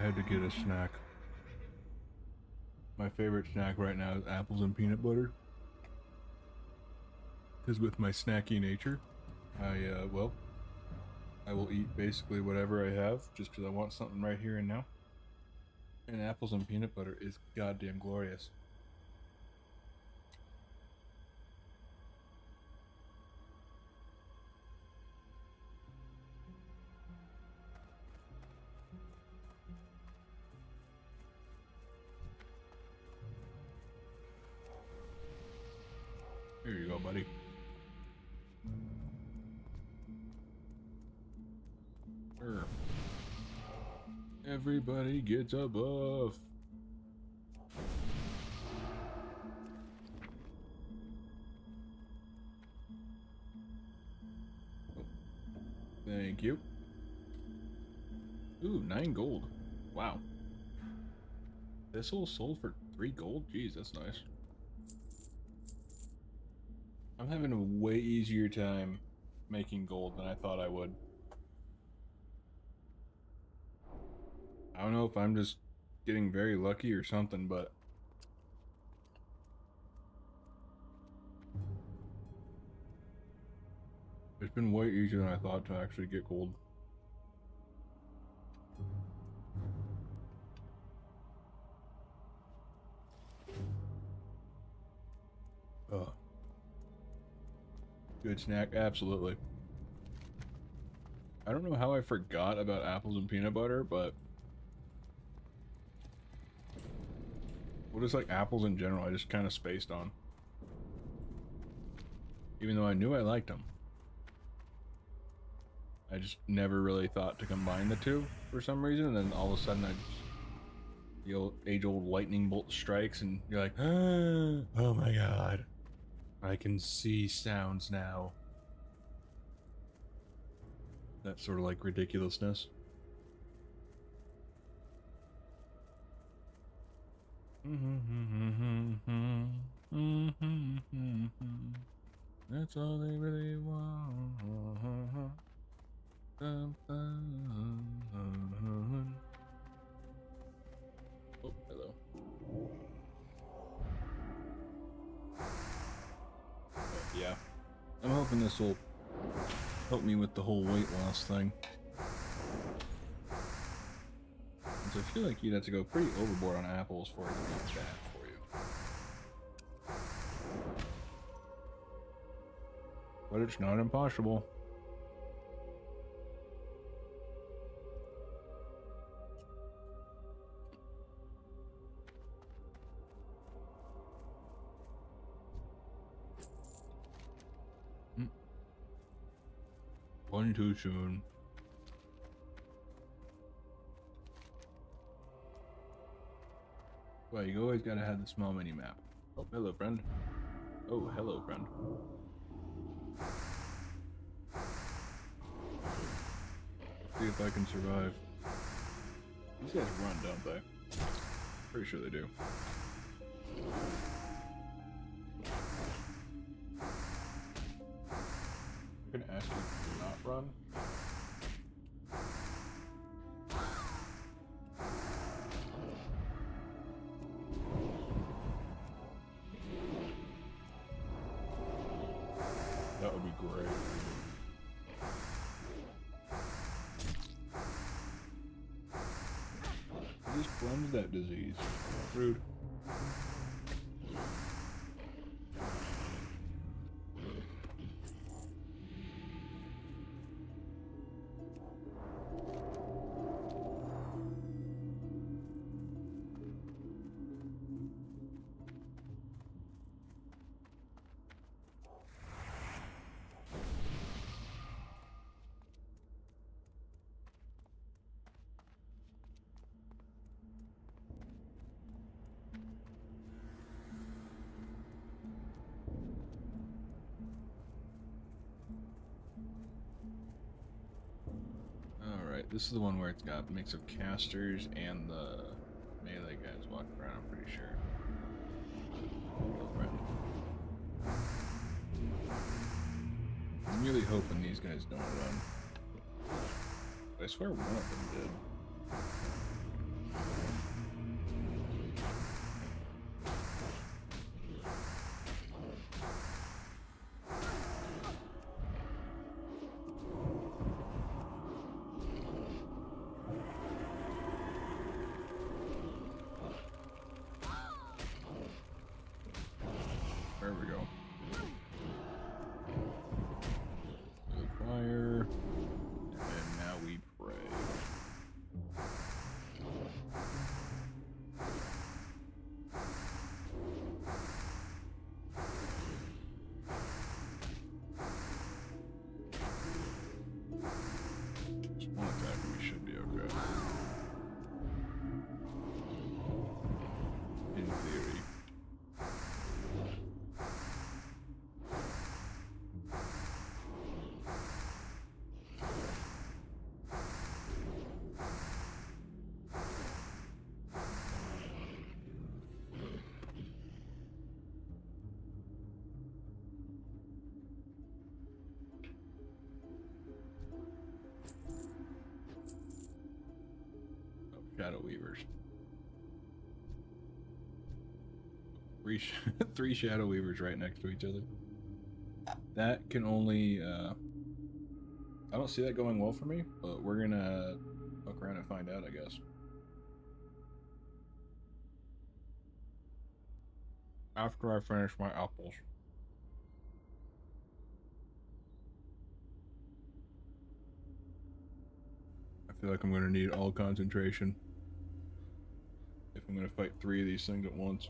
had to get a snack. My favorite snack right now is apples and peanut butter. Because with my snacky nature, I will eat basically whatever I have just because I want something right here and now. And apples and peanut butter is goddamn glorious. Here you go, buddy. Sure. Everybody gets a buff. Thank you. Ooh, 9 gold. Wow. This all sold for 3 gold? Jeez, that's nice. I'm having a way easier time making gold than I thought I would. I don't know if I'm just getting very lucky or something, but it's been way easier than I thought to actually get gold. Good snack, absolutely. I don't know how I forgot about apples and peanut butter, but what is like apples in general, I just kind of spaced on. Even though I knew I liked them. I just never really thought to combine the two for some reason, and then all of a sudden the old age-old lightning bolt strikes and you're like, oh my god. I can see sounds now. That sort of like ridiculousness. That's all they really want. Oh, hello. Yeah, I'm hoping this will help me with the whole weight loss thing. So I feel like you'd have to go pretty overboard on apples for it to be bad for you. But it's not impossible. One too soon. Well, you always gotta have the small mini map. Oh, hello, friend. Oh, hello, friend. See if I can survive. These guys run, don't they? Pretty sure they do. I'm gonna ask you to not run. That would be great. I just blended that disease. Rude. This is the one where it's got a mix of casters and the melee guys walking around, I'm pretty sure. I'm really hoping these guys don't run. I swear one of them did. Shadow Weavers. Three Shadow Weavers right next to each other. That can only, I don't see that going well for me, but we're gonna look around and find out, I guess. After I finish my apples. I feel like I'm gonna need all concentration if I'm gonna fight 3 of these things at once.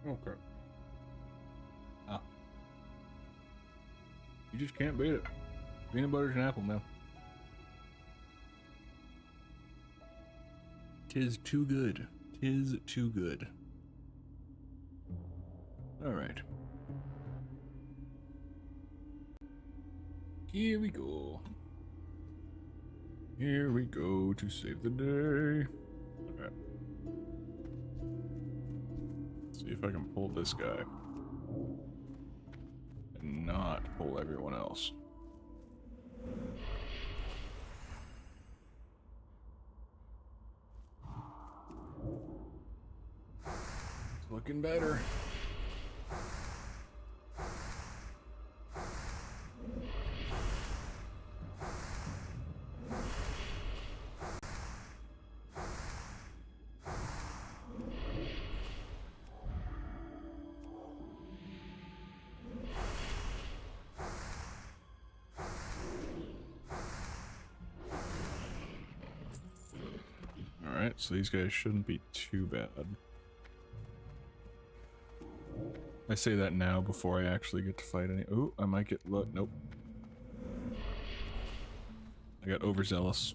Okay. Ah. You just can't beat it. Peanut butter's an apple, man. Tis too good. Tis too good. Alright. Here we go. Here we go to save the day. Okay. See if I can pull this guy. And not pull everyone else. It's looking better. Alright, so these guys shouldn't be too bad. I say that now before I actually get to fight any. Ooh, I might get. Look, nope. I got overzealous.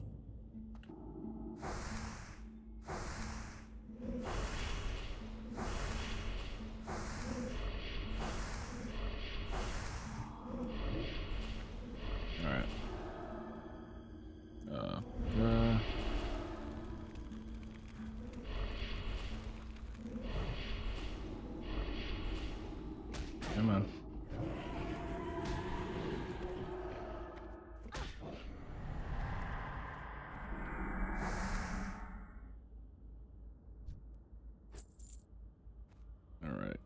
Alright. Come on. All right.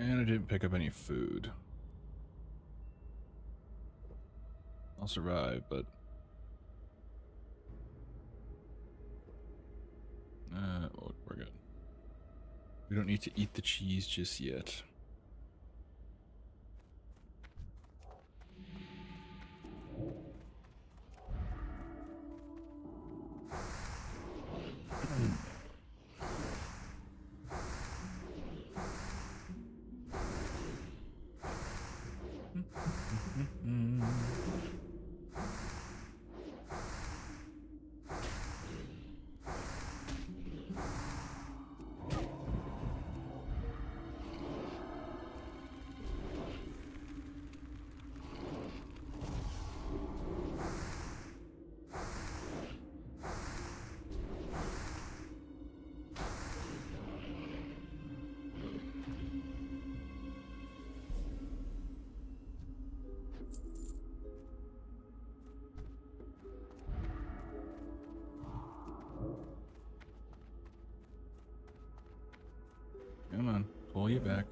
And I didn't pick up any food. I'll survive, but... well, we're good. We don't need to eat the cheese just yet. Come on, pull you back.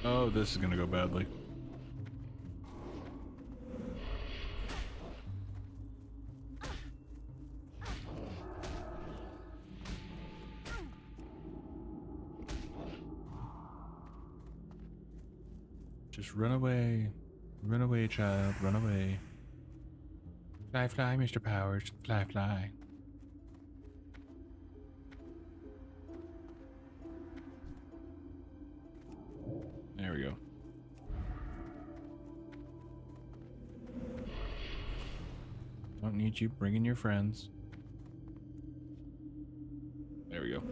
Oh, this is gonna go badly. Just run away. Run away, child. Run away. Fly, fly, Mr. Powers. Fly, fly. There we go. Don't need you bringing your friends. There we go.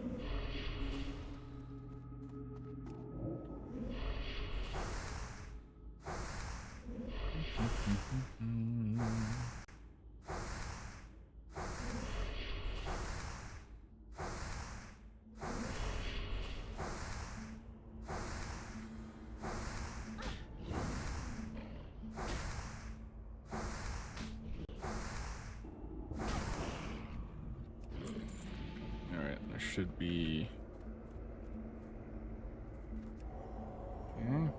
Should be okay.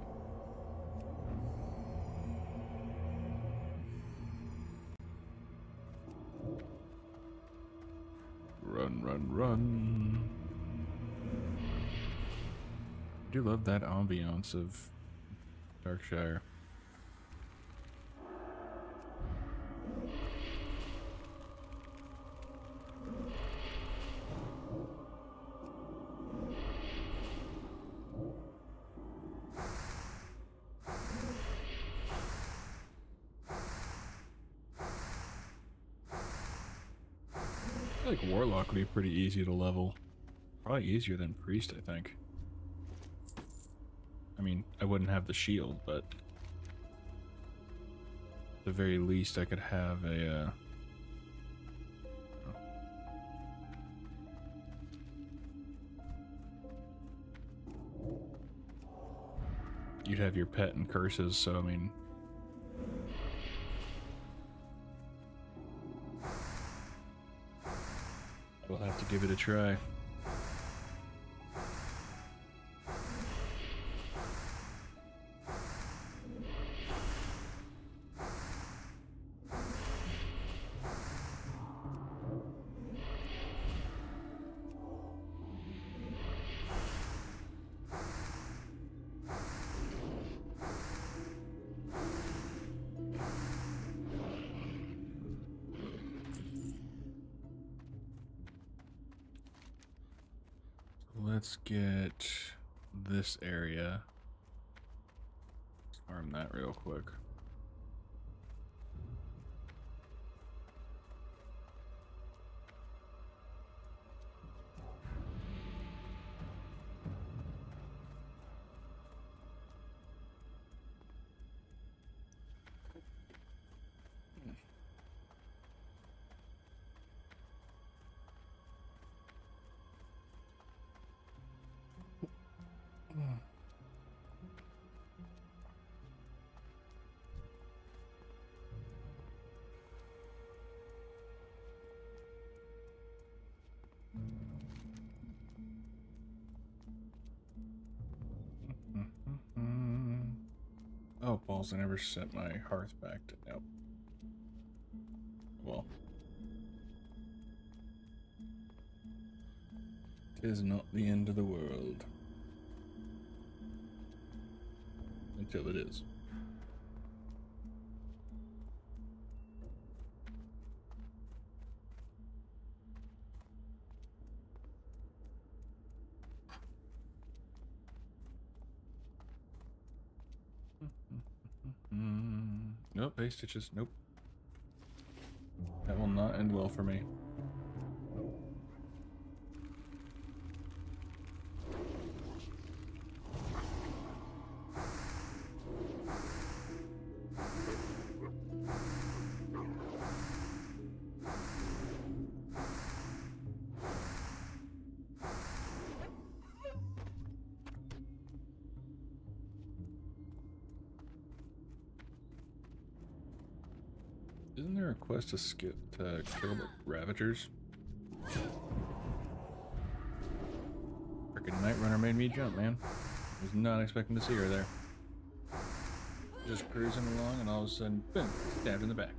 Run, run, run. I do love that ambiance of Darkshire. I feel like Warlock would be pretty easy to level. Probably easier than Priest, I think. I mean, I wouldn't have the shield, but at the very least I could have a you'd have your pet and curses, so I mean we'll have to give it a try. Let's get this area. Let's farm that real quick. Oh, balls, I never set my hearth back to... Nope. Well. Tis not the end of the world. Until it is. Nope, base stitches. Nope. That will not end well for me. Isn't there a quest to kill the Ravagers? Frickin' Night Runner made me jump, man. Was not expecting to see her there. Just cruising along, and all of a sudden, boom, stabbed in the back.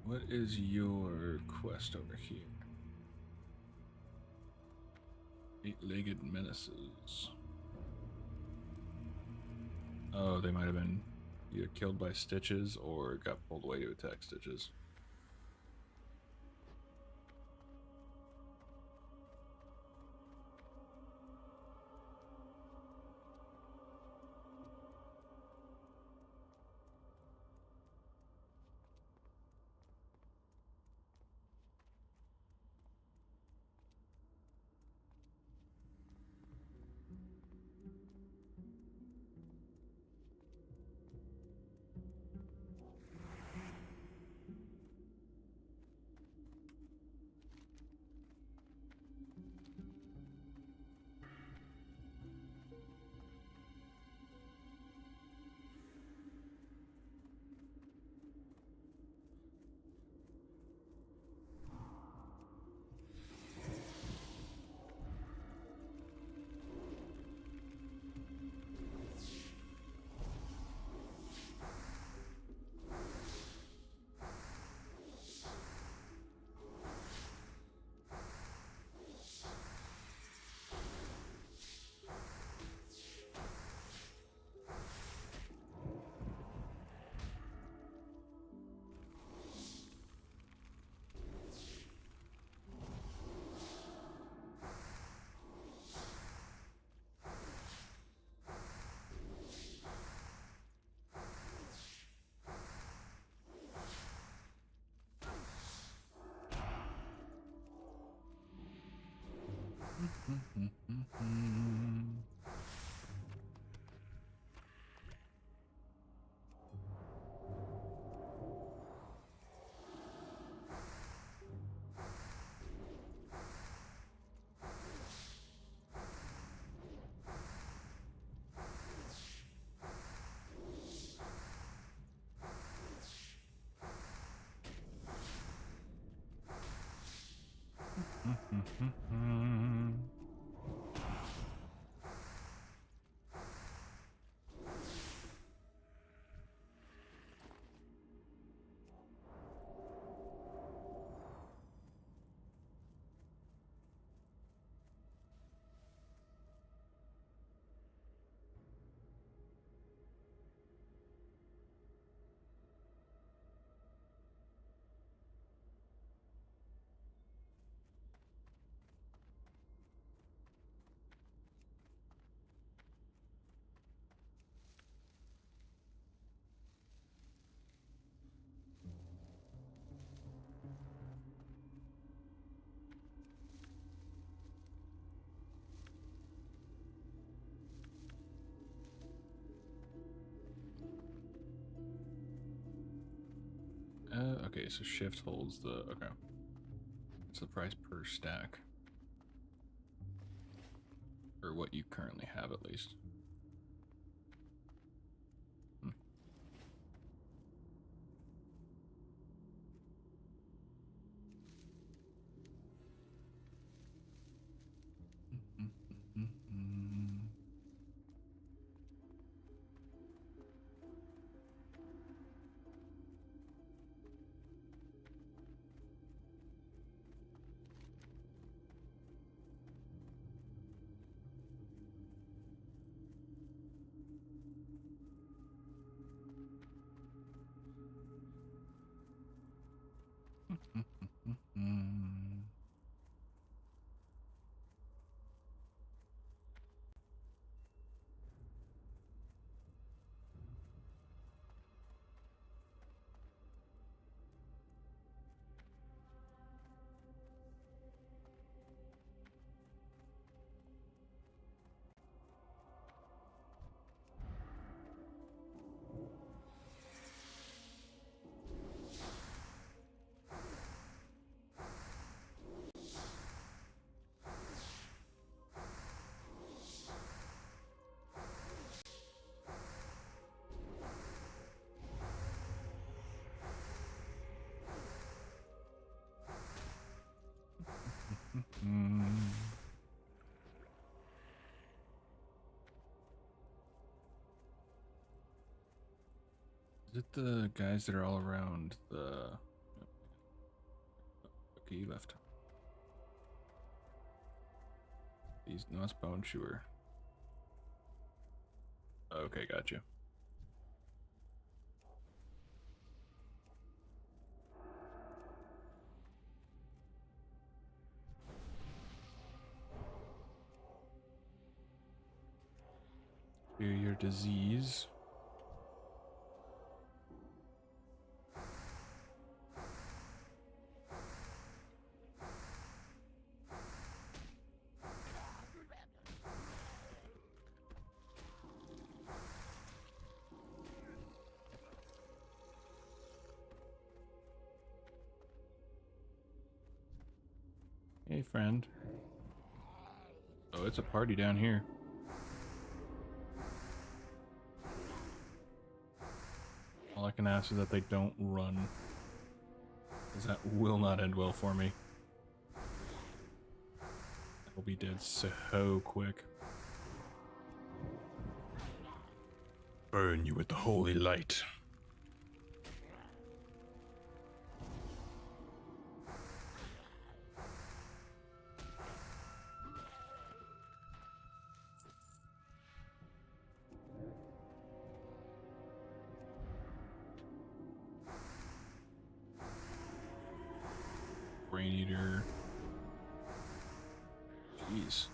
What is your quest over here? Eight-legged menaces. Oh, they might have been either killed by Stitches or got pulled away to attack Stitches. Okay, so shift holds the, okay. It's the price per stack. Or what you currently have, at least. Is it the guys that are all around the... Okay, you left. These, no, it's Bone Chewer. Okay, gotcha. Cure your disease. Hey, friend. Oh, it's a party down here. All I can ask is that they don't run, because that will not end well for me. I'll be dead so quick. Burn you with the holy light. Brain Eater. Jeez.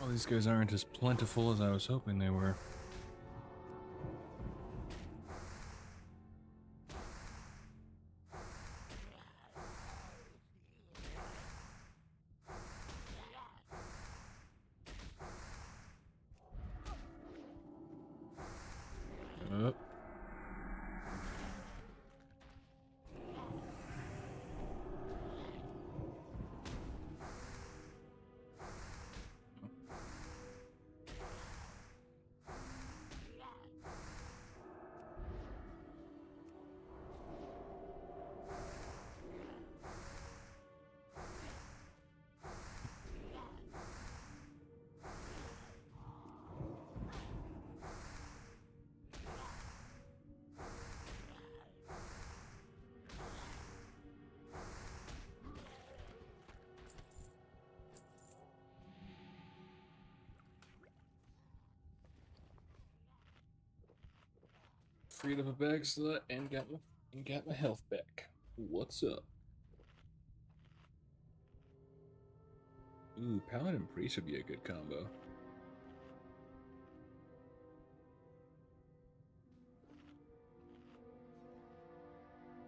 Well, these guys aren't as plentiful as I was hoping they were. Up. Freed up a bag slut and got my health back. What's up? Ooh, Paladin Priest would be a good combo.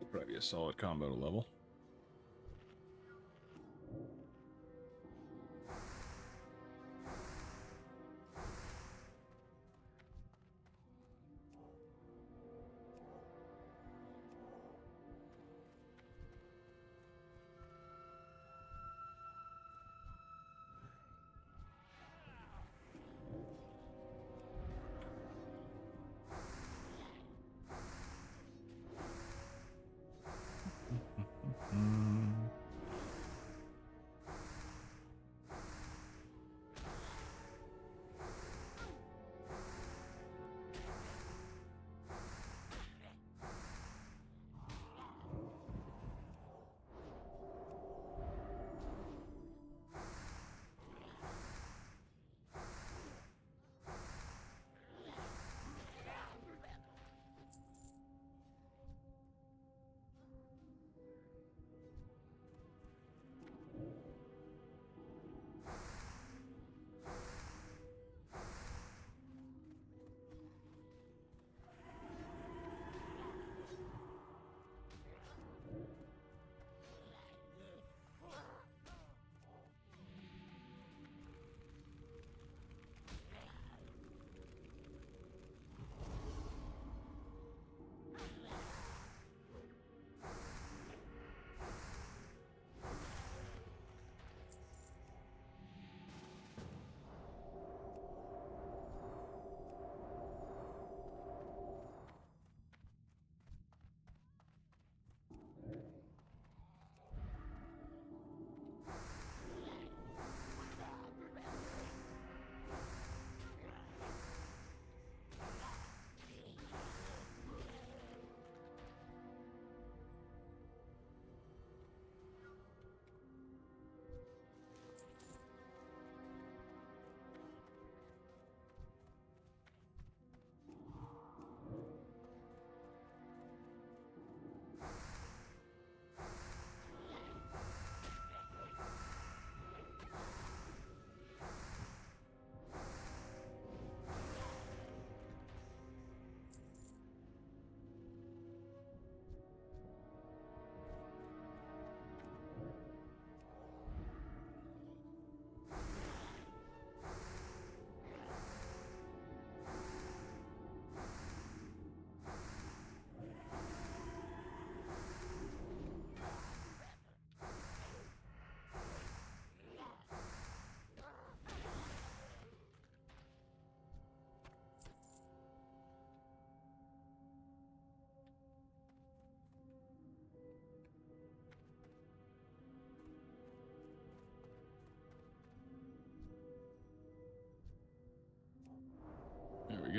Would probably be a solid combo to level.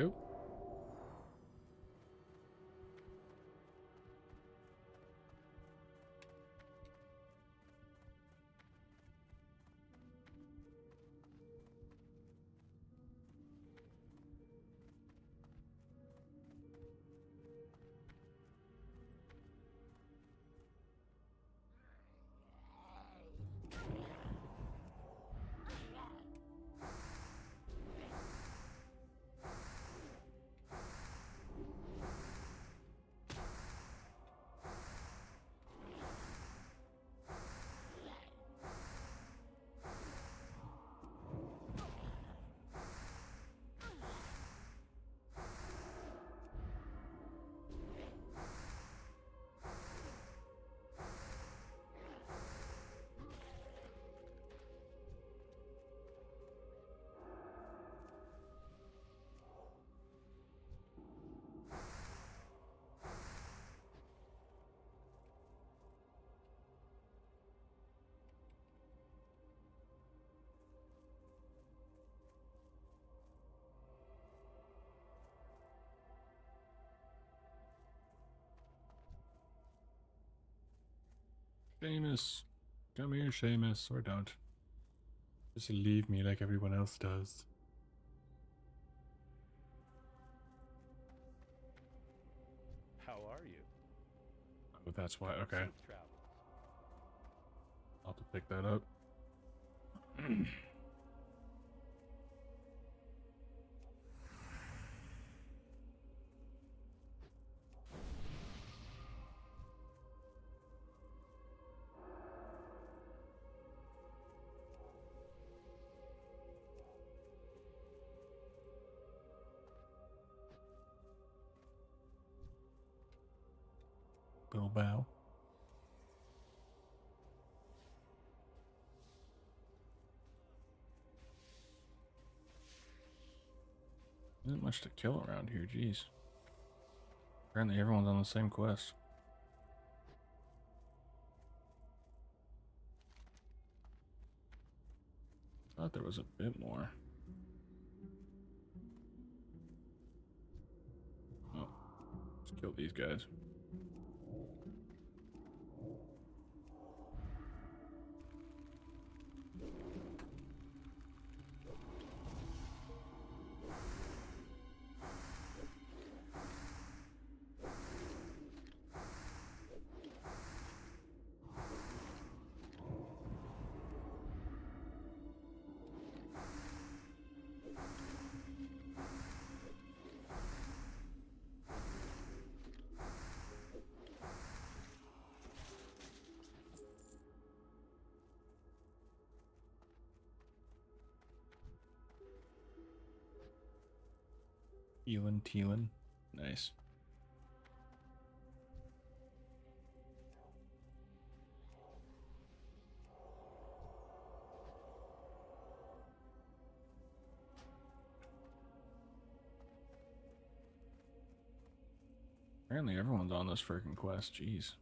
go. Seamus. Come here, Seamus. Or don't. Just leave me like everyone else does. How are you? Oh, that's why. Okay. Safe travels. I'll have to pick that up. Bilbao. Isn't much to kill around here, jeez. Apparently everyone's on the same quest. Thought there was a bit more. Oh, let's kill these guys. Teelan. Nice. Apparently everyone's on this freaking quest, jeez.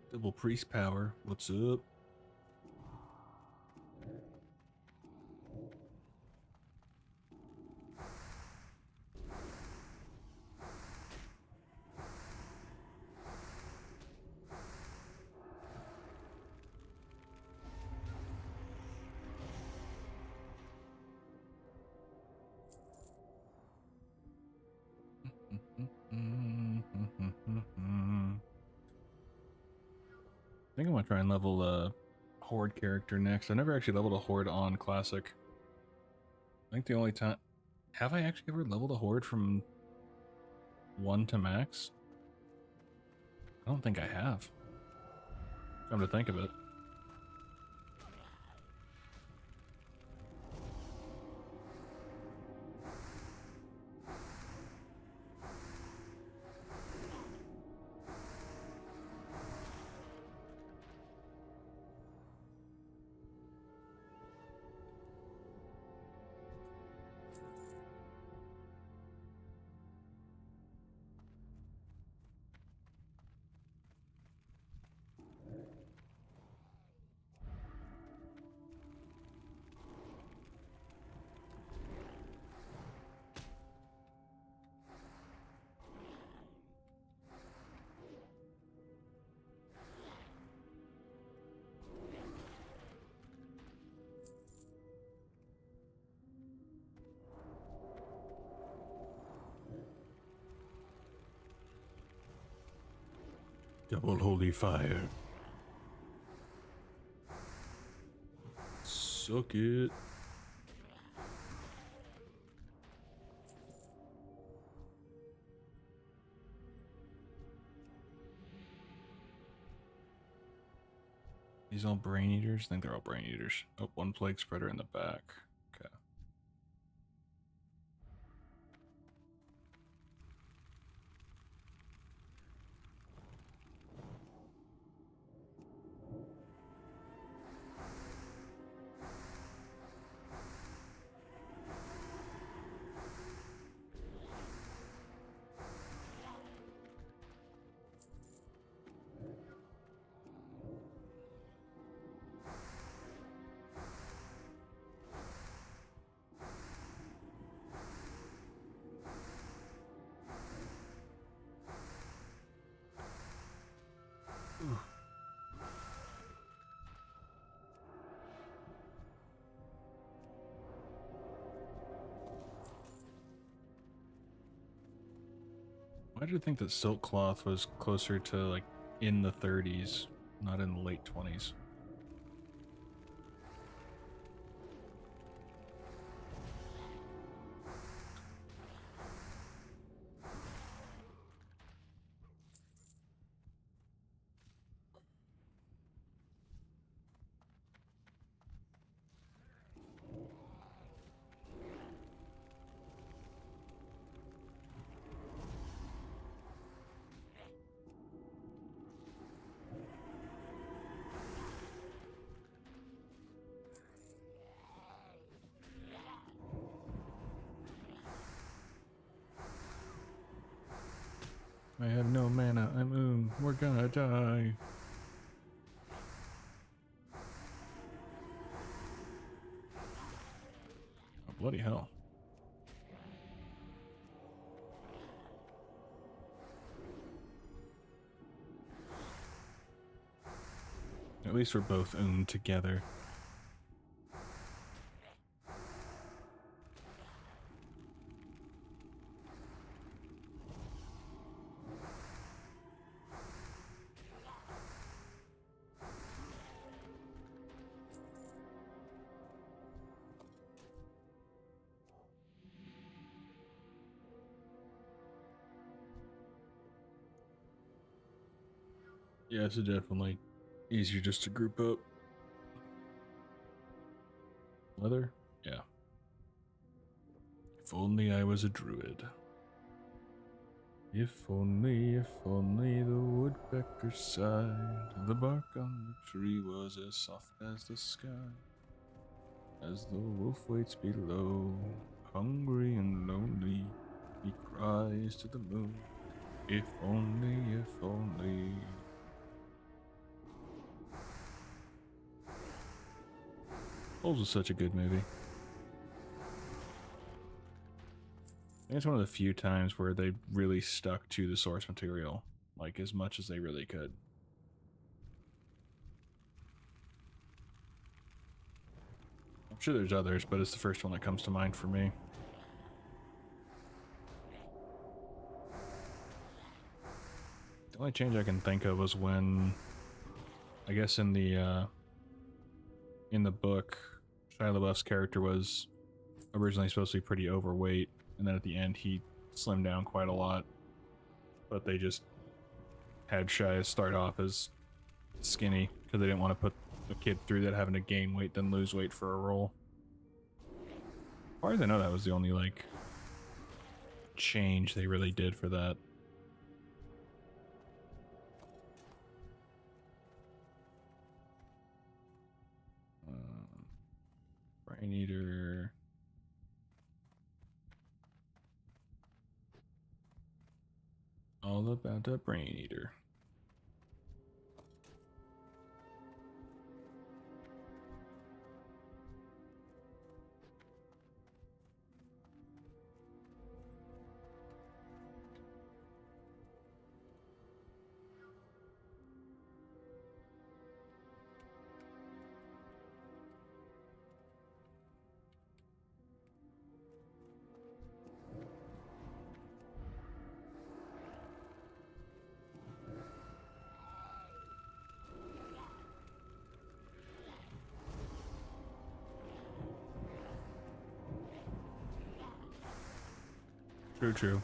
Double priest power. What's up? I think I'm gonna try and level a horde character next. I never actually leveled a horde on classic. I think the only time have I actually ever leveled a horde from 1 to max? I don't think I have. Come to think of it. Double holy fire. Suck it. These all brain eaters? I think they're all brain eaters. Oh, one plague spreader in the back. Okay. Why did I think that silk cloth was closer to like in the 30s, not in the late 20s? I have no mana. I'm we're gonna die. Oh, bloody hell. At least we're both owned together. Yeah, it's definitely easier just to group up. Leather? Yeah. If only I was a druid. If only the woodpecker sighed, the bark on the tree was as soft as the sky. As the wolf waits below, hungry and lonely, he cries to the moon, if only, if only. Holes is such a good movie. I think it's one of the few times where they really stuck to the source material, like as much as they really could. I'm sure there's others, but it's the first one that comes to mind for me. The only change I can think of was when, I guess in the book, Shia LaBeouf's character was originally supposed to be pretty overweight, and then at the end he slimmed down quite a lot. But they just had Shia start off as skinny because they didn't want to put a kid through that having to gain weight then lose weight for a role. As far as I know, that was the only like change they really did for that. Brain Eater. All about a Brain Eater. True, true.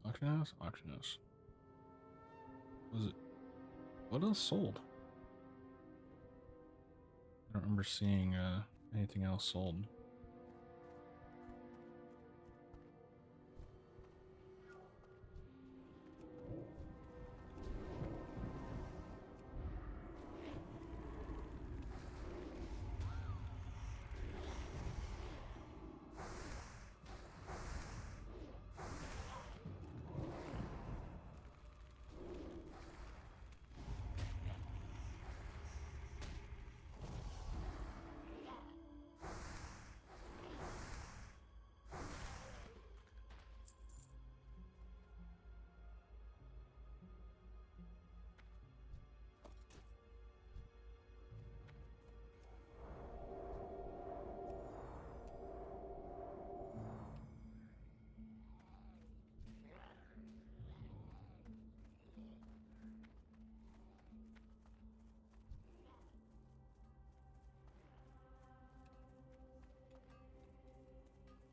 Auction house? Auction house. Was it? What else sold? I don't remember seeing anything else sold.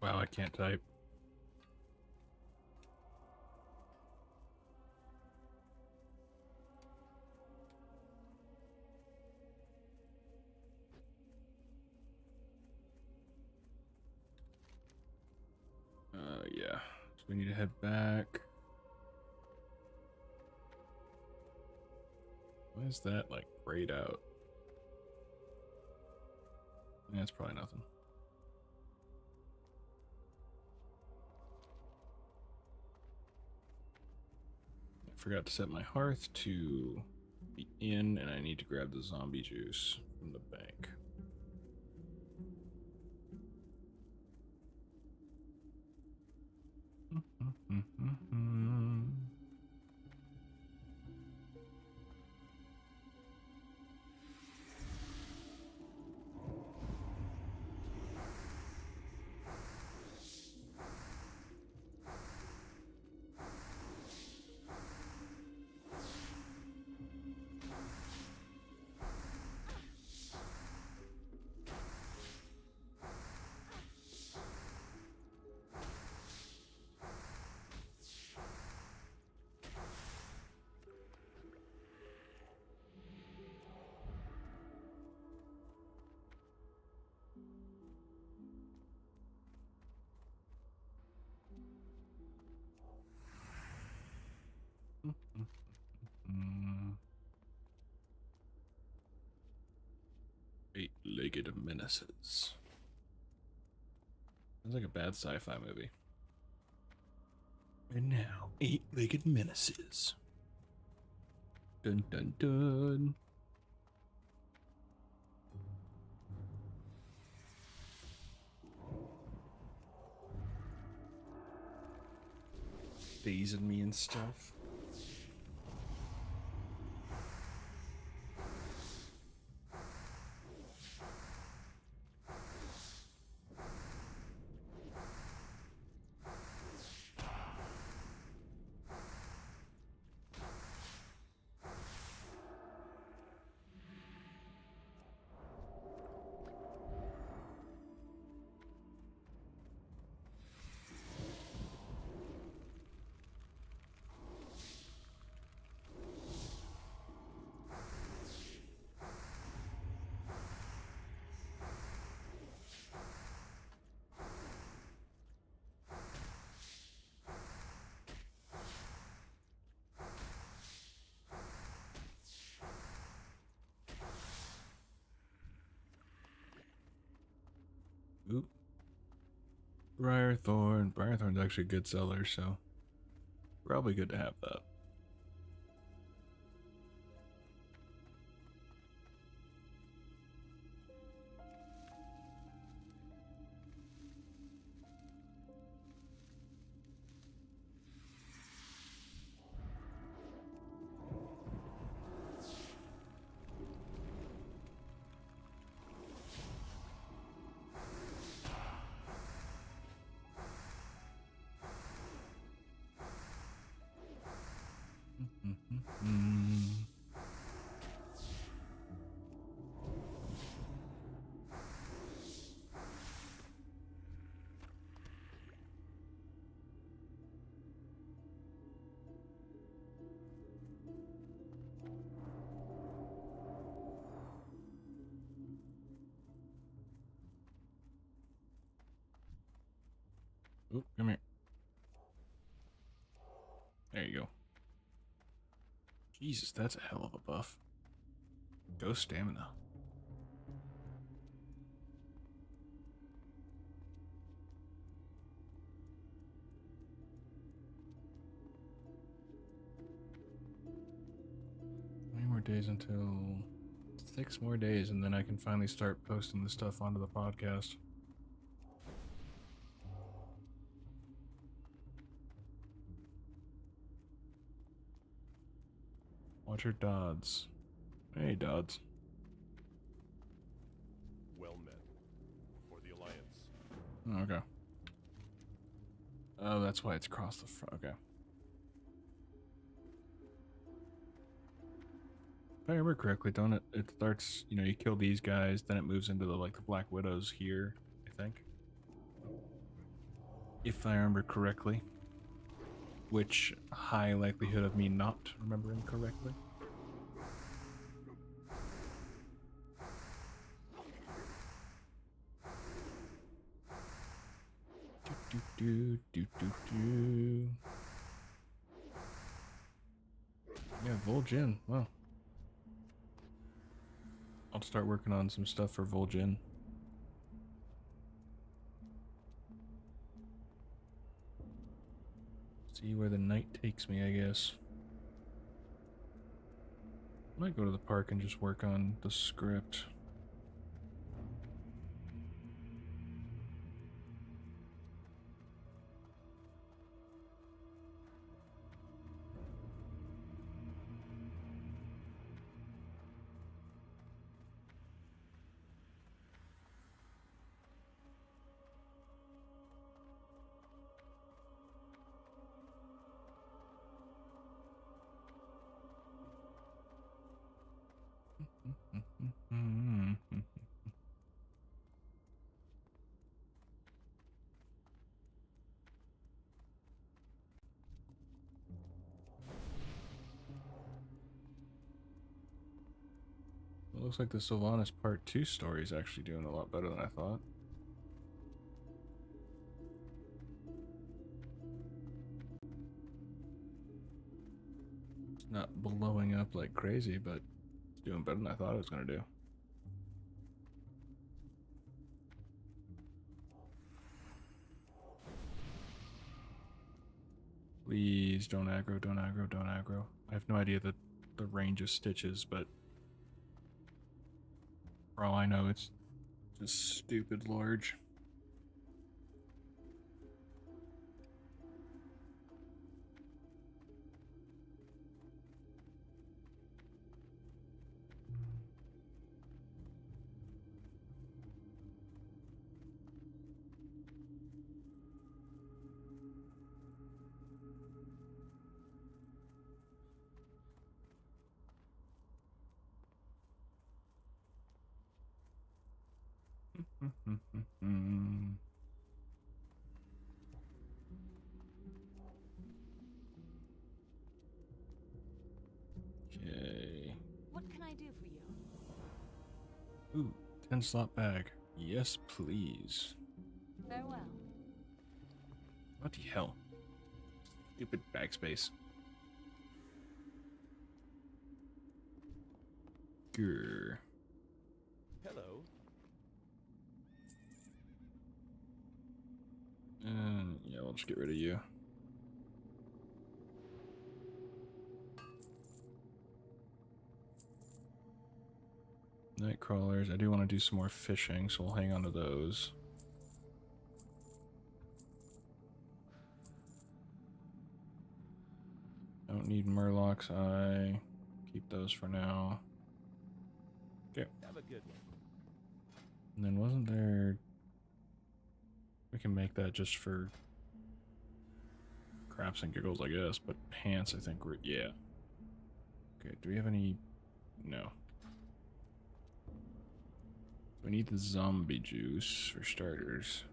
Wow, I can't type. Yeah. So we need to head back. Why is that like grayed out? Yeah, it's probably nothing. I forgot to set my hearth to be in, and I need to grab the zombie juice from the bank. Eight-legged menaces. Sounds like a bad sci-fi movie. And now, eight-legged menaces. Dun dun dun. Phasing me and stuff. Oop. Briarthorn. Briarthorn's actually a good seller, so probably good to have that. Oop, come here. There you go. Jesus, that's a hell of a buff. Go stamina. How many more days until 6 more days, and then I can finally start posting the stuff onto the podcast. Watcher Dodds. Hey, Dodds. Well met. For the Alliance. Oh, okay. Oh, that's why it's across the front. Okay. If I remember correctly, don't it? It starts, you know, you kill these guys, then it moves into the like the Black Widows here, I think. if I remember correctly. Which high likelihood of me not remembering correctly. Do. Yeah, Vol'jin. Wow. I'll start working on some stuff for Vol'jin. See where the night takes me, I guess. Might go to the park and just work on the script. It looks like the Sylvanas Part 2 story is actually doing a lot better than I thought. It's not blowing up like crazy, but it's doing better than I thought it was going to do. Please don't aggro, don't aggro, don't aggro. I have no idea the range of stitches, but for all I know, it's just stupid large. Okay. What can I do for you? Ooh, 10 slot bag. Yes, please. Farewell. What the hell? Stupid bag space. Grr. Hello. And yeah, we'll just get rid of you. Night crawlers. I do want to do some more fishing, so we'll hang on to those. Don't need murlocs. I keep those for now. Okay. Have a good one. And then wasn't there... We can make that just for craps and giggles, I guess, but pants, I think we're... Yeah. Okay, do we have any... No. We need the zombie juice for starters.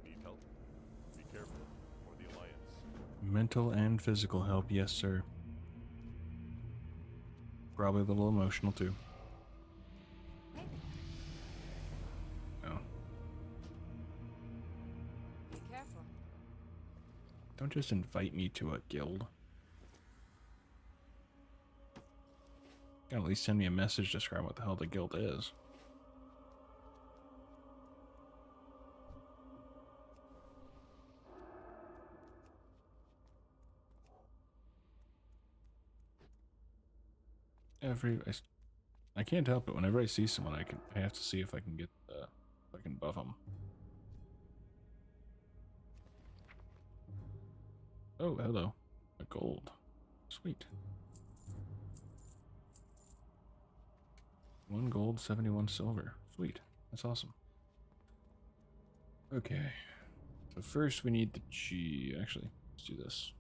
Need help? Be careful, or the Alliance. Mental and physical help, yes, sir. Probably a little emotional, too. Hey there. No. Be careful. Don't just invite me to a guild. Gotta at least send me a message describing what the hell the guild is. I can't help it. Whenever I see someone, I have to see if I can get if I can buff them. Oh, hello, a gold, sweet. 1 gold, 71 silver, sweet. That's awesome. Okay, so first we need the G. Actually, let's do this.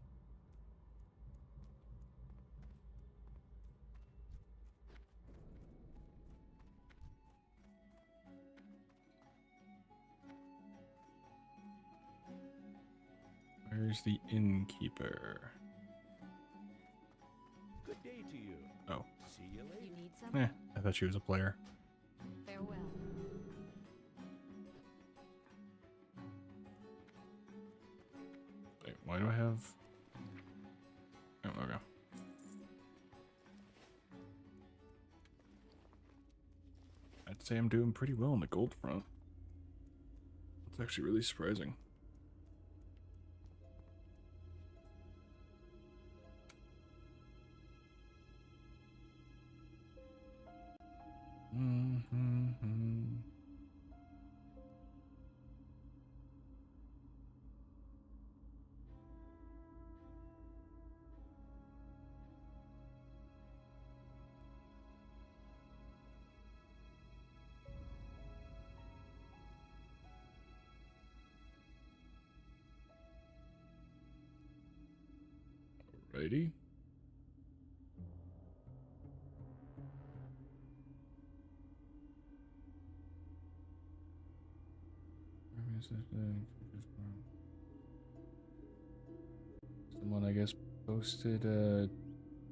Where's the innkeeper? Good day to you. Oh, See you You later. need something? I thought she was a player. Farewell. Wait, why do I have... Oh, okay. I'd say I'm doing pretty well on the gold front. It's actually really surprising. Mm-hmm. Alrighty. Someone, I guess, posted a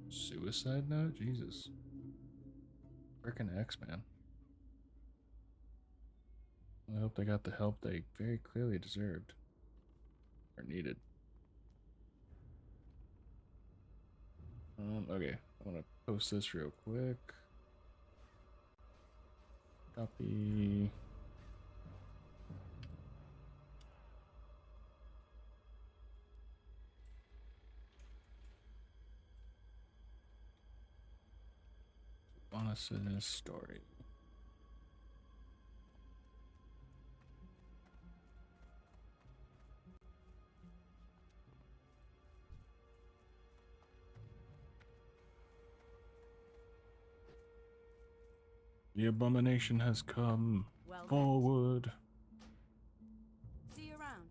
suicide note? Jesus. Frickin' X-Man. I hope they got the help they very clearly deserved. Or needed. Okay. I want to post this real quick. Copy. Bonus's story. The abomination has come. Well met. Forward. See you around.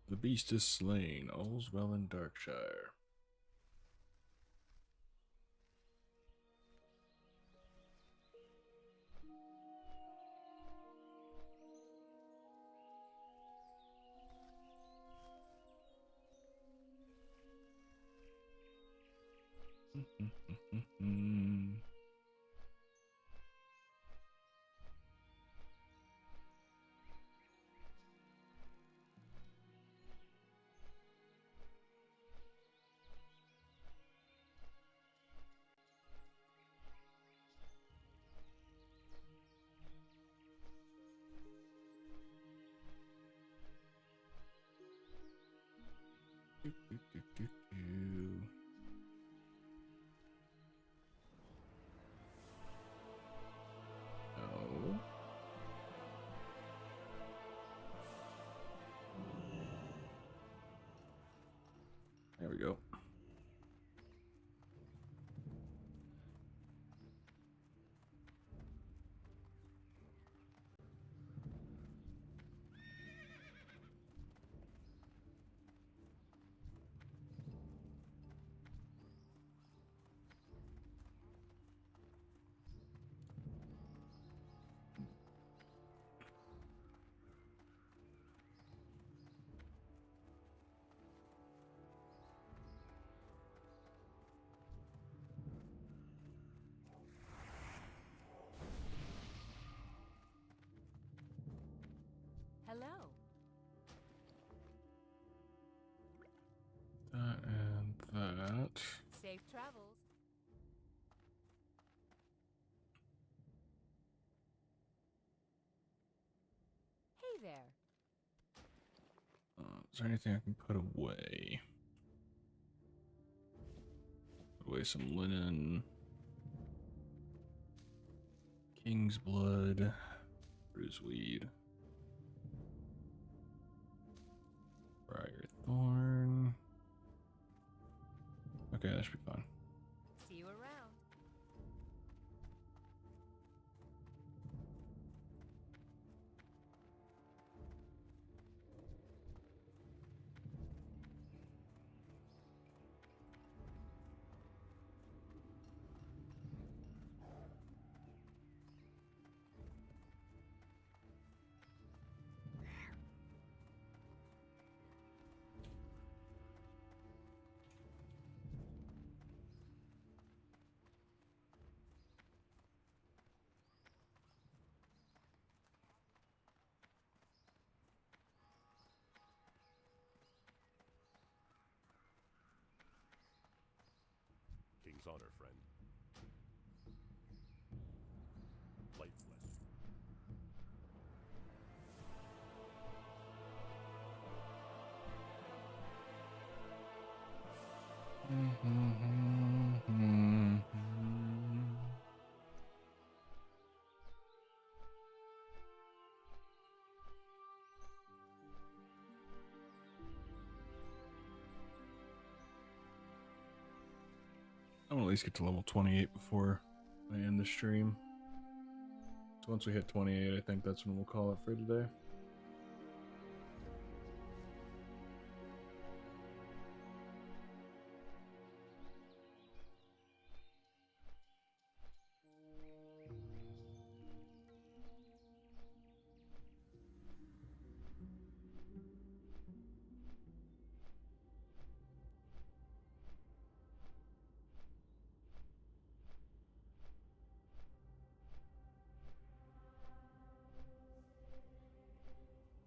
The beast is slain. All's well in Darkshire. No. There we go. Hello. That and that. Safe travels. Hey there. Is there anything I can put away? Put away some linen. King's blood. Bruiseweed. Briar thorn. Okay, that should be fine. See you around. King's honor, friend. Light flesh. I'm gonna at least get to level 28 before I end the stream. So once we hit 28, I think that's when we'll call it for today.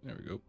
There we go.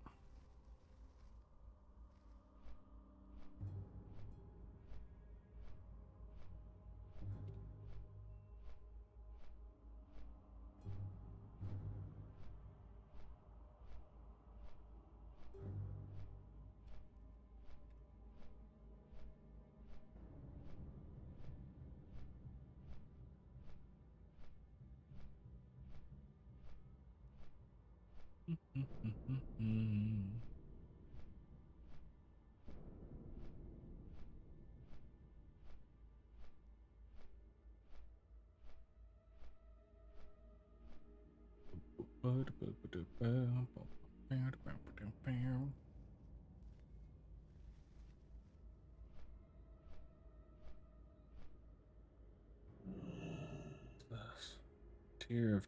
Tear of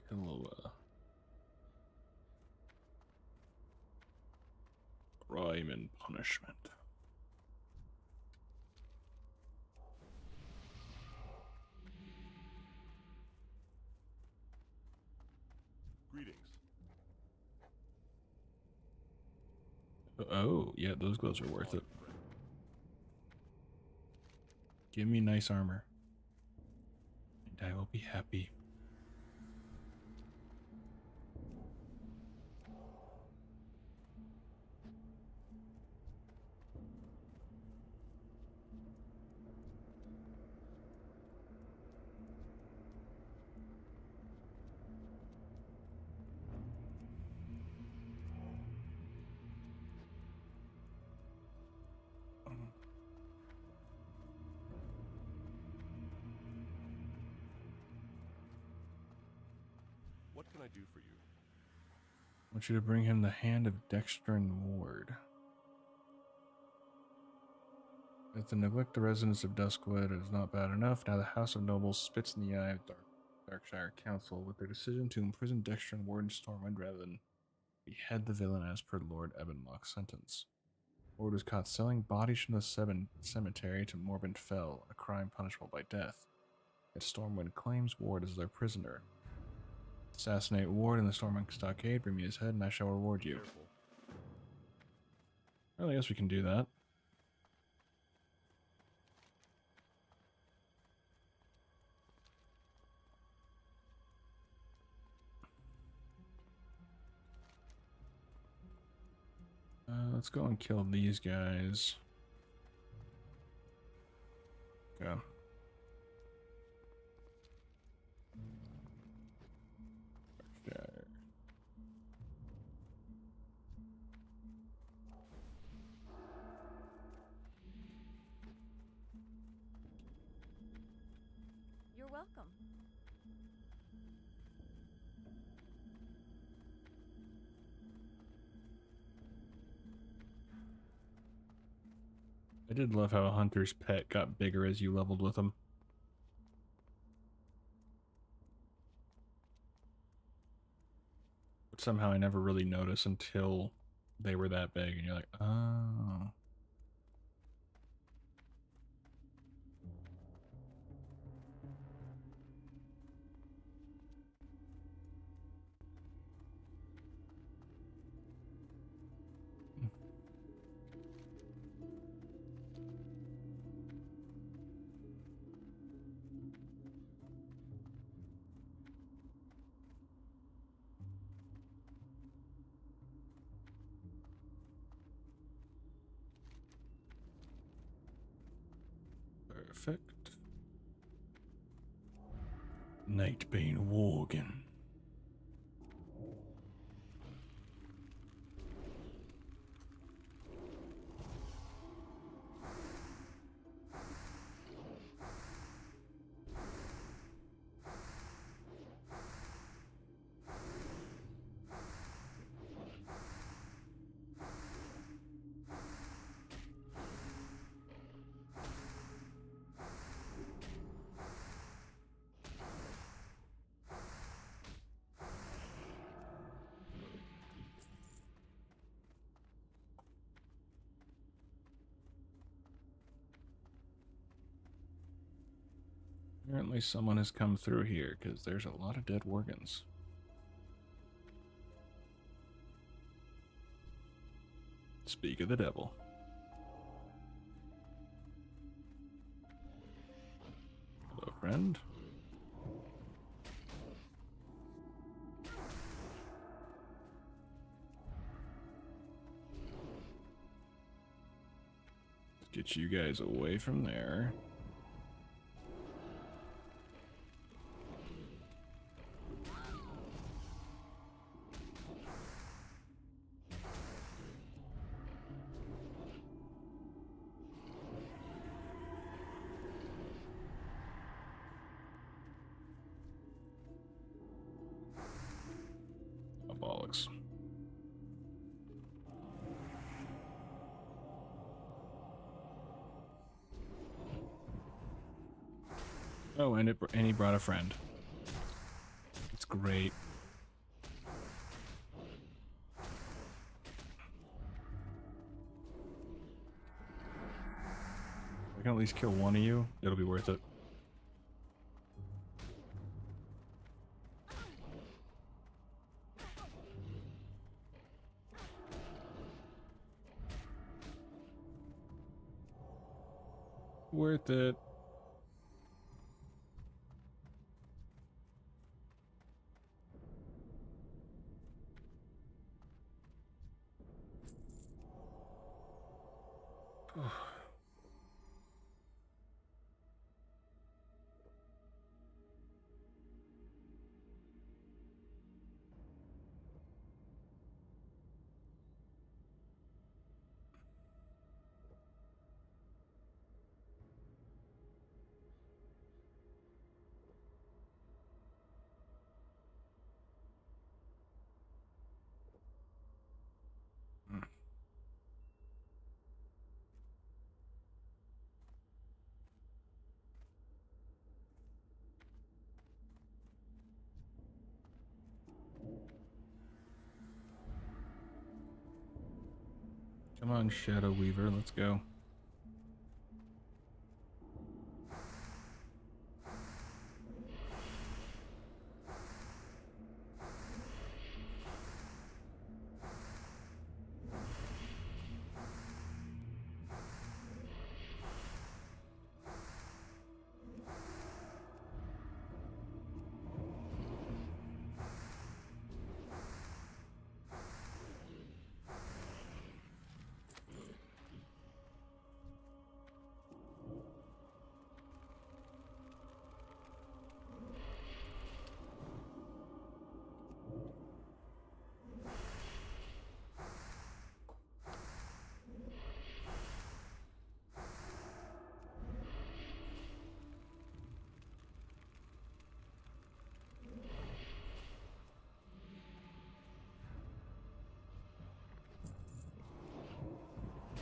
Tilloa. Crime and punishment. Greetings. Oh, yeah, those gloves are worth it. Friend. Give me nice armor, and I will be happy. What can I do for you? I want you to bring him the hand of Dextrin Ward. If the neglect the residents of Duskwood is not bad enough, now the House of Nobles spits in the eye of Darkshire Council with their decision to imprison Dextrin Ward and Stormwind rather than behead the villain as per Lord Ebonlock's sentence. Ward was caught selling bodies from the cemetery to Morbin Fell, a crime punishable by death. Yet Stormwind claims Ward as their prisoner. Assassinate Ward in the Stormwind Stockade, bring me his head, and I shall reward you. Careful. Well, I guess we can do that. Let's go and kill these guys. Go. Darkshire. welcome. I did love how a hunter's pet got bigger as you leveled with him. But somehow I never really noticed until they were that big, and you're like, oh. Perfect. Nightbane Worgen. Apparently someone has come through here, because there's a lot of dead Worgens. Speak of the devil. Hello, friend. Let's get you guys away from there. Oh, bollocks. Oh, and he brought a friend. It's great. I can at least kill one of you. It'll be worth it. Worth it. Come on, Shadow Weaver, let's go.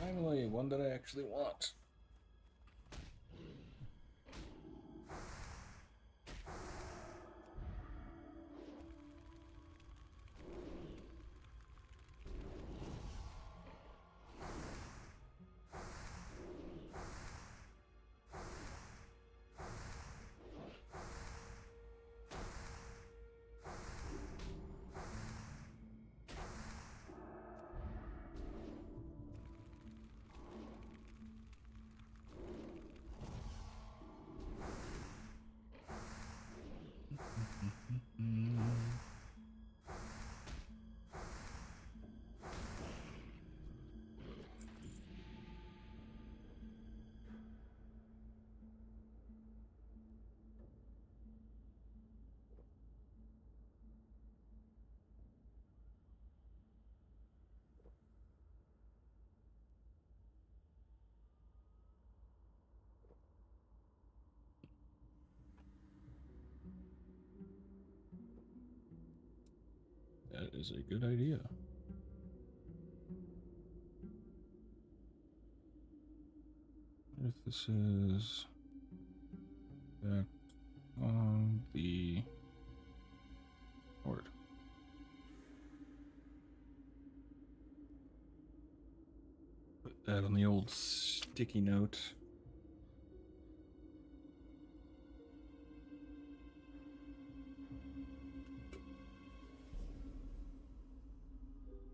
Finally, one that I actually want. That is a good idea. If this is back on the board. Put that on the old sticky note.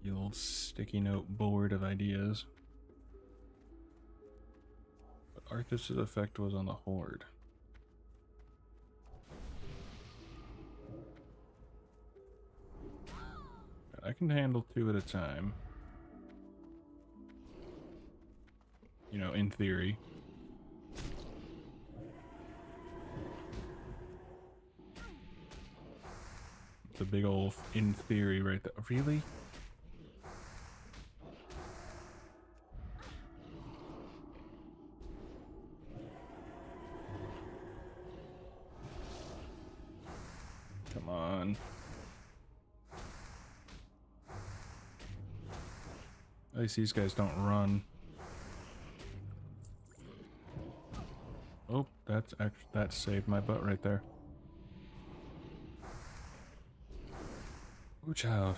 The old sticky note board of ideas. But Arthas' effect was on the Horde. I can handle 2 at a time. You know, in theory. The big ol' in theory right there. Really? Come on. At least these guys don't run. Oh, that saved my butt right there. Ooh, child.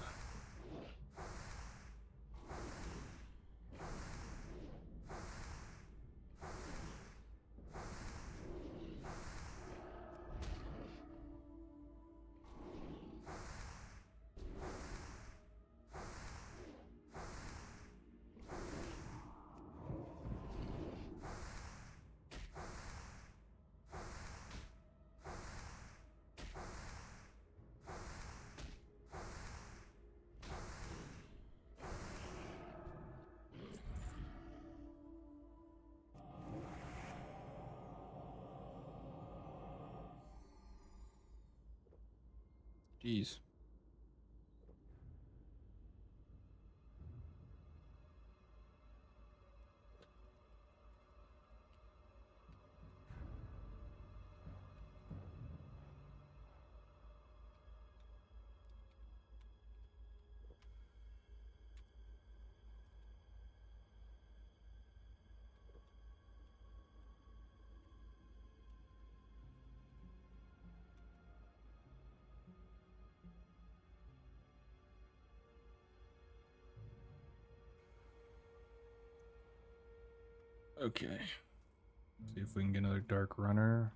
Jeez. Okay. See if we can get another Dark Runner.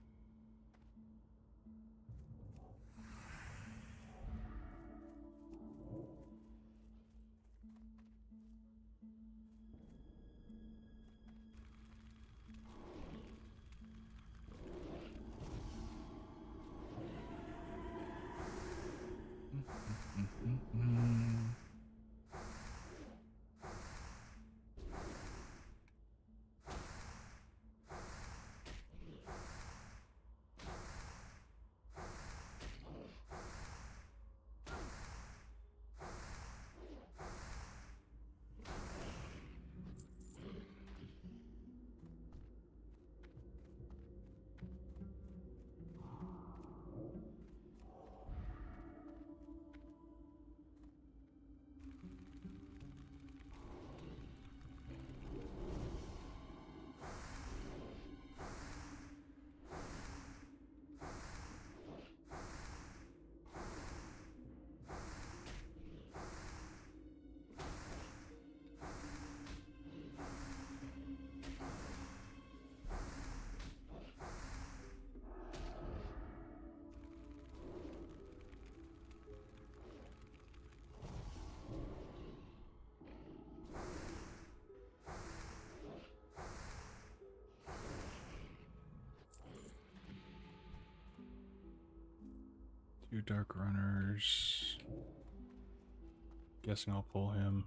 Few dark runners. Guessing I'll pull him.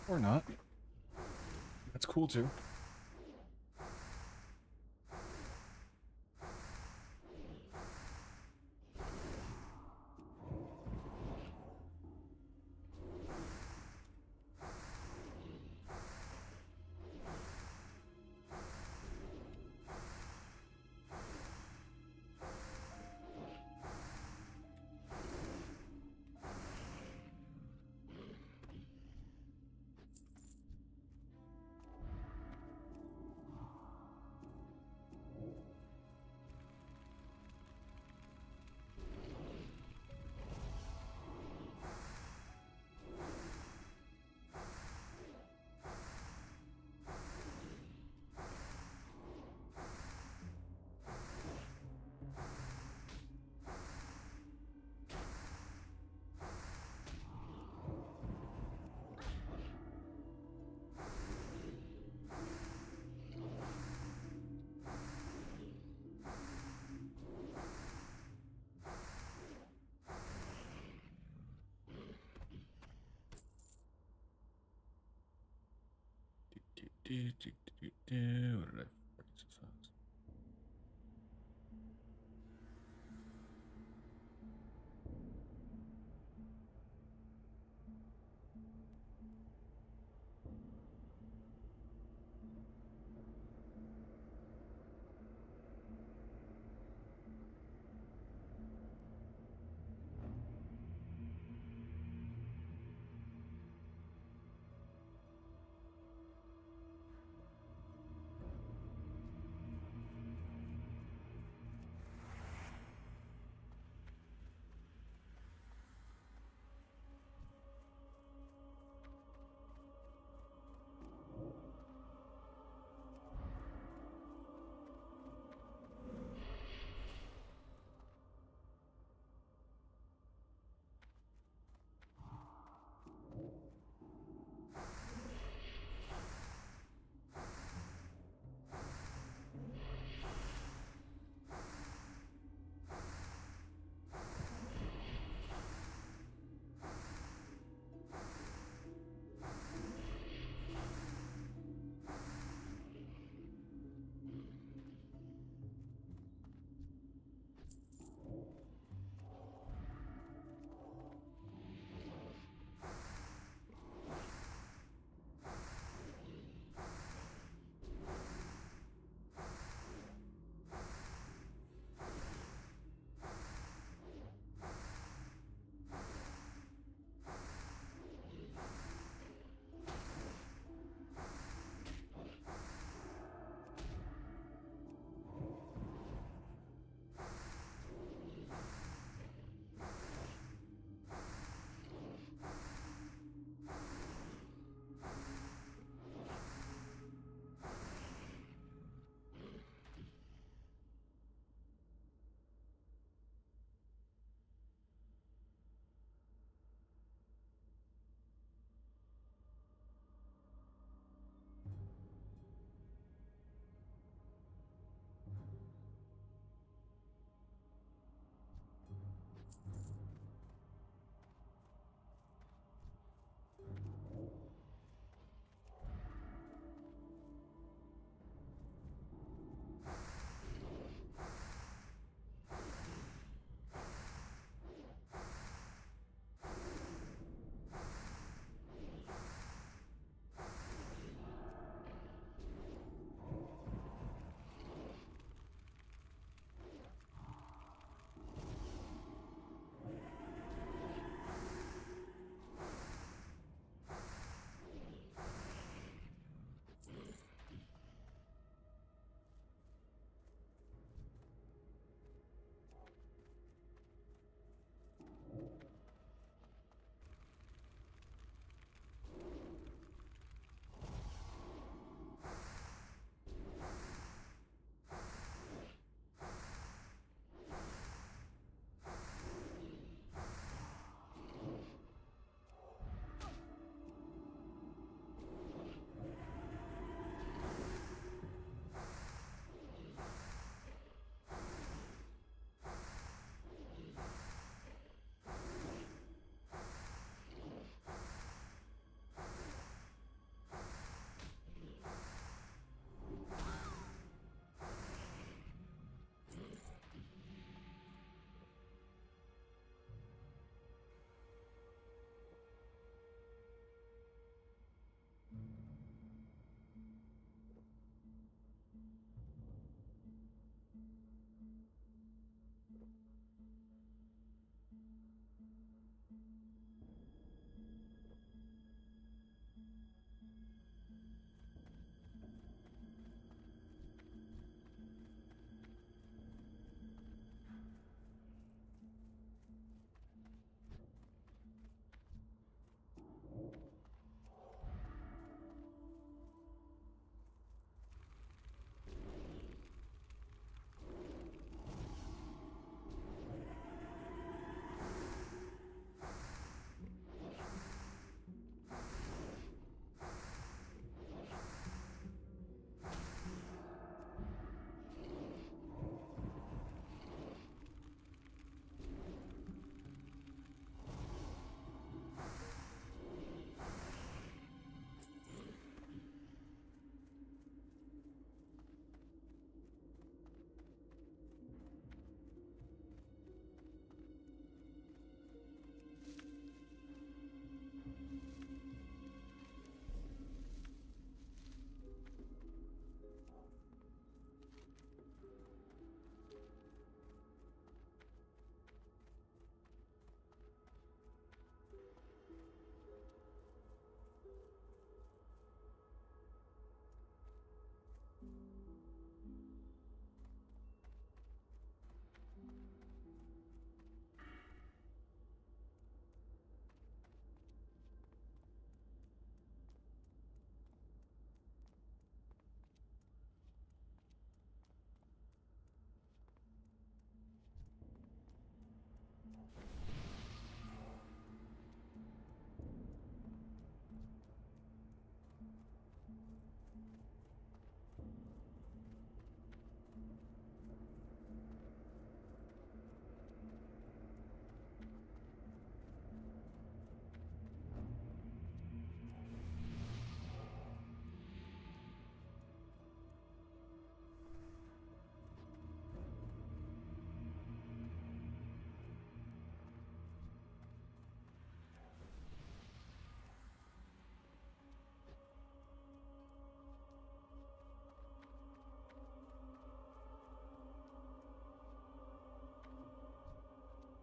Or not. That's cool too. What did I purchase this as?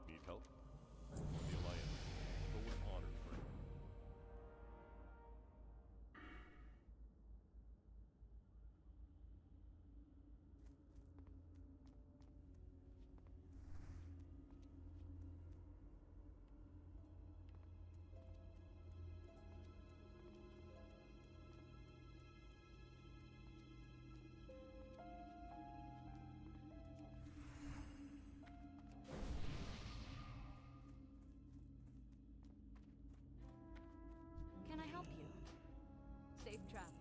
Need help? The Alliance. But we're honored for it. Can I help you? Safe travels.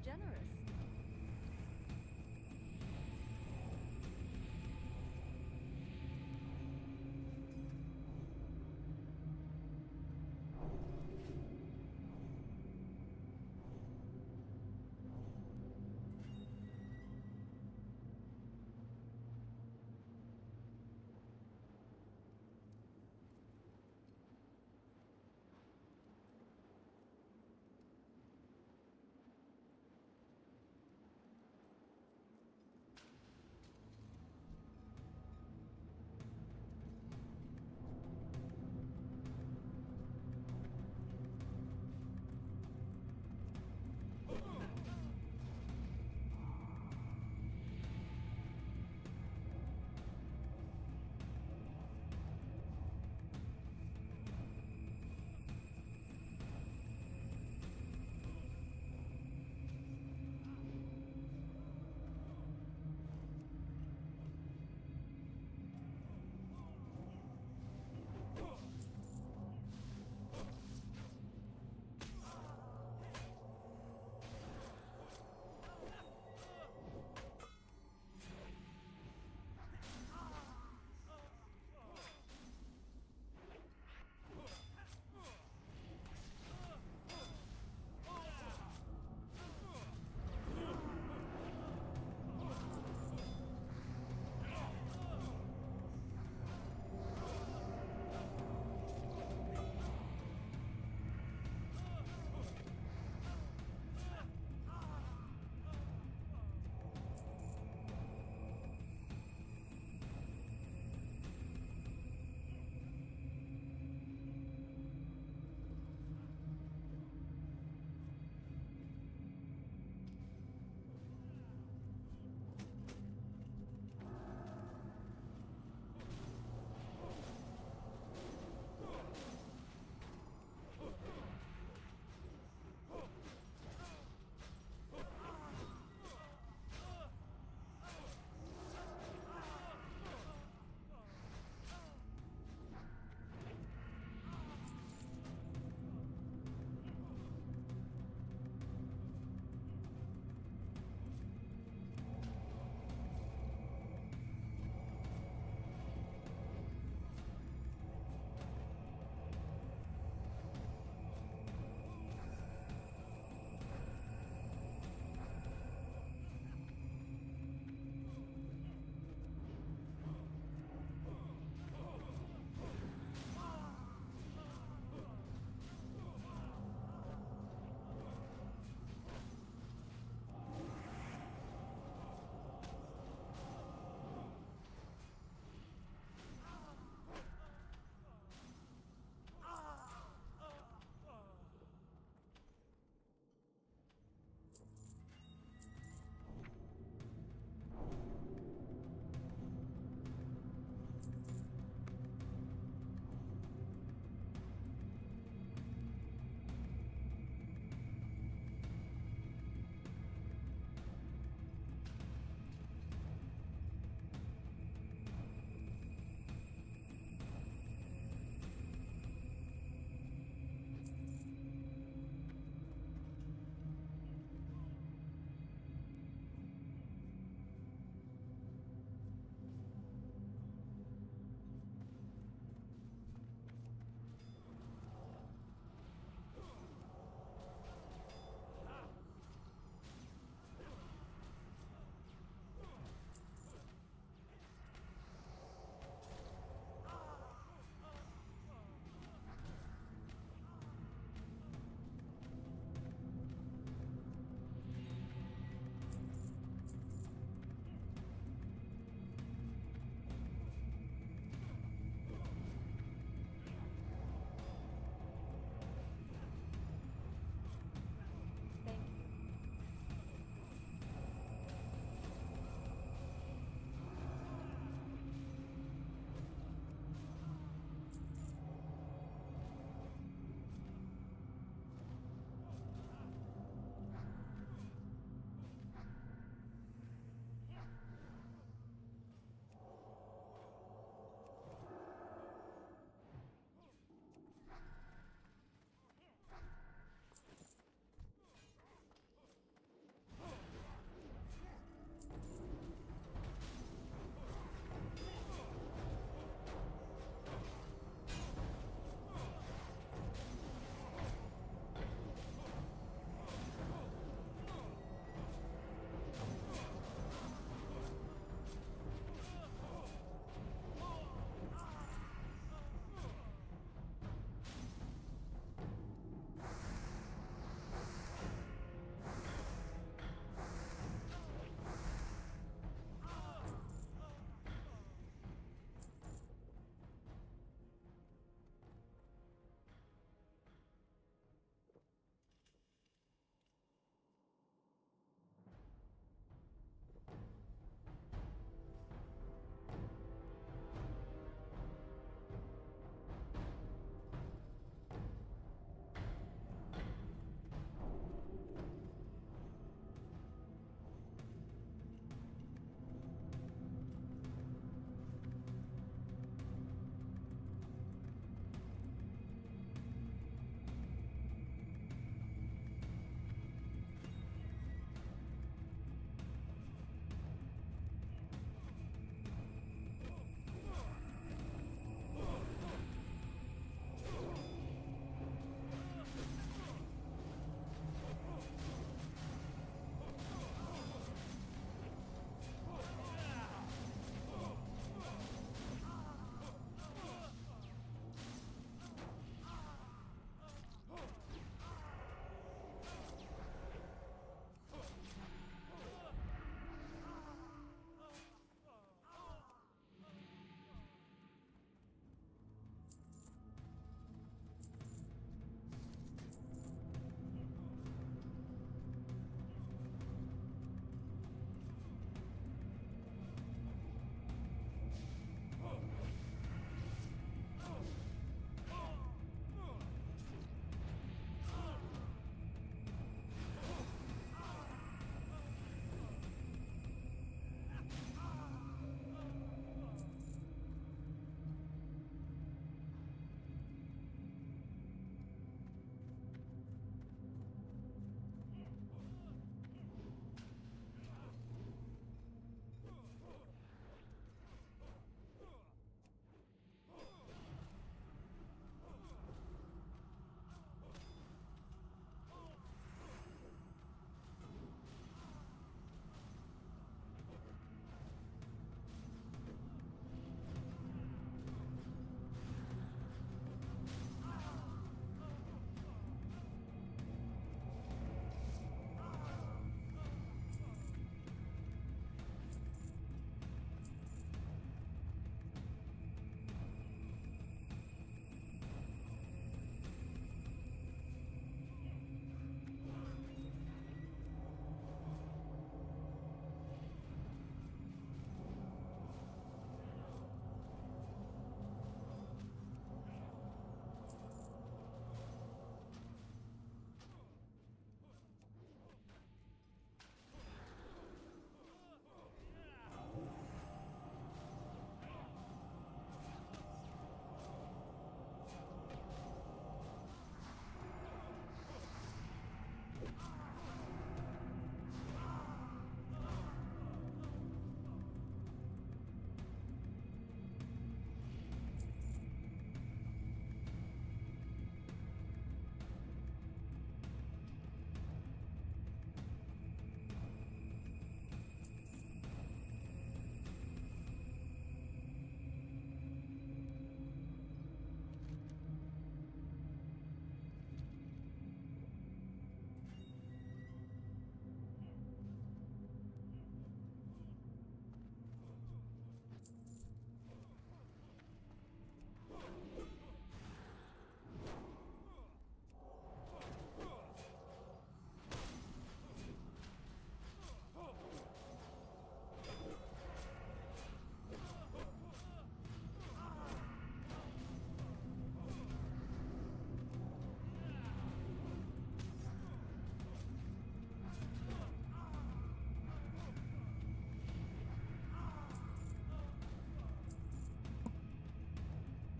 generous.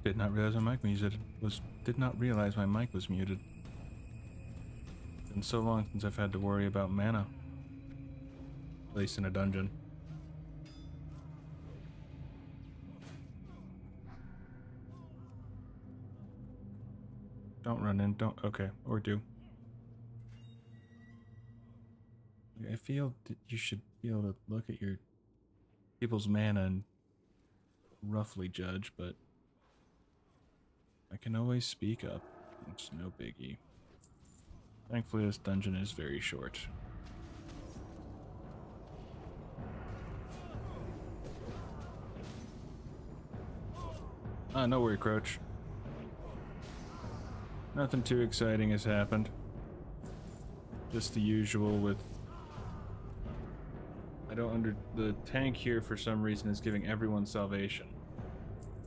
Did not realize my mic muted. Did not realize my mic was muted. Been so long since I've had to worry about mana. At least in a dungeon. Don't run in, don't, okay, or do. I feel that you should be able to look at your people's mana and roughly judge, but I can always speak up. It's no biggie. Thankfully, this dungeon is very short. Ah, no worry, Crouch. Nothing too exciting has happened. Just the usual with... The tank here for some reason is giving everyone salvation.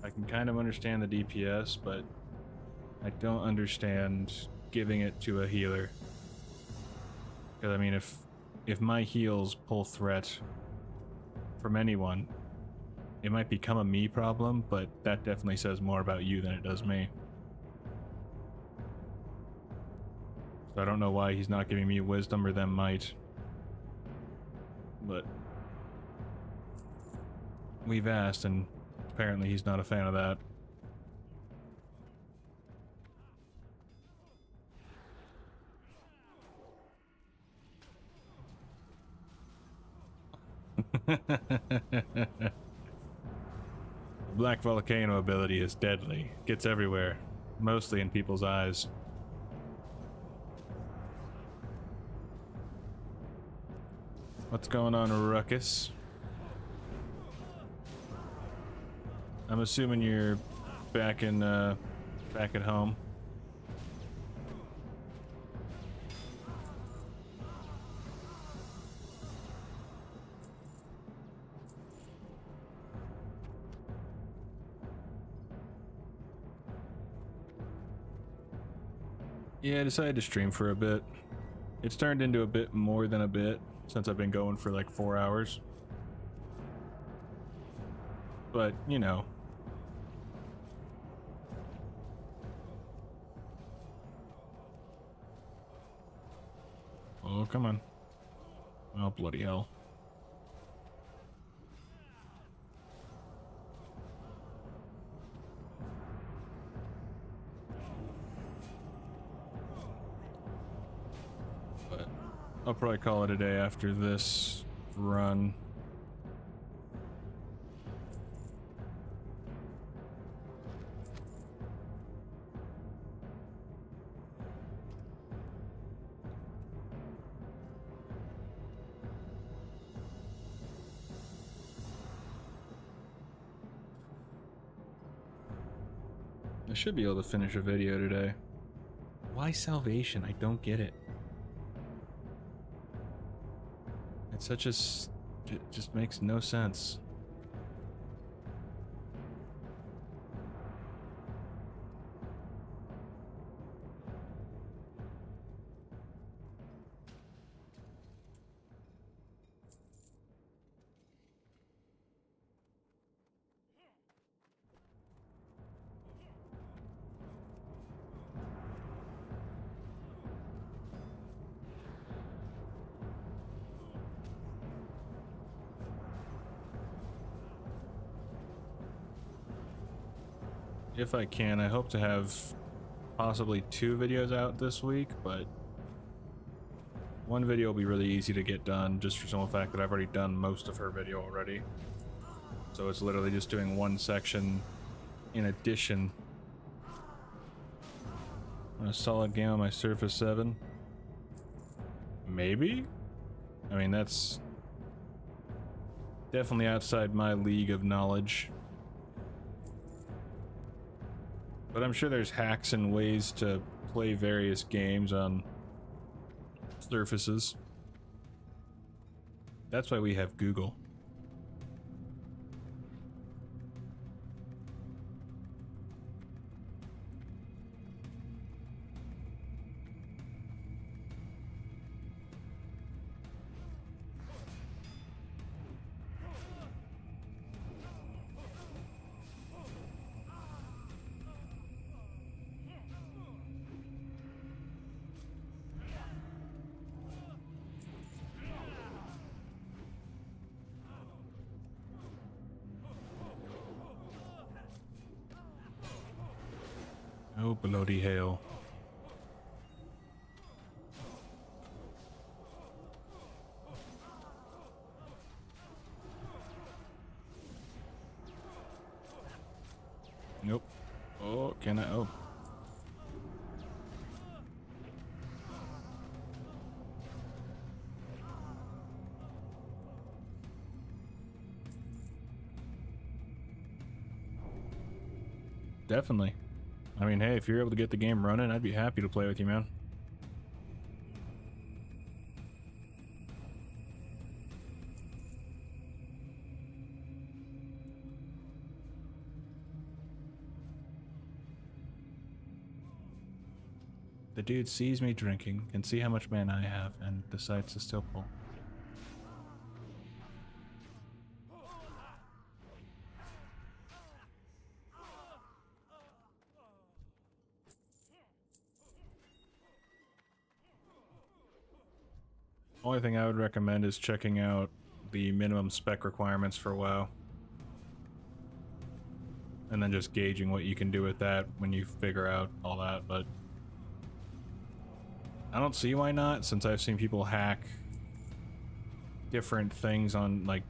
I can kind of understand the DPS, but I don't understand giving it to a healer. Because I mean, if my heals pull threat from anyone, it might become a me problem, but that definitely says more about you than it does me. So I don't know why he's not giving me wisdom or them might. But we've asked, and apparently he's not a fan of that. Black Volcano ability is deadly. Gets everywhere. Mostly in people's eyes. What's going on, Ruckus? I'm assuming you're back in, back at home. Yeah, I decided to stream for a bit. It's turned into a bit more than a bit since I've been going for like 4 hours. But, you know. Oh, come on. Oh, bloody hell. But I'll probably call it a day after this run. I should be able to finish a video today. Why salvation? I don't get it. It's such a... it just makes no sense. If I can, I hope to have possibly 2 videos out this week, but one video will be really easy to get done just for the fact that I've already done most of her video already. So it's literally just doing one section in addition. On a solid game on my Surface 7. Maybe? I mean, that's definitely outside my league of knowledge. But I'm sure there's hacks and ways to play various games on surfaces. That's why we have Google. Oh, bloody hell. Nope. Oh, can I? Oh. Definitely. I mean, hey, if you're able to get the game running, I'd be happy to play with you, man. The dude sees me drinking, can see how much mana I have, and decides to still pull. Only thing I would recommend is checking out the minimum spec requirements for WoW. And then just gauging what you can do with that when you figure out all that, but I don't see why not, since I've seen people hack different things on, like,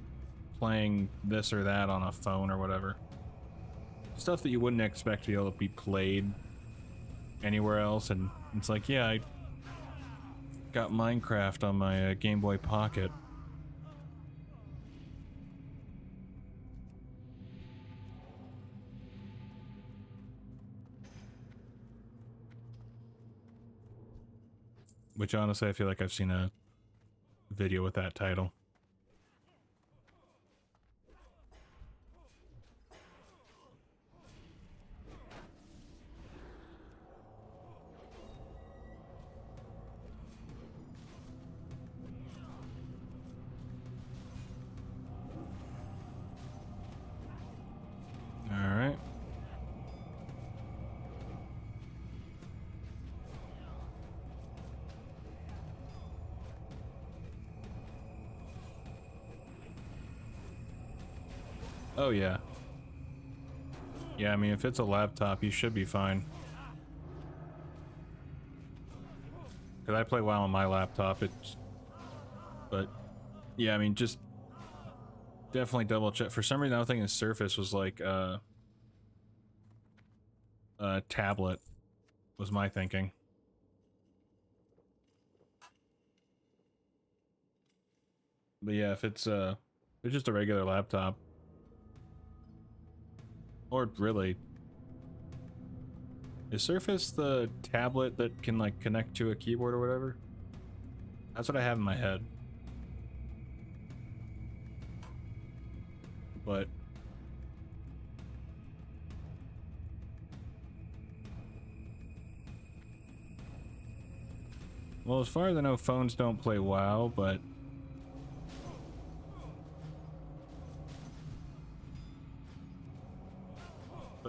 playing this or that on a phone or whatever. Stuff that you wouldn't expect to be able to be played anywhere else, and it's like, yeah, I got Minecraft on my Game Boy Pocket. Which honestly, I feel like I've seen a video with that title. Alright. Oh yeah. Yeah, I mean, if it's a laptop, you should be fine. Cause I play WoW on my laptop, but yeah, I mean, just definitely double check. For some reason, I was thinking Surface was like, a tablet, was my thinking. But yeah, if it's just a regular laptop. Or really, is Surface the tablet that can like connect to a keyboard or whatever? That's what I have in my head. But well, as far as I know, phones don't play WoW, but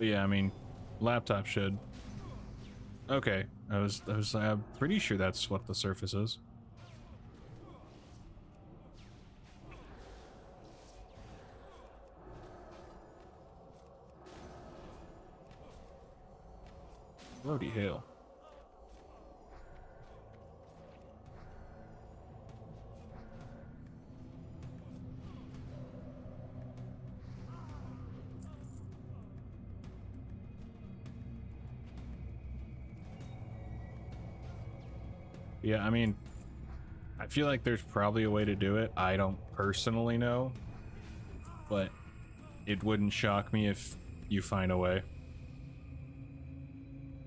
yeah, I mean, laptop should. Okay, I'm pretty sure that's what the Surface is. Bloody hell. Yeah, I mean, I feel like there's probably a way to do it. I don't personally know, but it wouldn't shock me if you find a way.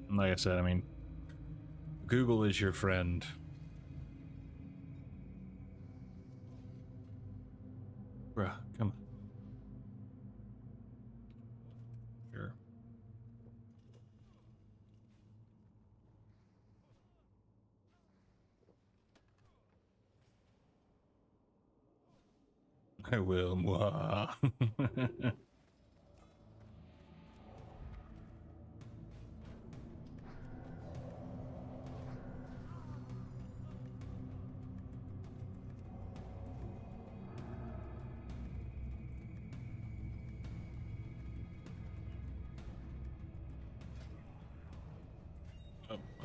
And like I said, I mean, Google is your friend. Bruh, come on. Sure. I will. Mwah.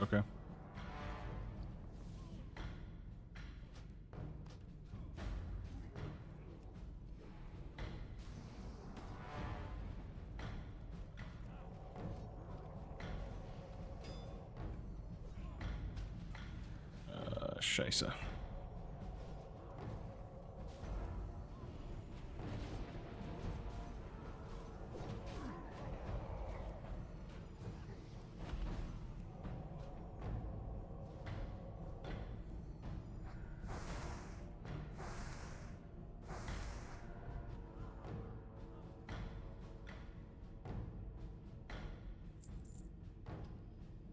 Okay. Scheisse.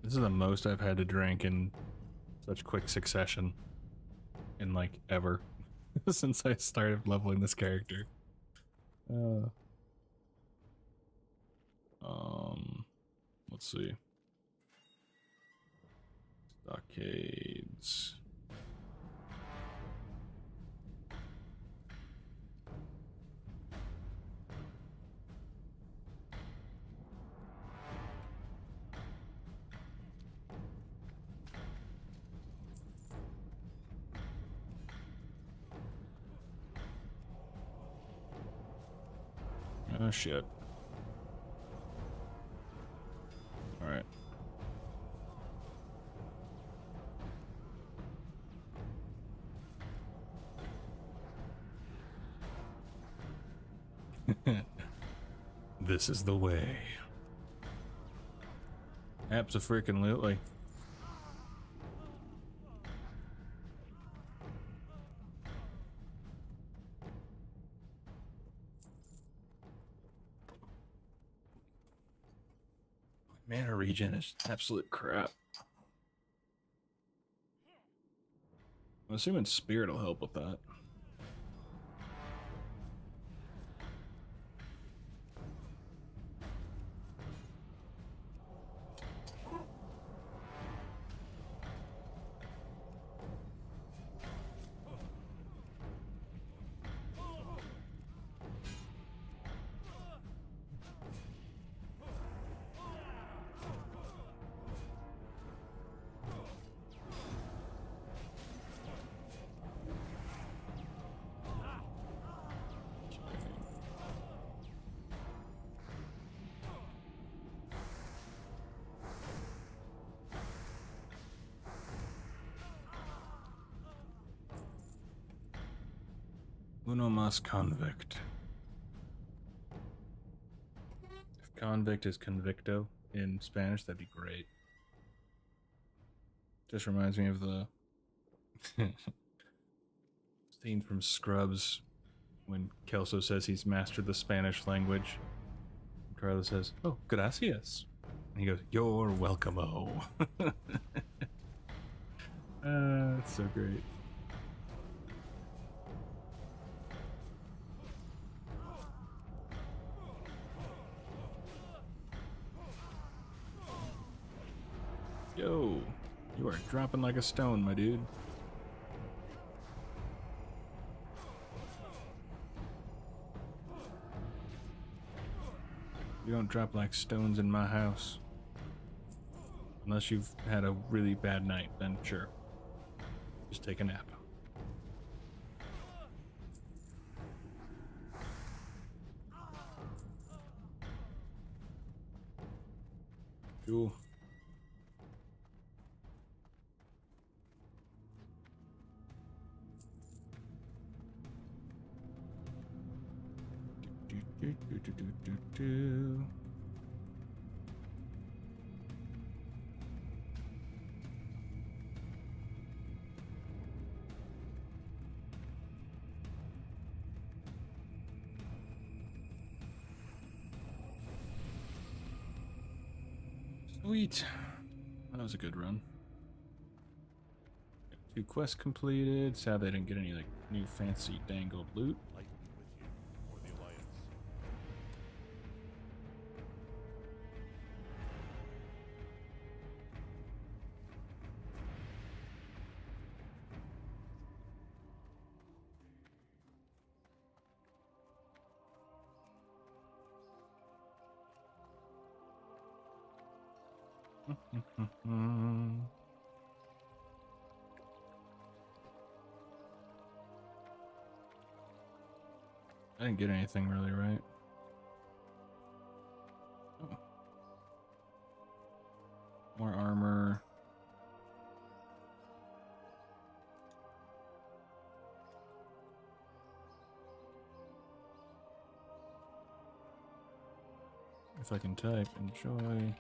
This is the most I've had to drink in such quick succession in like ever since I started leveling this character. Let's see. Stockades. Oh shit. All right. This is the way. Abso-freaking-lutely. Mana regen is absolute crap. I'm assuming Spirit will help with that. Uno mas convict. If convict is convicto in Spanish, that'd be great. Just reminds me of the scene from Scrubs when Kelso says he's mastered the Spanish language. Carlos says, "Oh, gracias." And he goes, "You're welcome-o." That's so great. Yo, you are dropping like a stone, my dude. You don't drop like stones in my house. Unless you've had a really bad night, then sure. Just take a nap. Cool. Do. Sweet. That was a good run. 2 quests completed. Sad they didn't get any like new fancy dangled loot. Light be with you, or the Alliance. I didn't get anything really, right? Oh. More armor. If I can type, enjoy.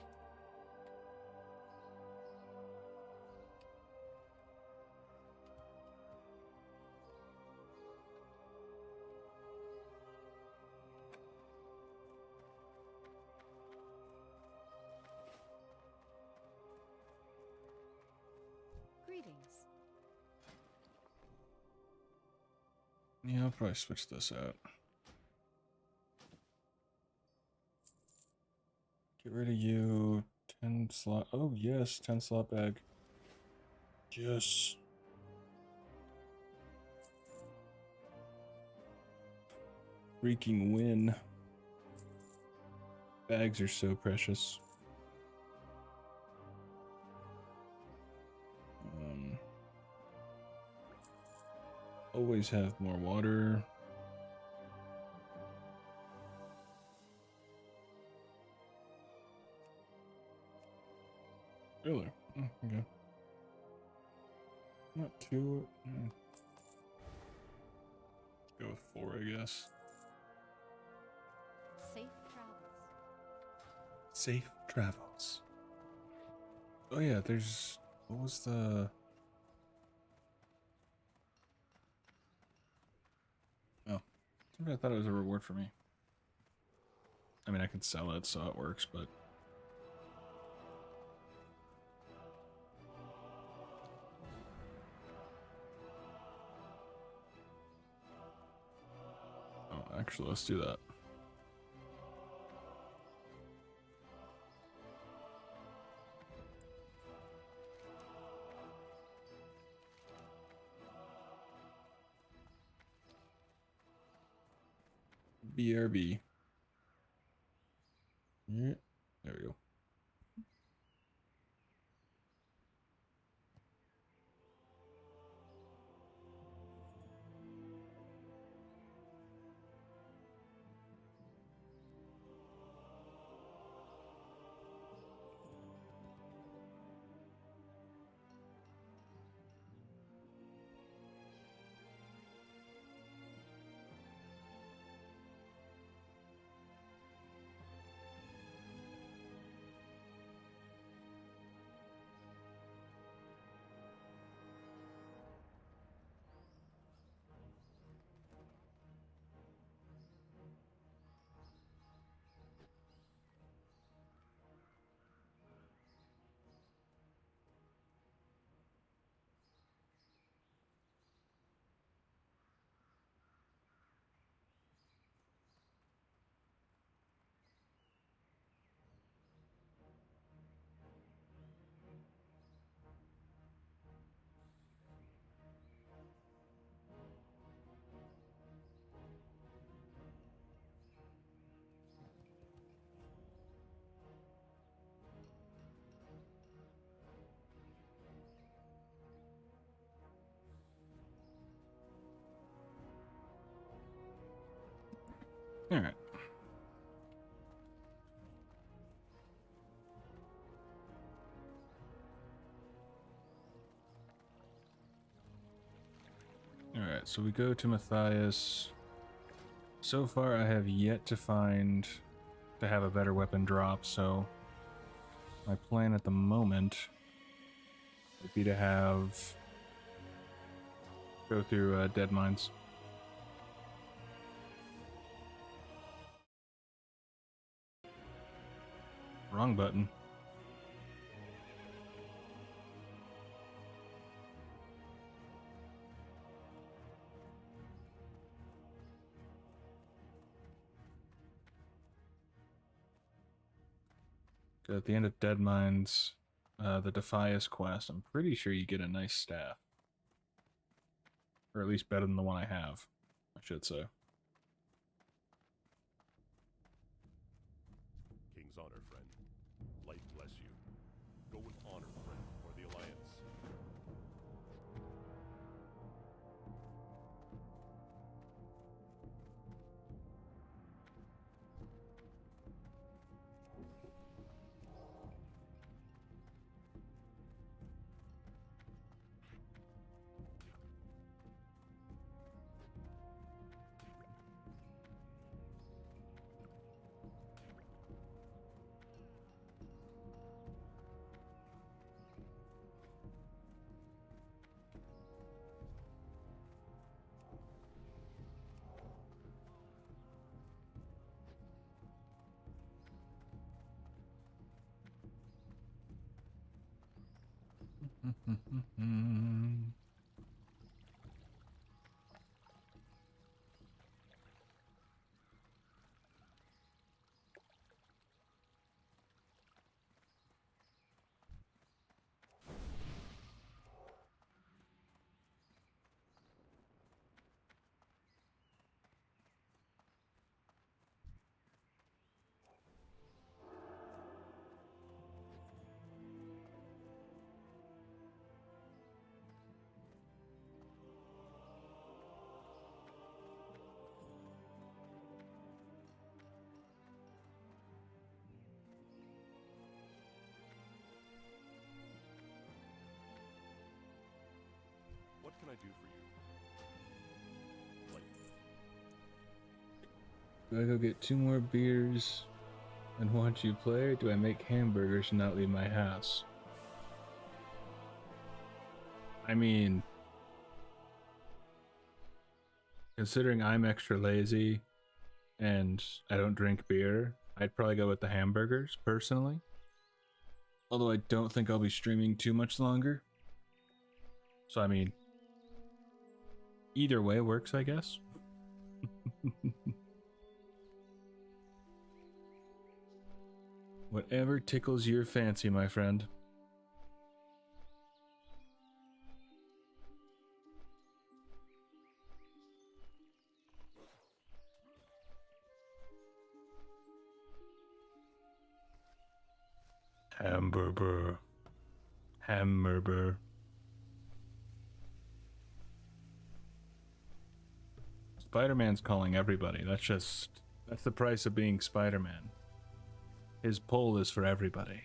Greetings. Yeah, I'll probably switch this out. Get rid of you. 10 slot. Oh, yes, 10 slot bag. Yes. Freaking win. Bags are so precious. Always have more water. Really? Oh, okay. Not too. Go with 4, I guess. Safe travels. Safe travels. Oh yeah, there's. What was the? Oh, I thought it was a reward for me. I mean, I could sell it, so it works, but. Oh, actually, let's do that. BRB. Yeah, there we go. All right. All right, so we go to Matthias. So far, I have yet to find to have a better weapon drop, so my plan at the moment would be to have go through Dead Mines. Wrong button. At the end of Dead Mines, the Defias quest, I'm pretty sure you get a nice staff. Or at least better than the one I have, I should say. King's honor, friend. Light bless you. What can I do for you? Like, Do I go get 2 more beers and watch you play, or do I make hamburgers and not leave my house? I mean, considering I'm extra lazy and I don't drink beer, I'd probably go with the hamburgers, personally. Although I don't think I'll be streaming too much longer. So, I mean, either way works, I guess. Whatever tickles your fancy, my friend. Hamburger. Hamburger. Spider-Man's calling everybody. That's the price of being Spider-Man. His pull is for everybody.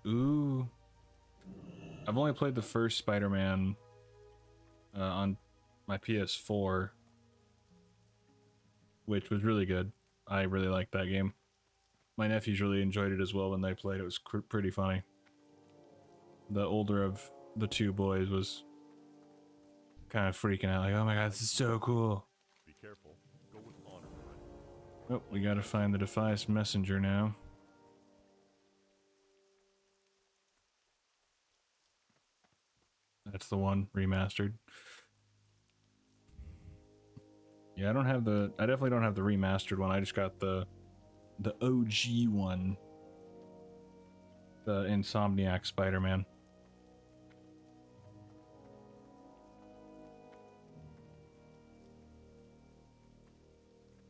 Ooh. I've only played the first Spider-Man on my PS4, which was really good. I really liked that game. My nephews really enjoyed it as well when they played. It was pretty funny. The older of the 2 boys was kind of freaking out, like, oh my god, this is so cool. be careful. Go with honor, friend. Oh, we gotta find the Defias Messenger now. That's the one, remastered. Yeah, I definitely don't have the remastered one. I just got the OG one. The Insomniac Spider-Man.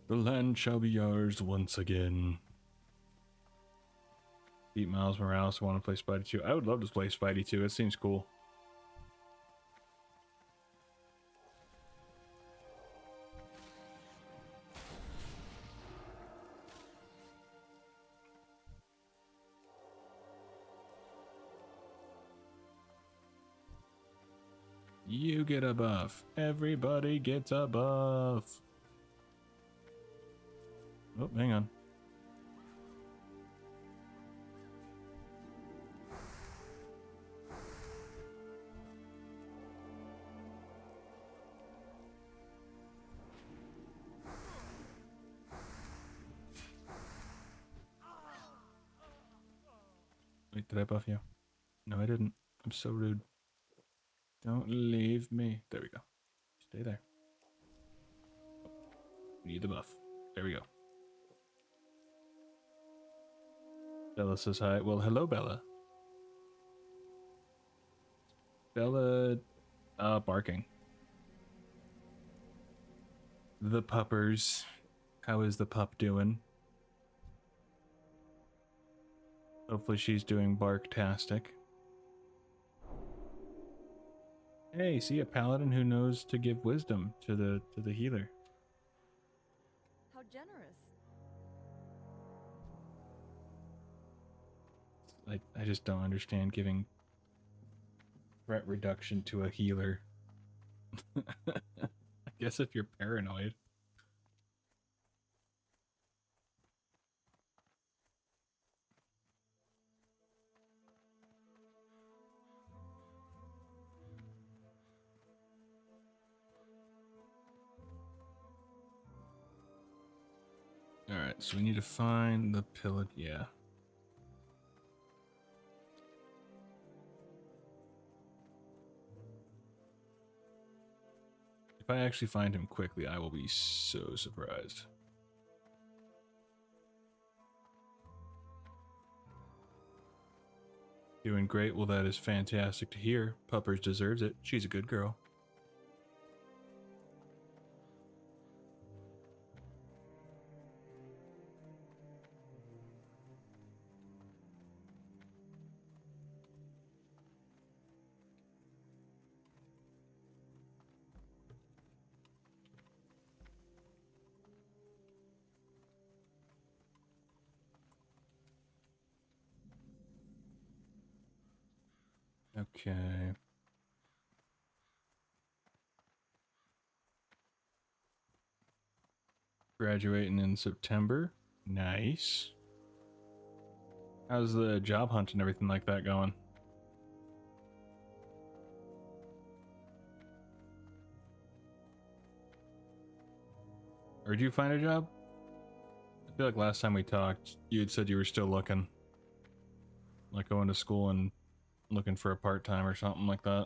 The land shall be ours once again. Beat Miles Morales. I want to play Spidey 2. I would love to play Spidey 2. It seems cool. You get a buff. Everybody gets a buff. Oh, hang on. Wait, did I buff you? No, I didn't. I'm so rude. Don't leave me. There we go. Stay there. We need the buff. There we go. Bella says hi. Well, hello, Bella. Bella, barking. The puppers. How is the pup doing? Hopefully she's doing barktastic. Hey, see, a paladin who knows to give wisdom to the healer. How generous. I just don't understand giving threat reduction to a healer. I guess if you're paranoid. So we need to find the pillage. Yeah. If I actually find him quickly, I will be so surprised. Doing great. Well, that is fantastic to hear. Puppers deserves it. She's a good girl. Okay. Graduating in September. Nice. How's the job hunt and everything like that going? Or did you find a job? I feel like last time we talked, you had said you were still looking. Like going to school and looking for a part-time or something like that.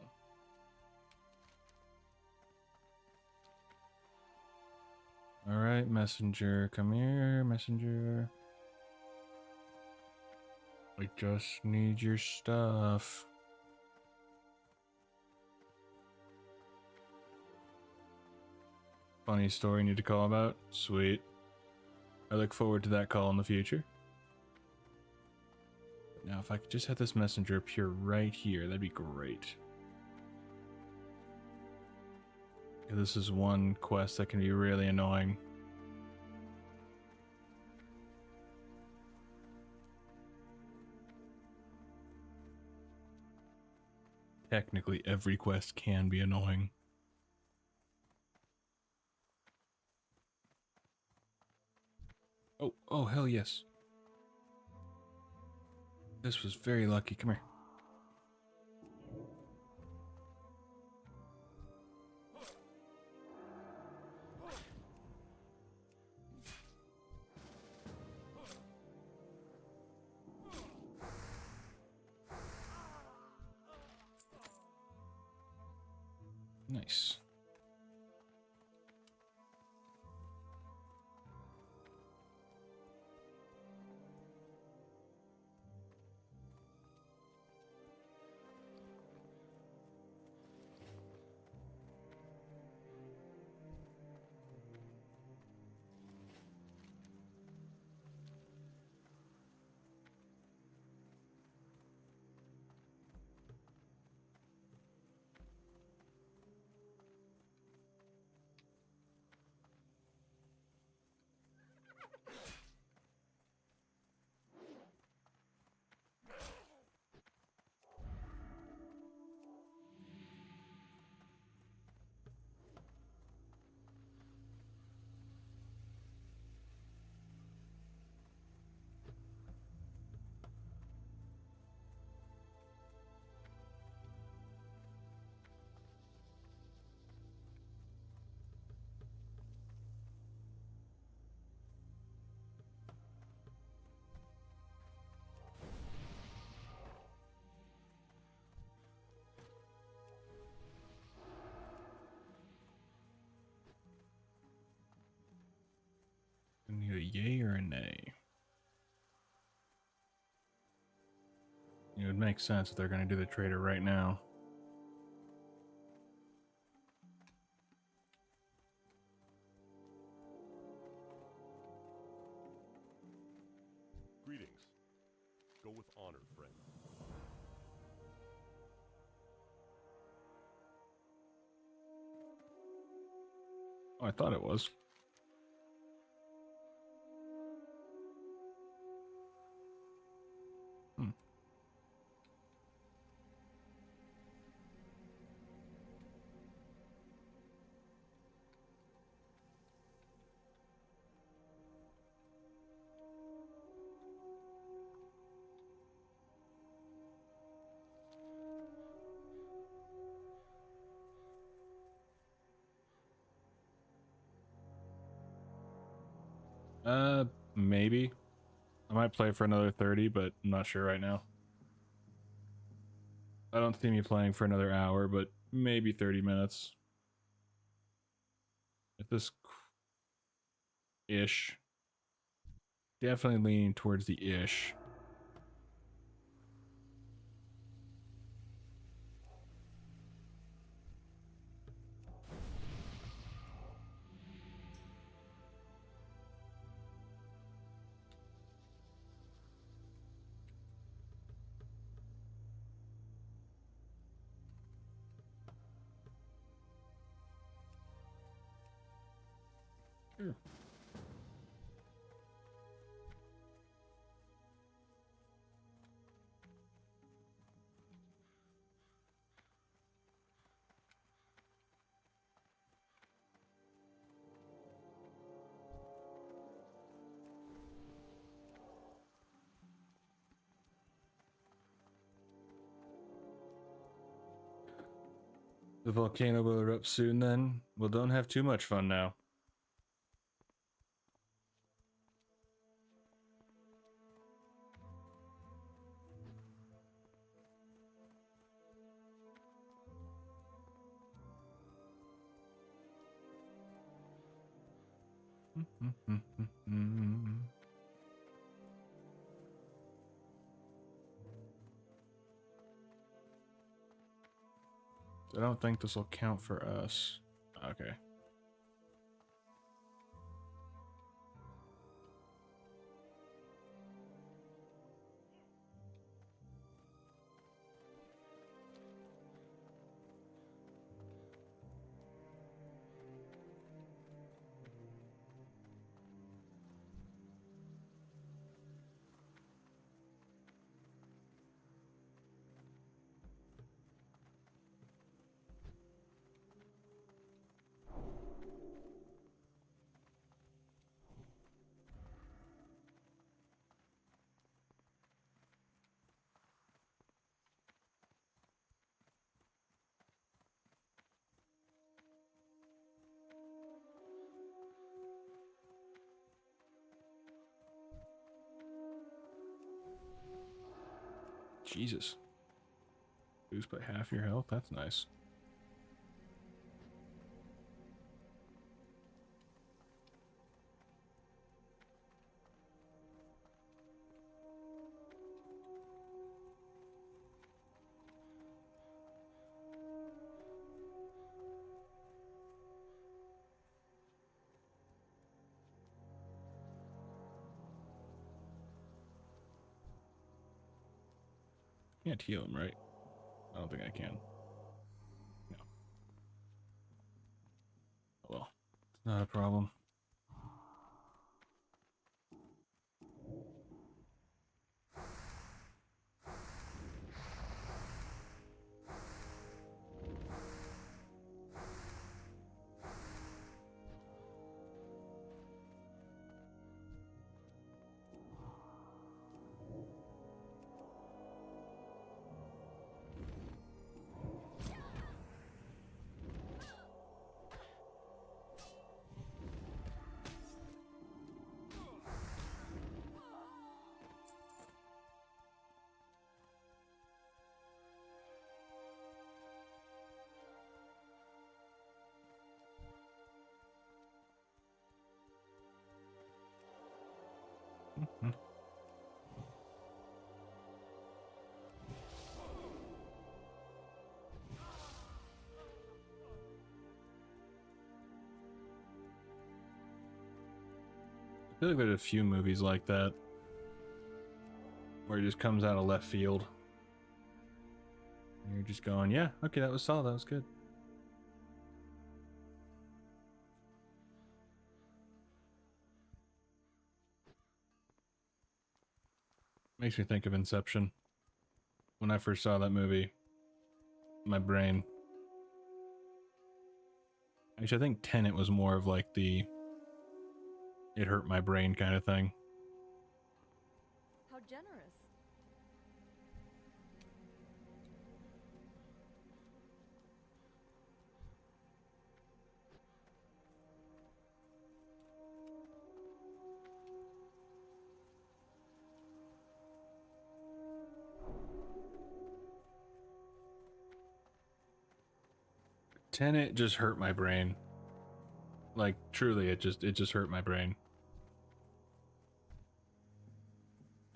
Alright, messenger, come here, messenger. We just need your stuff. Funny story you need to call about? Sweet. I look forward to that call in the future. Now, if I could just have this messenger appear right here, that'd be great. Yeah, this is one quest that can be really annoying. Technically, every quest can be annoying. Oh, hell yes. This was very lucky. Come here. Nice. I need a yay or a nay. It would make sense if they're going to do the trader right now. Greetings. Go with honor, friend. Oh, I thought it was. Hmm. maybe. I might play for another 30, but I'm not sure right now. I don't see me playing for another hour, but maybe 30 minutes. If this ish. Definitely leaning towards the ish. Sure. The volcano will erupt soon then. Well, don't have too much fun now. I don't think this will count for us. Okay. Jesus. Boost by half your health? That's nice. Can't heal him, right? I don't think I can. No. Oh well. It's not a problem. Mhm. I feel like there's a few movies like that where it just comes out of left field. And you're just going, yeah, okay, that was solid, that was good. Makes me think of Inception. When I first saw that movie, my brain. Actually, I think Tenet was more of like the it hurt my brain kind of thing. How generous. Tenet just hurt my brain. Like truly, it just hurt my brain.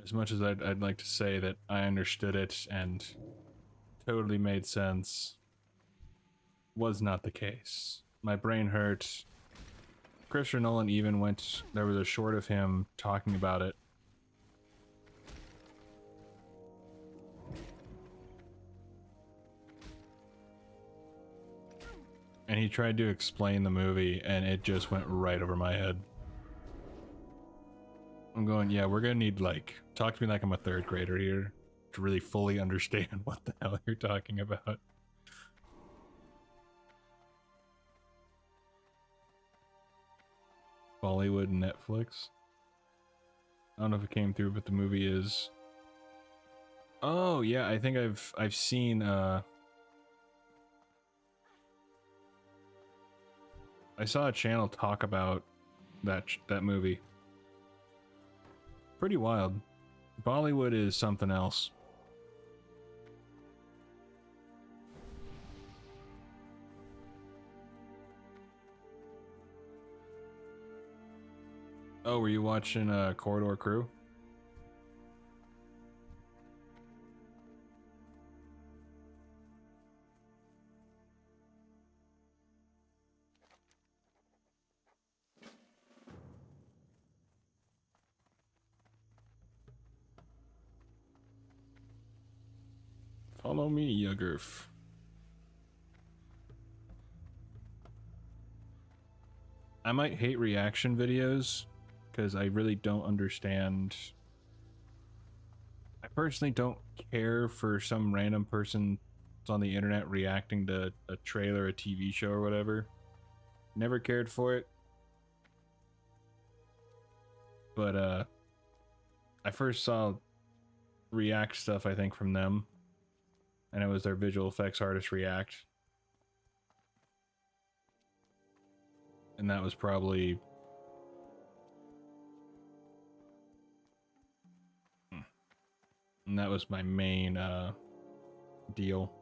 As much as I'd like to say that I understood it and totally made sense, was not the case. My brain hurt. Christopher Nolan even went, there was a short of him talking about it. And he tried to explain the movie and it just went right over my head. I'm going, yeah, we're gonna need, like, talk to me like I'm a third grader here to really fully understand what the hell you're talking about. Bollywood Netflix. I don't know if it came through, but the movie is. Oh yeah, I think I've seen. I saw a channel talk about that movie. Pretty wild. Bollywood is something else. Oh, were you watching Corridor Crew? Follow me, Yugurf. I might hate reaction videos because I really don't understand. I personally don't care for some random person on the internet reacting to a trailer, a TV show, or whatever. Never cared for it. But I first saw React stuff, I think, from them. And it was their visual effects artist React. And that was probably... And that was my main deal.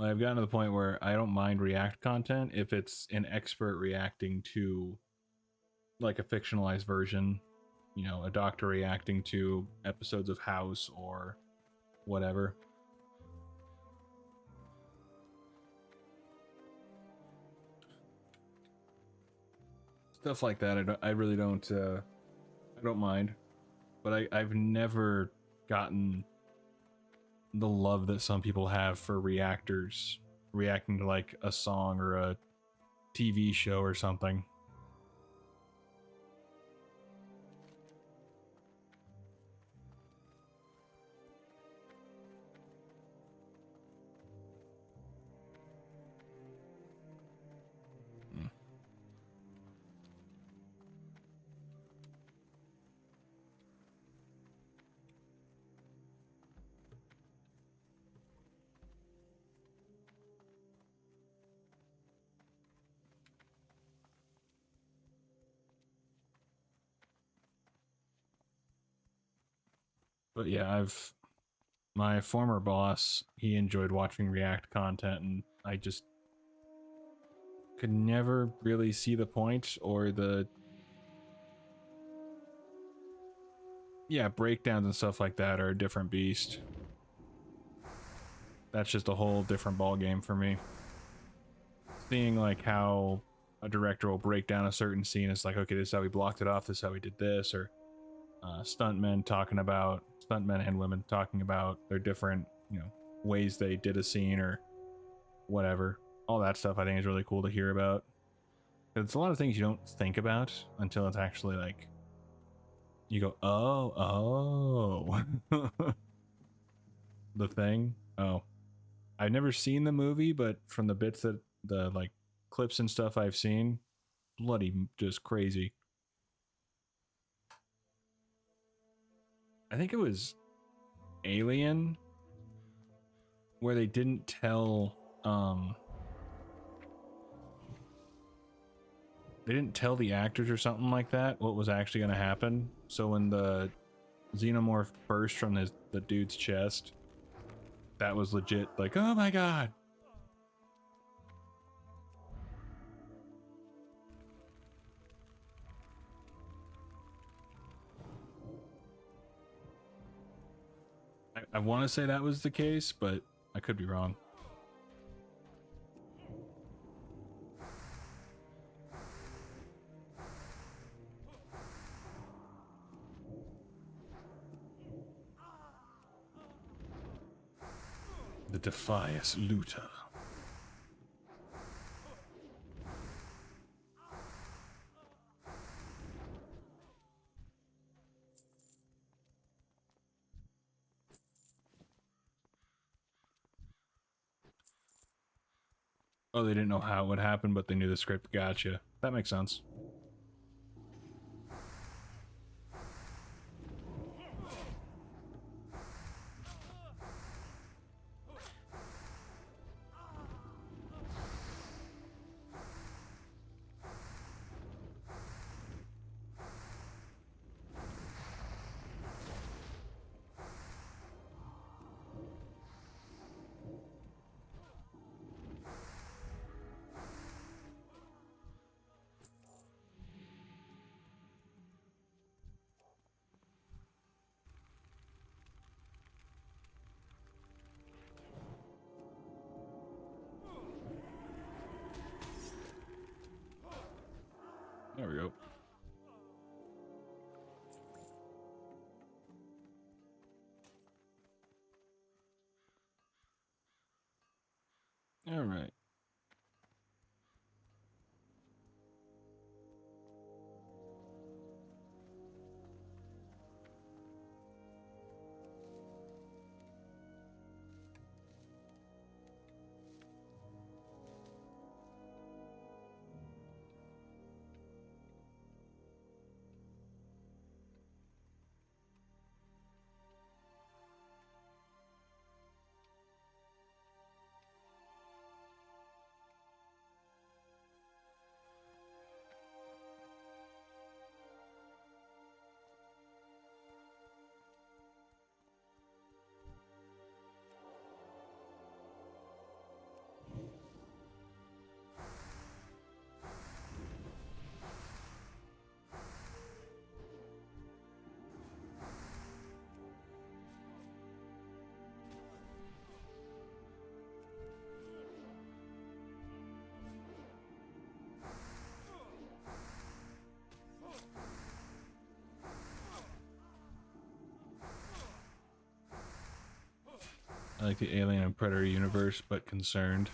I've gotten to the point where I don't mind React content if it's an expert reacting to like a fictionalized version. You know, a doctor reacting to episodes of House or whatever. Stuff like that, I really don't mind. But I've never gotten the love that some people have for reactors reacting to like a song or a TV show or something. But yeah, my former boss, he enjoyed watching React content, and I just could never really see the point or the breakdowns and stuff like that are a different beast. That's just a whole different ball game for me. Seeing like how a director will break down a certain scene, it's like, okay, this is how we blocked it off, this is how we did this, or stuntmen and women talking about their different, you know, ways they did a scene or whatever. All that stuff I think is really cool to hear about. It's a lot of things you don't think about until it's actually like, you go, oh, the thing. Oh, I've never seen the movie, but from the bits that the like clips and stuff I've seen, bloody just crazy. I think it was Alien where they didn't tell the actors or something like that what was actually going to happen. So when the xenomorph burst from the dude's chest, that was legit like, oh my god. I want to say that was the case, but I could be wrong. The Defias Looter. Oh, they didn't know how it would happen, but they knew the script. Gotcha. That makes sense. There we go. All right. I like the Alien and Predator universe, but concerned.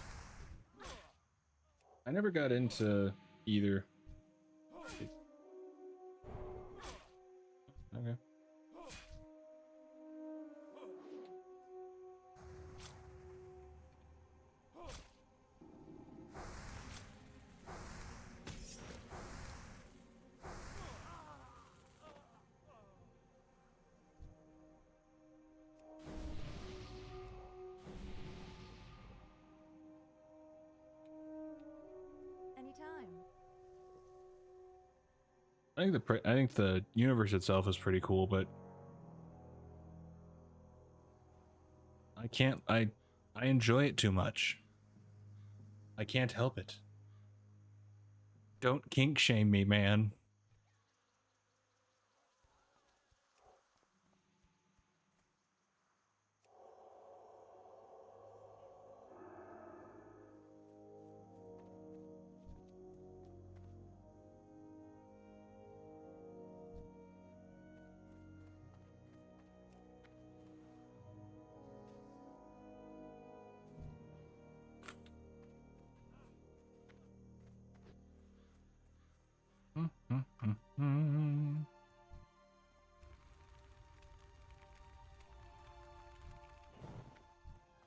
I never got into either. Okay. Anytime. I think the universe itself is pretty cool, but I enjoy it too much. I can't help it. Don't kink shame me, man.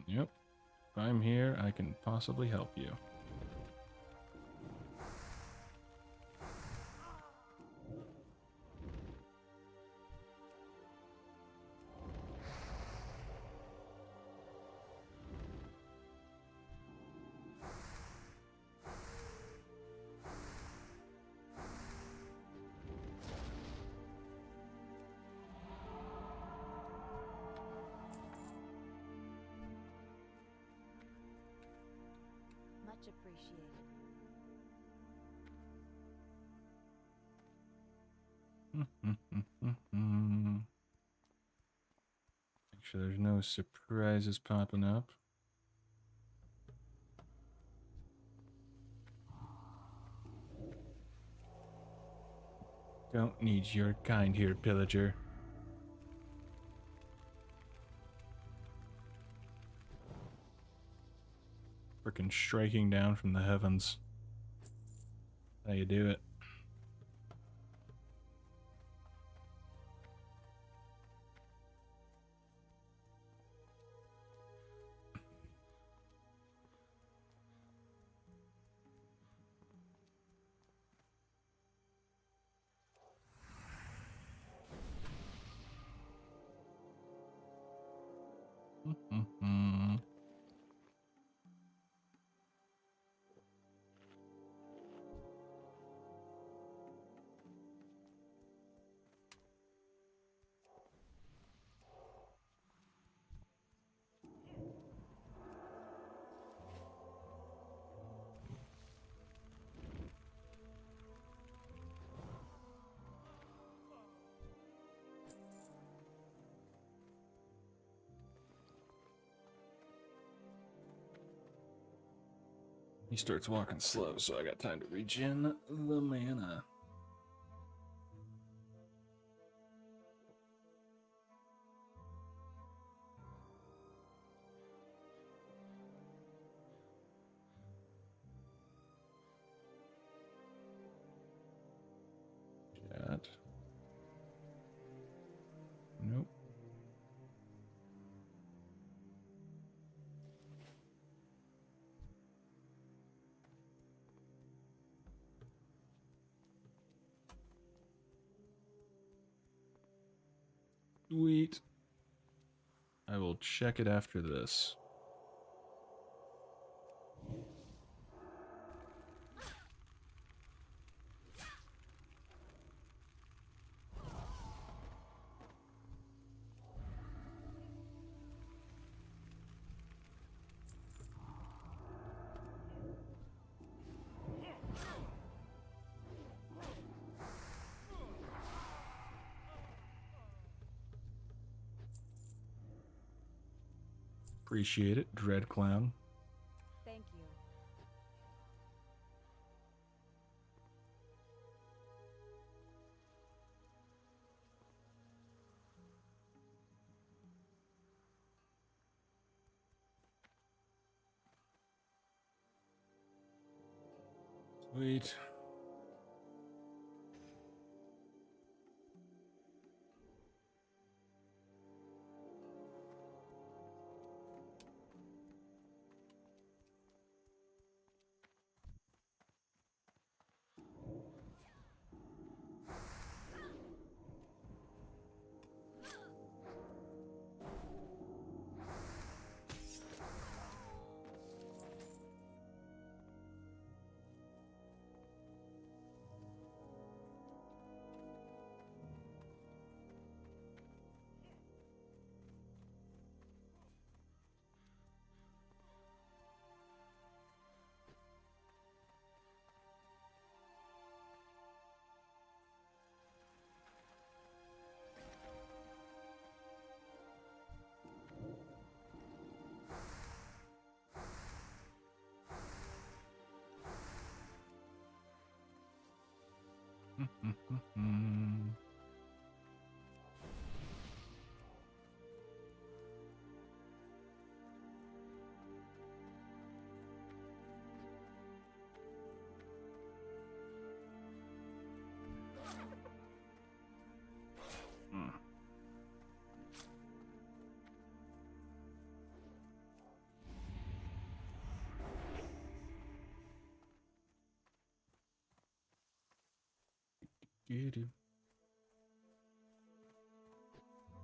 Yep. If I'm here, I can possibly help you. Much appreciated. Make sure there's no surprises popping up. Don't need your kind here, pillager. Frickin' striking down from the heavens. How you do it? He starts walking slow, so I got time to regen the mana. Chat. Nope. Sweet. I will check it after this. Appreciate it, Dread Clown. Thank you. Sweet.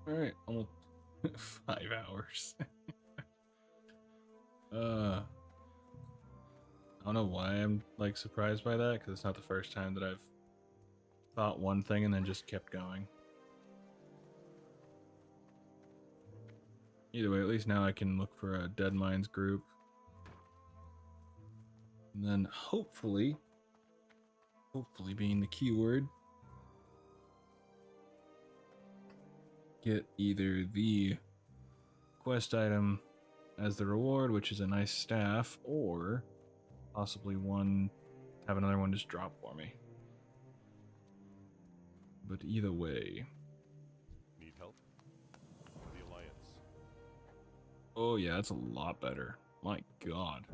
All right, almost 5 hours. I don't know why I'm like surprised by that, because it's not the first time that I've thought one thing and then just kept going. Either way, at least now I can look for a Dead Minds group. And then hopefully being the keyword, get either the quest item as the reward, which is a nice staff, or possibly have another one just drop for me. But either way. Need help? The Alliance. Oh yeah, that's a lot better. My god.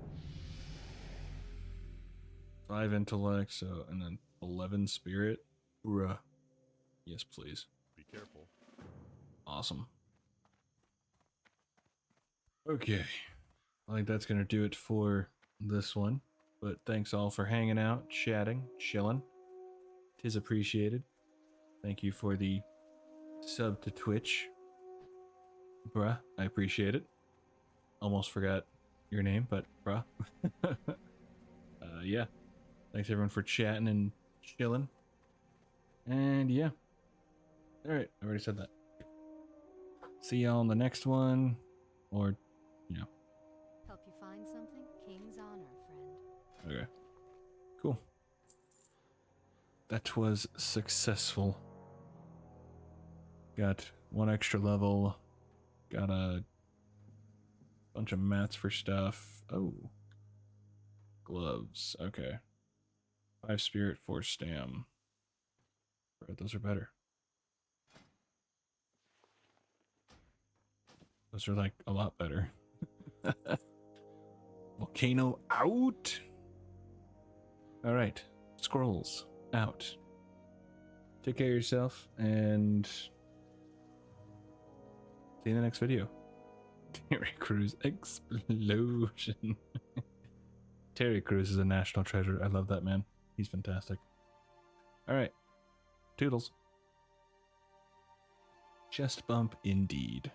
5 intellect, so, and then 11 spirit. Bruh. Yes, please. Be careful. Awesome. Okay. I think that's gonna do it for this one. But thanks all for hanging out, chatting, chilling. 'Tis appreciated. Thank you for the sub to Twitch. Bruh, I appreciate it. Almost forgot your name, but bruh. Yeah. Thanks everyone for chatting and chilling. And yeah. Alright, I already said that. See y'all in the next one. Or, Help you find something? King's honor, friend. Okay. Cool. That was successful. Got 1 extra level. Got a bunch of mats for stuff. Oh. Gloves. Okay. 5 spirit, 4 stam. Right, those are better. Those are like a lot better. Volcano out. All right. Scrolls out. Take care of yourself and see you in the next video. Terry Crews explosion. Terry Crews is a national treasure. I love that man. He's fantastic. All right. Toodles. Chest bump indeed.